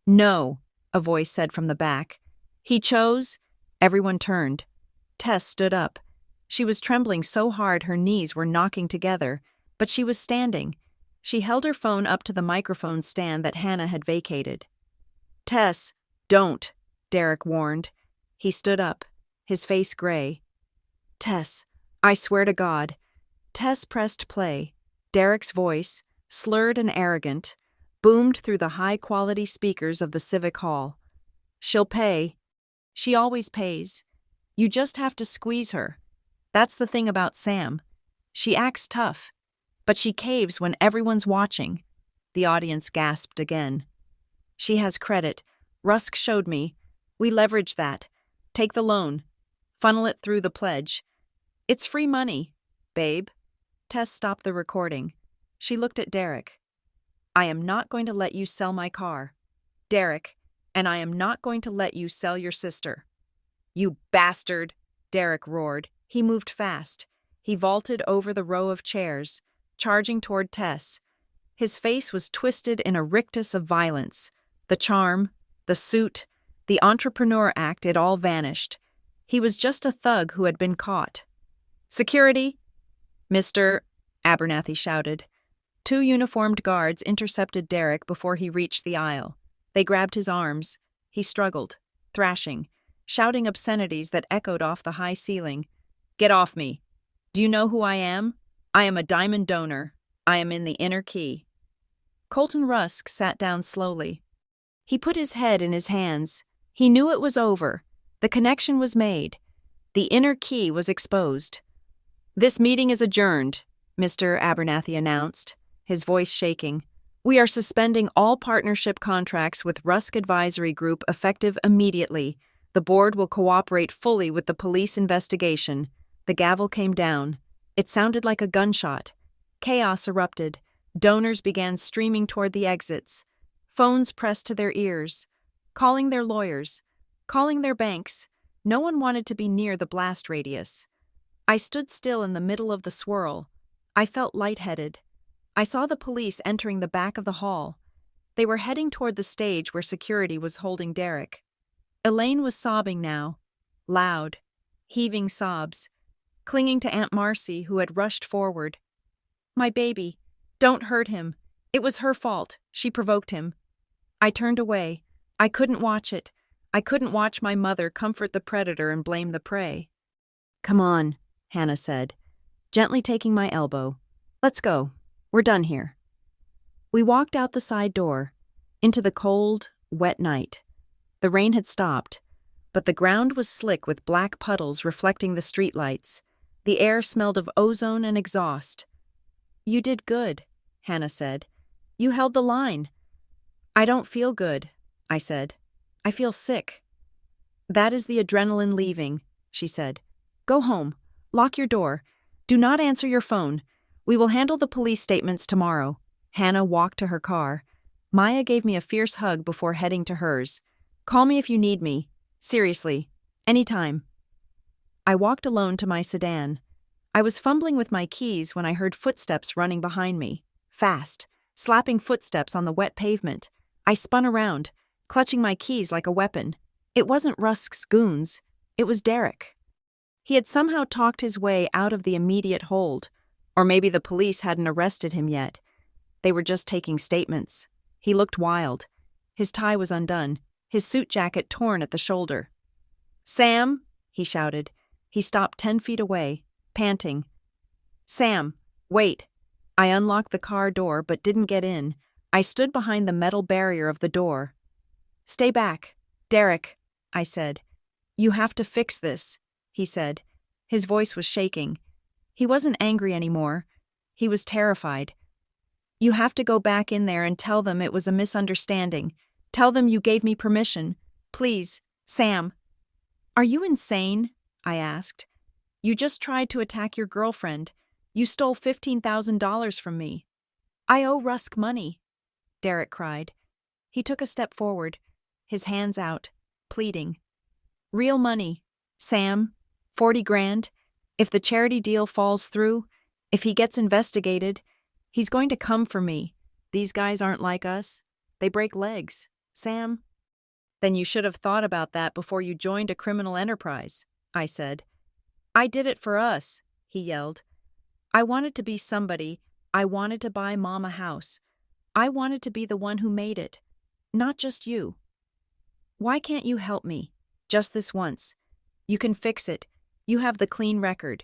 A: No, a voice said from the back. He chose. Everyone turned. Tess stood up. She was trembling so hard her knees were knocking together, but she was standing. She held her phone up to the microphone stand that Hannah had vacated. Tess, don't, Derek warned. He stood up, his face gray. Tess, I swear to God. Tess pressed play. Derek's voice, slurred and arrogant, boomed through the high-quality speakers of the Civic Hall. She'll pay. She always pays. You just have to squeeze her. That's the thing about Sam. She acts tough, but she caves when everyone's watching. The audience gasped again. She has credit. Rusk showed me. We leverage that. Take the loan. Funnel it through the pledge. It's free money, babe. Tess stopped the recording. She looked at Derek. I am not going to let you sell my car. Derek, and I am not going to let you sell your sister. You bastard, Derek roared. He moved fast. He vaulted over the row of chairs, charging toward Tess. His face was twisted in a rictus of violence. The charm, The suit, the entrepreneur act, it all vanished. He was just a thug who had been caught. "Security!" "Mr. Abernathy shouted. Two uniformed guards intercepted Derek before he reached the aisle. They grabbed his arms. He struggled, thrashing, shouting obscenities that echoed off the high ceiling. "Get off me! Do you know who I am? I am a diamond donor. I am in the inner key." Colton Rusk sat down slowly. He put his head in his hands. He knew it was over. The connection was made. The inner key was exposed. "This meeting is adjourned," Mr. Abernathy announced, his voice shaking. "We are suspending all partnership contracts with Rusk Advisory Group effective immediately. The board will cooperate fully with the police investigation." The gavel came down. It sounded like a gunshot. Chaos erupted. Donors began streaming toward the exits. Phones pressed to their ears. Calling their lawyers. Calling their banks. No one wanted to be near the blast radius. I stood still in the middle of the swirl. I felt lightheaded. I saw the police entering the back of the hall. They were heading toward the stage where security was holding Derek. Elaine was sobbing now. Loud, heaving sobs. Clinging to Aunt Marcy, who had rushed forward. "My baby. Don't hurt him. It was her fault. She provoked him." I turned away. I couldn't watch it. I couldn't watch my mother comfort the predator and blame the prey. "Come on," Hannah said, gently taking my elbow. "Let's go. We're done here." We walked out the side door, into the cold, wet night. The rain had stopped, but the ground was slick with black puddles reflecting the streetlights. The air smelled of ozone and exhaust. "You did good," Hannah said. "You held the line." "I don't feel good," I said. "I feel sick." "That is the adrenaline leaving," she said. "Go home. Lock your door. Do not answer your phone. We will handle the police statements tomorrow." Hannah walked to her car. Maya gave me a fierce hug before heading to hers. "Call me if you need me. Seriously. Anytime." I walked alone to my sedan. I was fumbling with my keys when I heard footsteps running behind me. Fast, slapping footsteps on the wet pavement. I spun around, clutching my keys like a weapon. It wasn't Rusk's goons. It was Derek. He had somehow talked his way out of the immediate hold. Or maybe the police hadn't arrested him yet. They were just taking statements. He looked wild. His tie was undone, his suit jacket torn at the shoulder. "Sam!" he shouted. He stopped 10 feet away, panting. "Sam, wait." I unlocked the car door but didn't get in. I stood behind the metal barrier of the door. "Stay back. Derek," I said. "You have to fix this," he said. His voice was shaking. He wasn't angry anymore. He was terrified. "You have to go back in there and tell them it was a misunderstanding. Tell them you gave me permission. Please, Sam." "Are you insane?" I asked. "You just tried to attack your girlfriend. You stole $15,000 from me." "I owe Rusk money," Derek cried. He took a step forward, his hands out, pleading. "Real money. Sam, 40 grand. If the charity deal falls through, if he gets investigated, he's going to come for me. These guys aren't like us. They break legs. Sam." "Then you should have thought about that before you joined a criminal enterprise," I said. "I did it for us," he yelled. "I wanted to be somebody. I wanted to buy Mom a house. I wanted to be the one who made it. Not just you. Why can't you help me? Just this once. You can fix it. You have the clean record.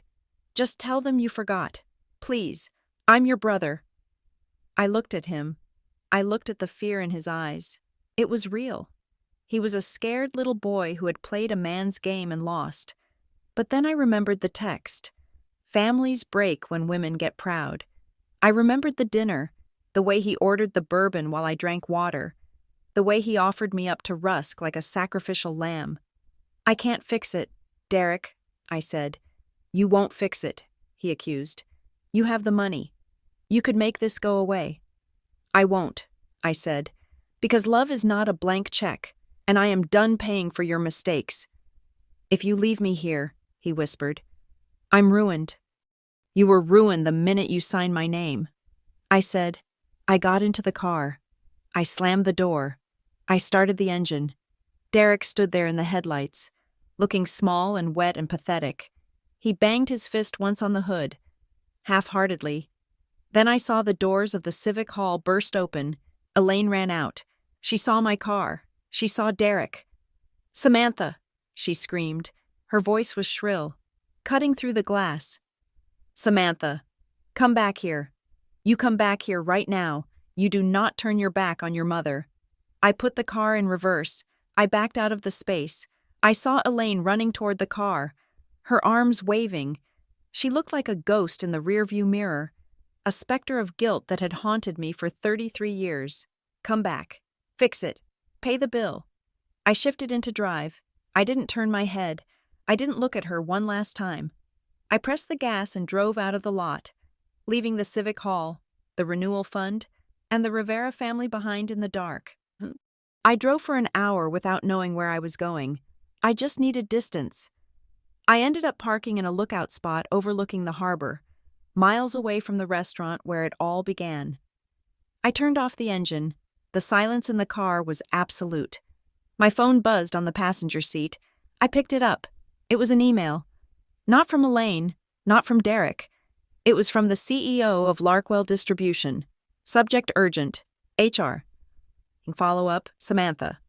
A: Just tell them you forgot. Please. I'm your brother." I looked at him. I looked at the fear in his eyes. It was real. He was a scared little boy who had played a man's game and lost. But then I remembered the text. Families break when women get proud. I remembered the dinner, the way he ordered the bourbon while I drank water, the way he offered me up to Rusk like a sacrificial lamb. "I can't fix it, Derek," I said. "You won't fix it," he accused. "You have the money. You could make this go away." "I won't," I said, "because love is not a blank check, and I am done paying for your mistakes." "If you leave me here," he whispered, "I'm ruined." "You were ruined the minute you signed my name." I said. I got into the car. I slammed the door. I started the engine. Derek stood there in the headlights, looking small and wet and pathetic. He banged his fist once on the hood, half-heartedly. Then I saw the doors of the Civic Hall burst open. Elaine ran out. She saw my car. She saw Derek. "Samantha!" she screamed. Her voice was shrill, cutting through the glass. "Samantha, come back here. You come back here right now. You do not turn your back on your mother." I put the car in reverse. I backed out of the space. I saw Elaine running toward the car, her arms waving. She looked like a ghost in the rearview mirror, a specter of guilt that had haunted me for 33 years. "Come back. Fix it. Pay the bill." I shifted into drive. I didn't turn my head. I didn't look at her one last time. I pressed the gas and drove out of the lot, leaving the Civic Hall, the renewal fund, and the Rivera family behind in the dark. I drove for an hour without knowing where I was going. I just needed distance. I ended up parking in a lookout spot overlooking the harbor, miles away from the restaurant where it all began. I turned off the engine. The silence in the car was absolute. My phone buzzed on the passenger seat. I picked it up. It was an email. Not from Elaine, not from Derek. It was from the CEO of Larkwell Distribution. Subject urgent. HR. Follow-up, Samantha.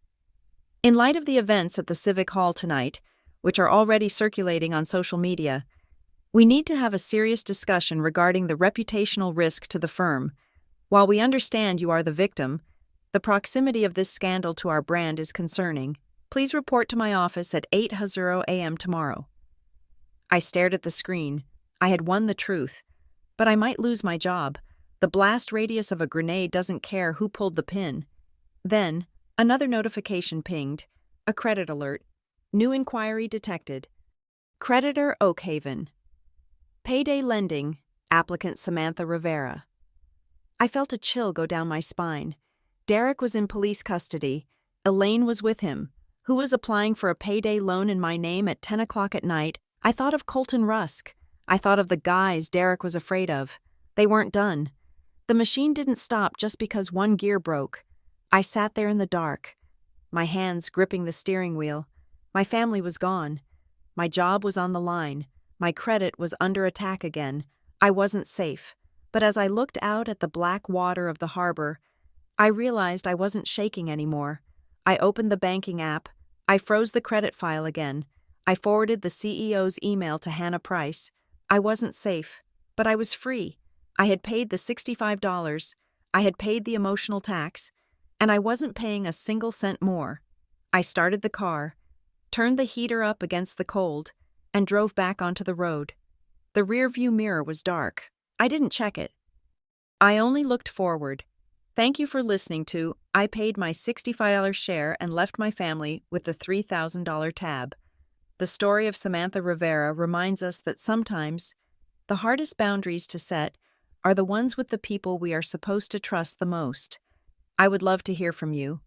A: In light of the events at the Civic Hall tonight, which are already circulating on social media, we need to have a serious discussion regarding the reputational risk to the firm. While we understand you are the victim, the proximity of this scandal to our brand is concerning. Please report to my office at 8:00 a.m. tomorrow. I stared at the screen. I had won the truth. But I might lose my job. The blast radius of a grenade doesn't care who pulled the pin. Then, another notification pinged. A credit alert. New inquiry detected. Creditor Oakhaven. Payday lending. Applicant Samantha Rivera. I felt a chill go down my spine. Derek was in police custody. Elaine was with him. Who was applying for a payday loan in my name at 10 o'clock at night? I thought of Colton Rusk. I thought of the guys Derek was afraid of. They weren't done. The machine didn't stop just because one gear broke. I sat there in the dark, my hands gripping the steering wheel. My family was gone. My job was on the line. My credit was under attack again. I wasn't safe. But as I looked out at the black water of the harbor, I realized I wasn't shaking anymore. I opened the banking app. I froze the credit file again. I forwarded the CEO's email to Hannah Price. I wasn't safe, but I was free. I had paid the $65. I had paid the emotional tax, and I wasn't paying a single cent more. I started the car, turned the heater up against the cold, and drove back onto the road. The rearview mirror was dark. I didn't check it. I only looked forward. Thank you for listening to I Paid My $65 share and Left My Family with the $3,000 tab. The story of Samantha Rivera reminds us that sometimes the hardest boundaries to set are the ones with the people we are supposed to trust the most. I would love to hear from you.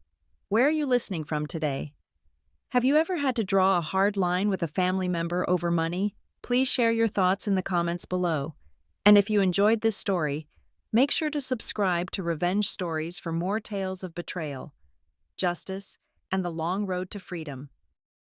A: Where are you listening from today? Have you ever had to draw a hard line with a family member over money? Please share your thoughts in the comments below. And if you enjoyed this story, make sure to subscribe to Revenge Stories for more tales of betrayal, justice, and the long road to freedom.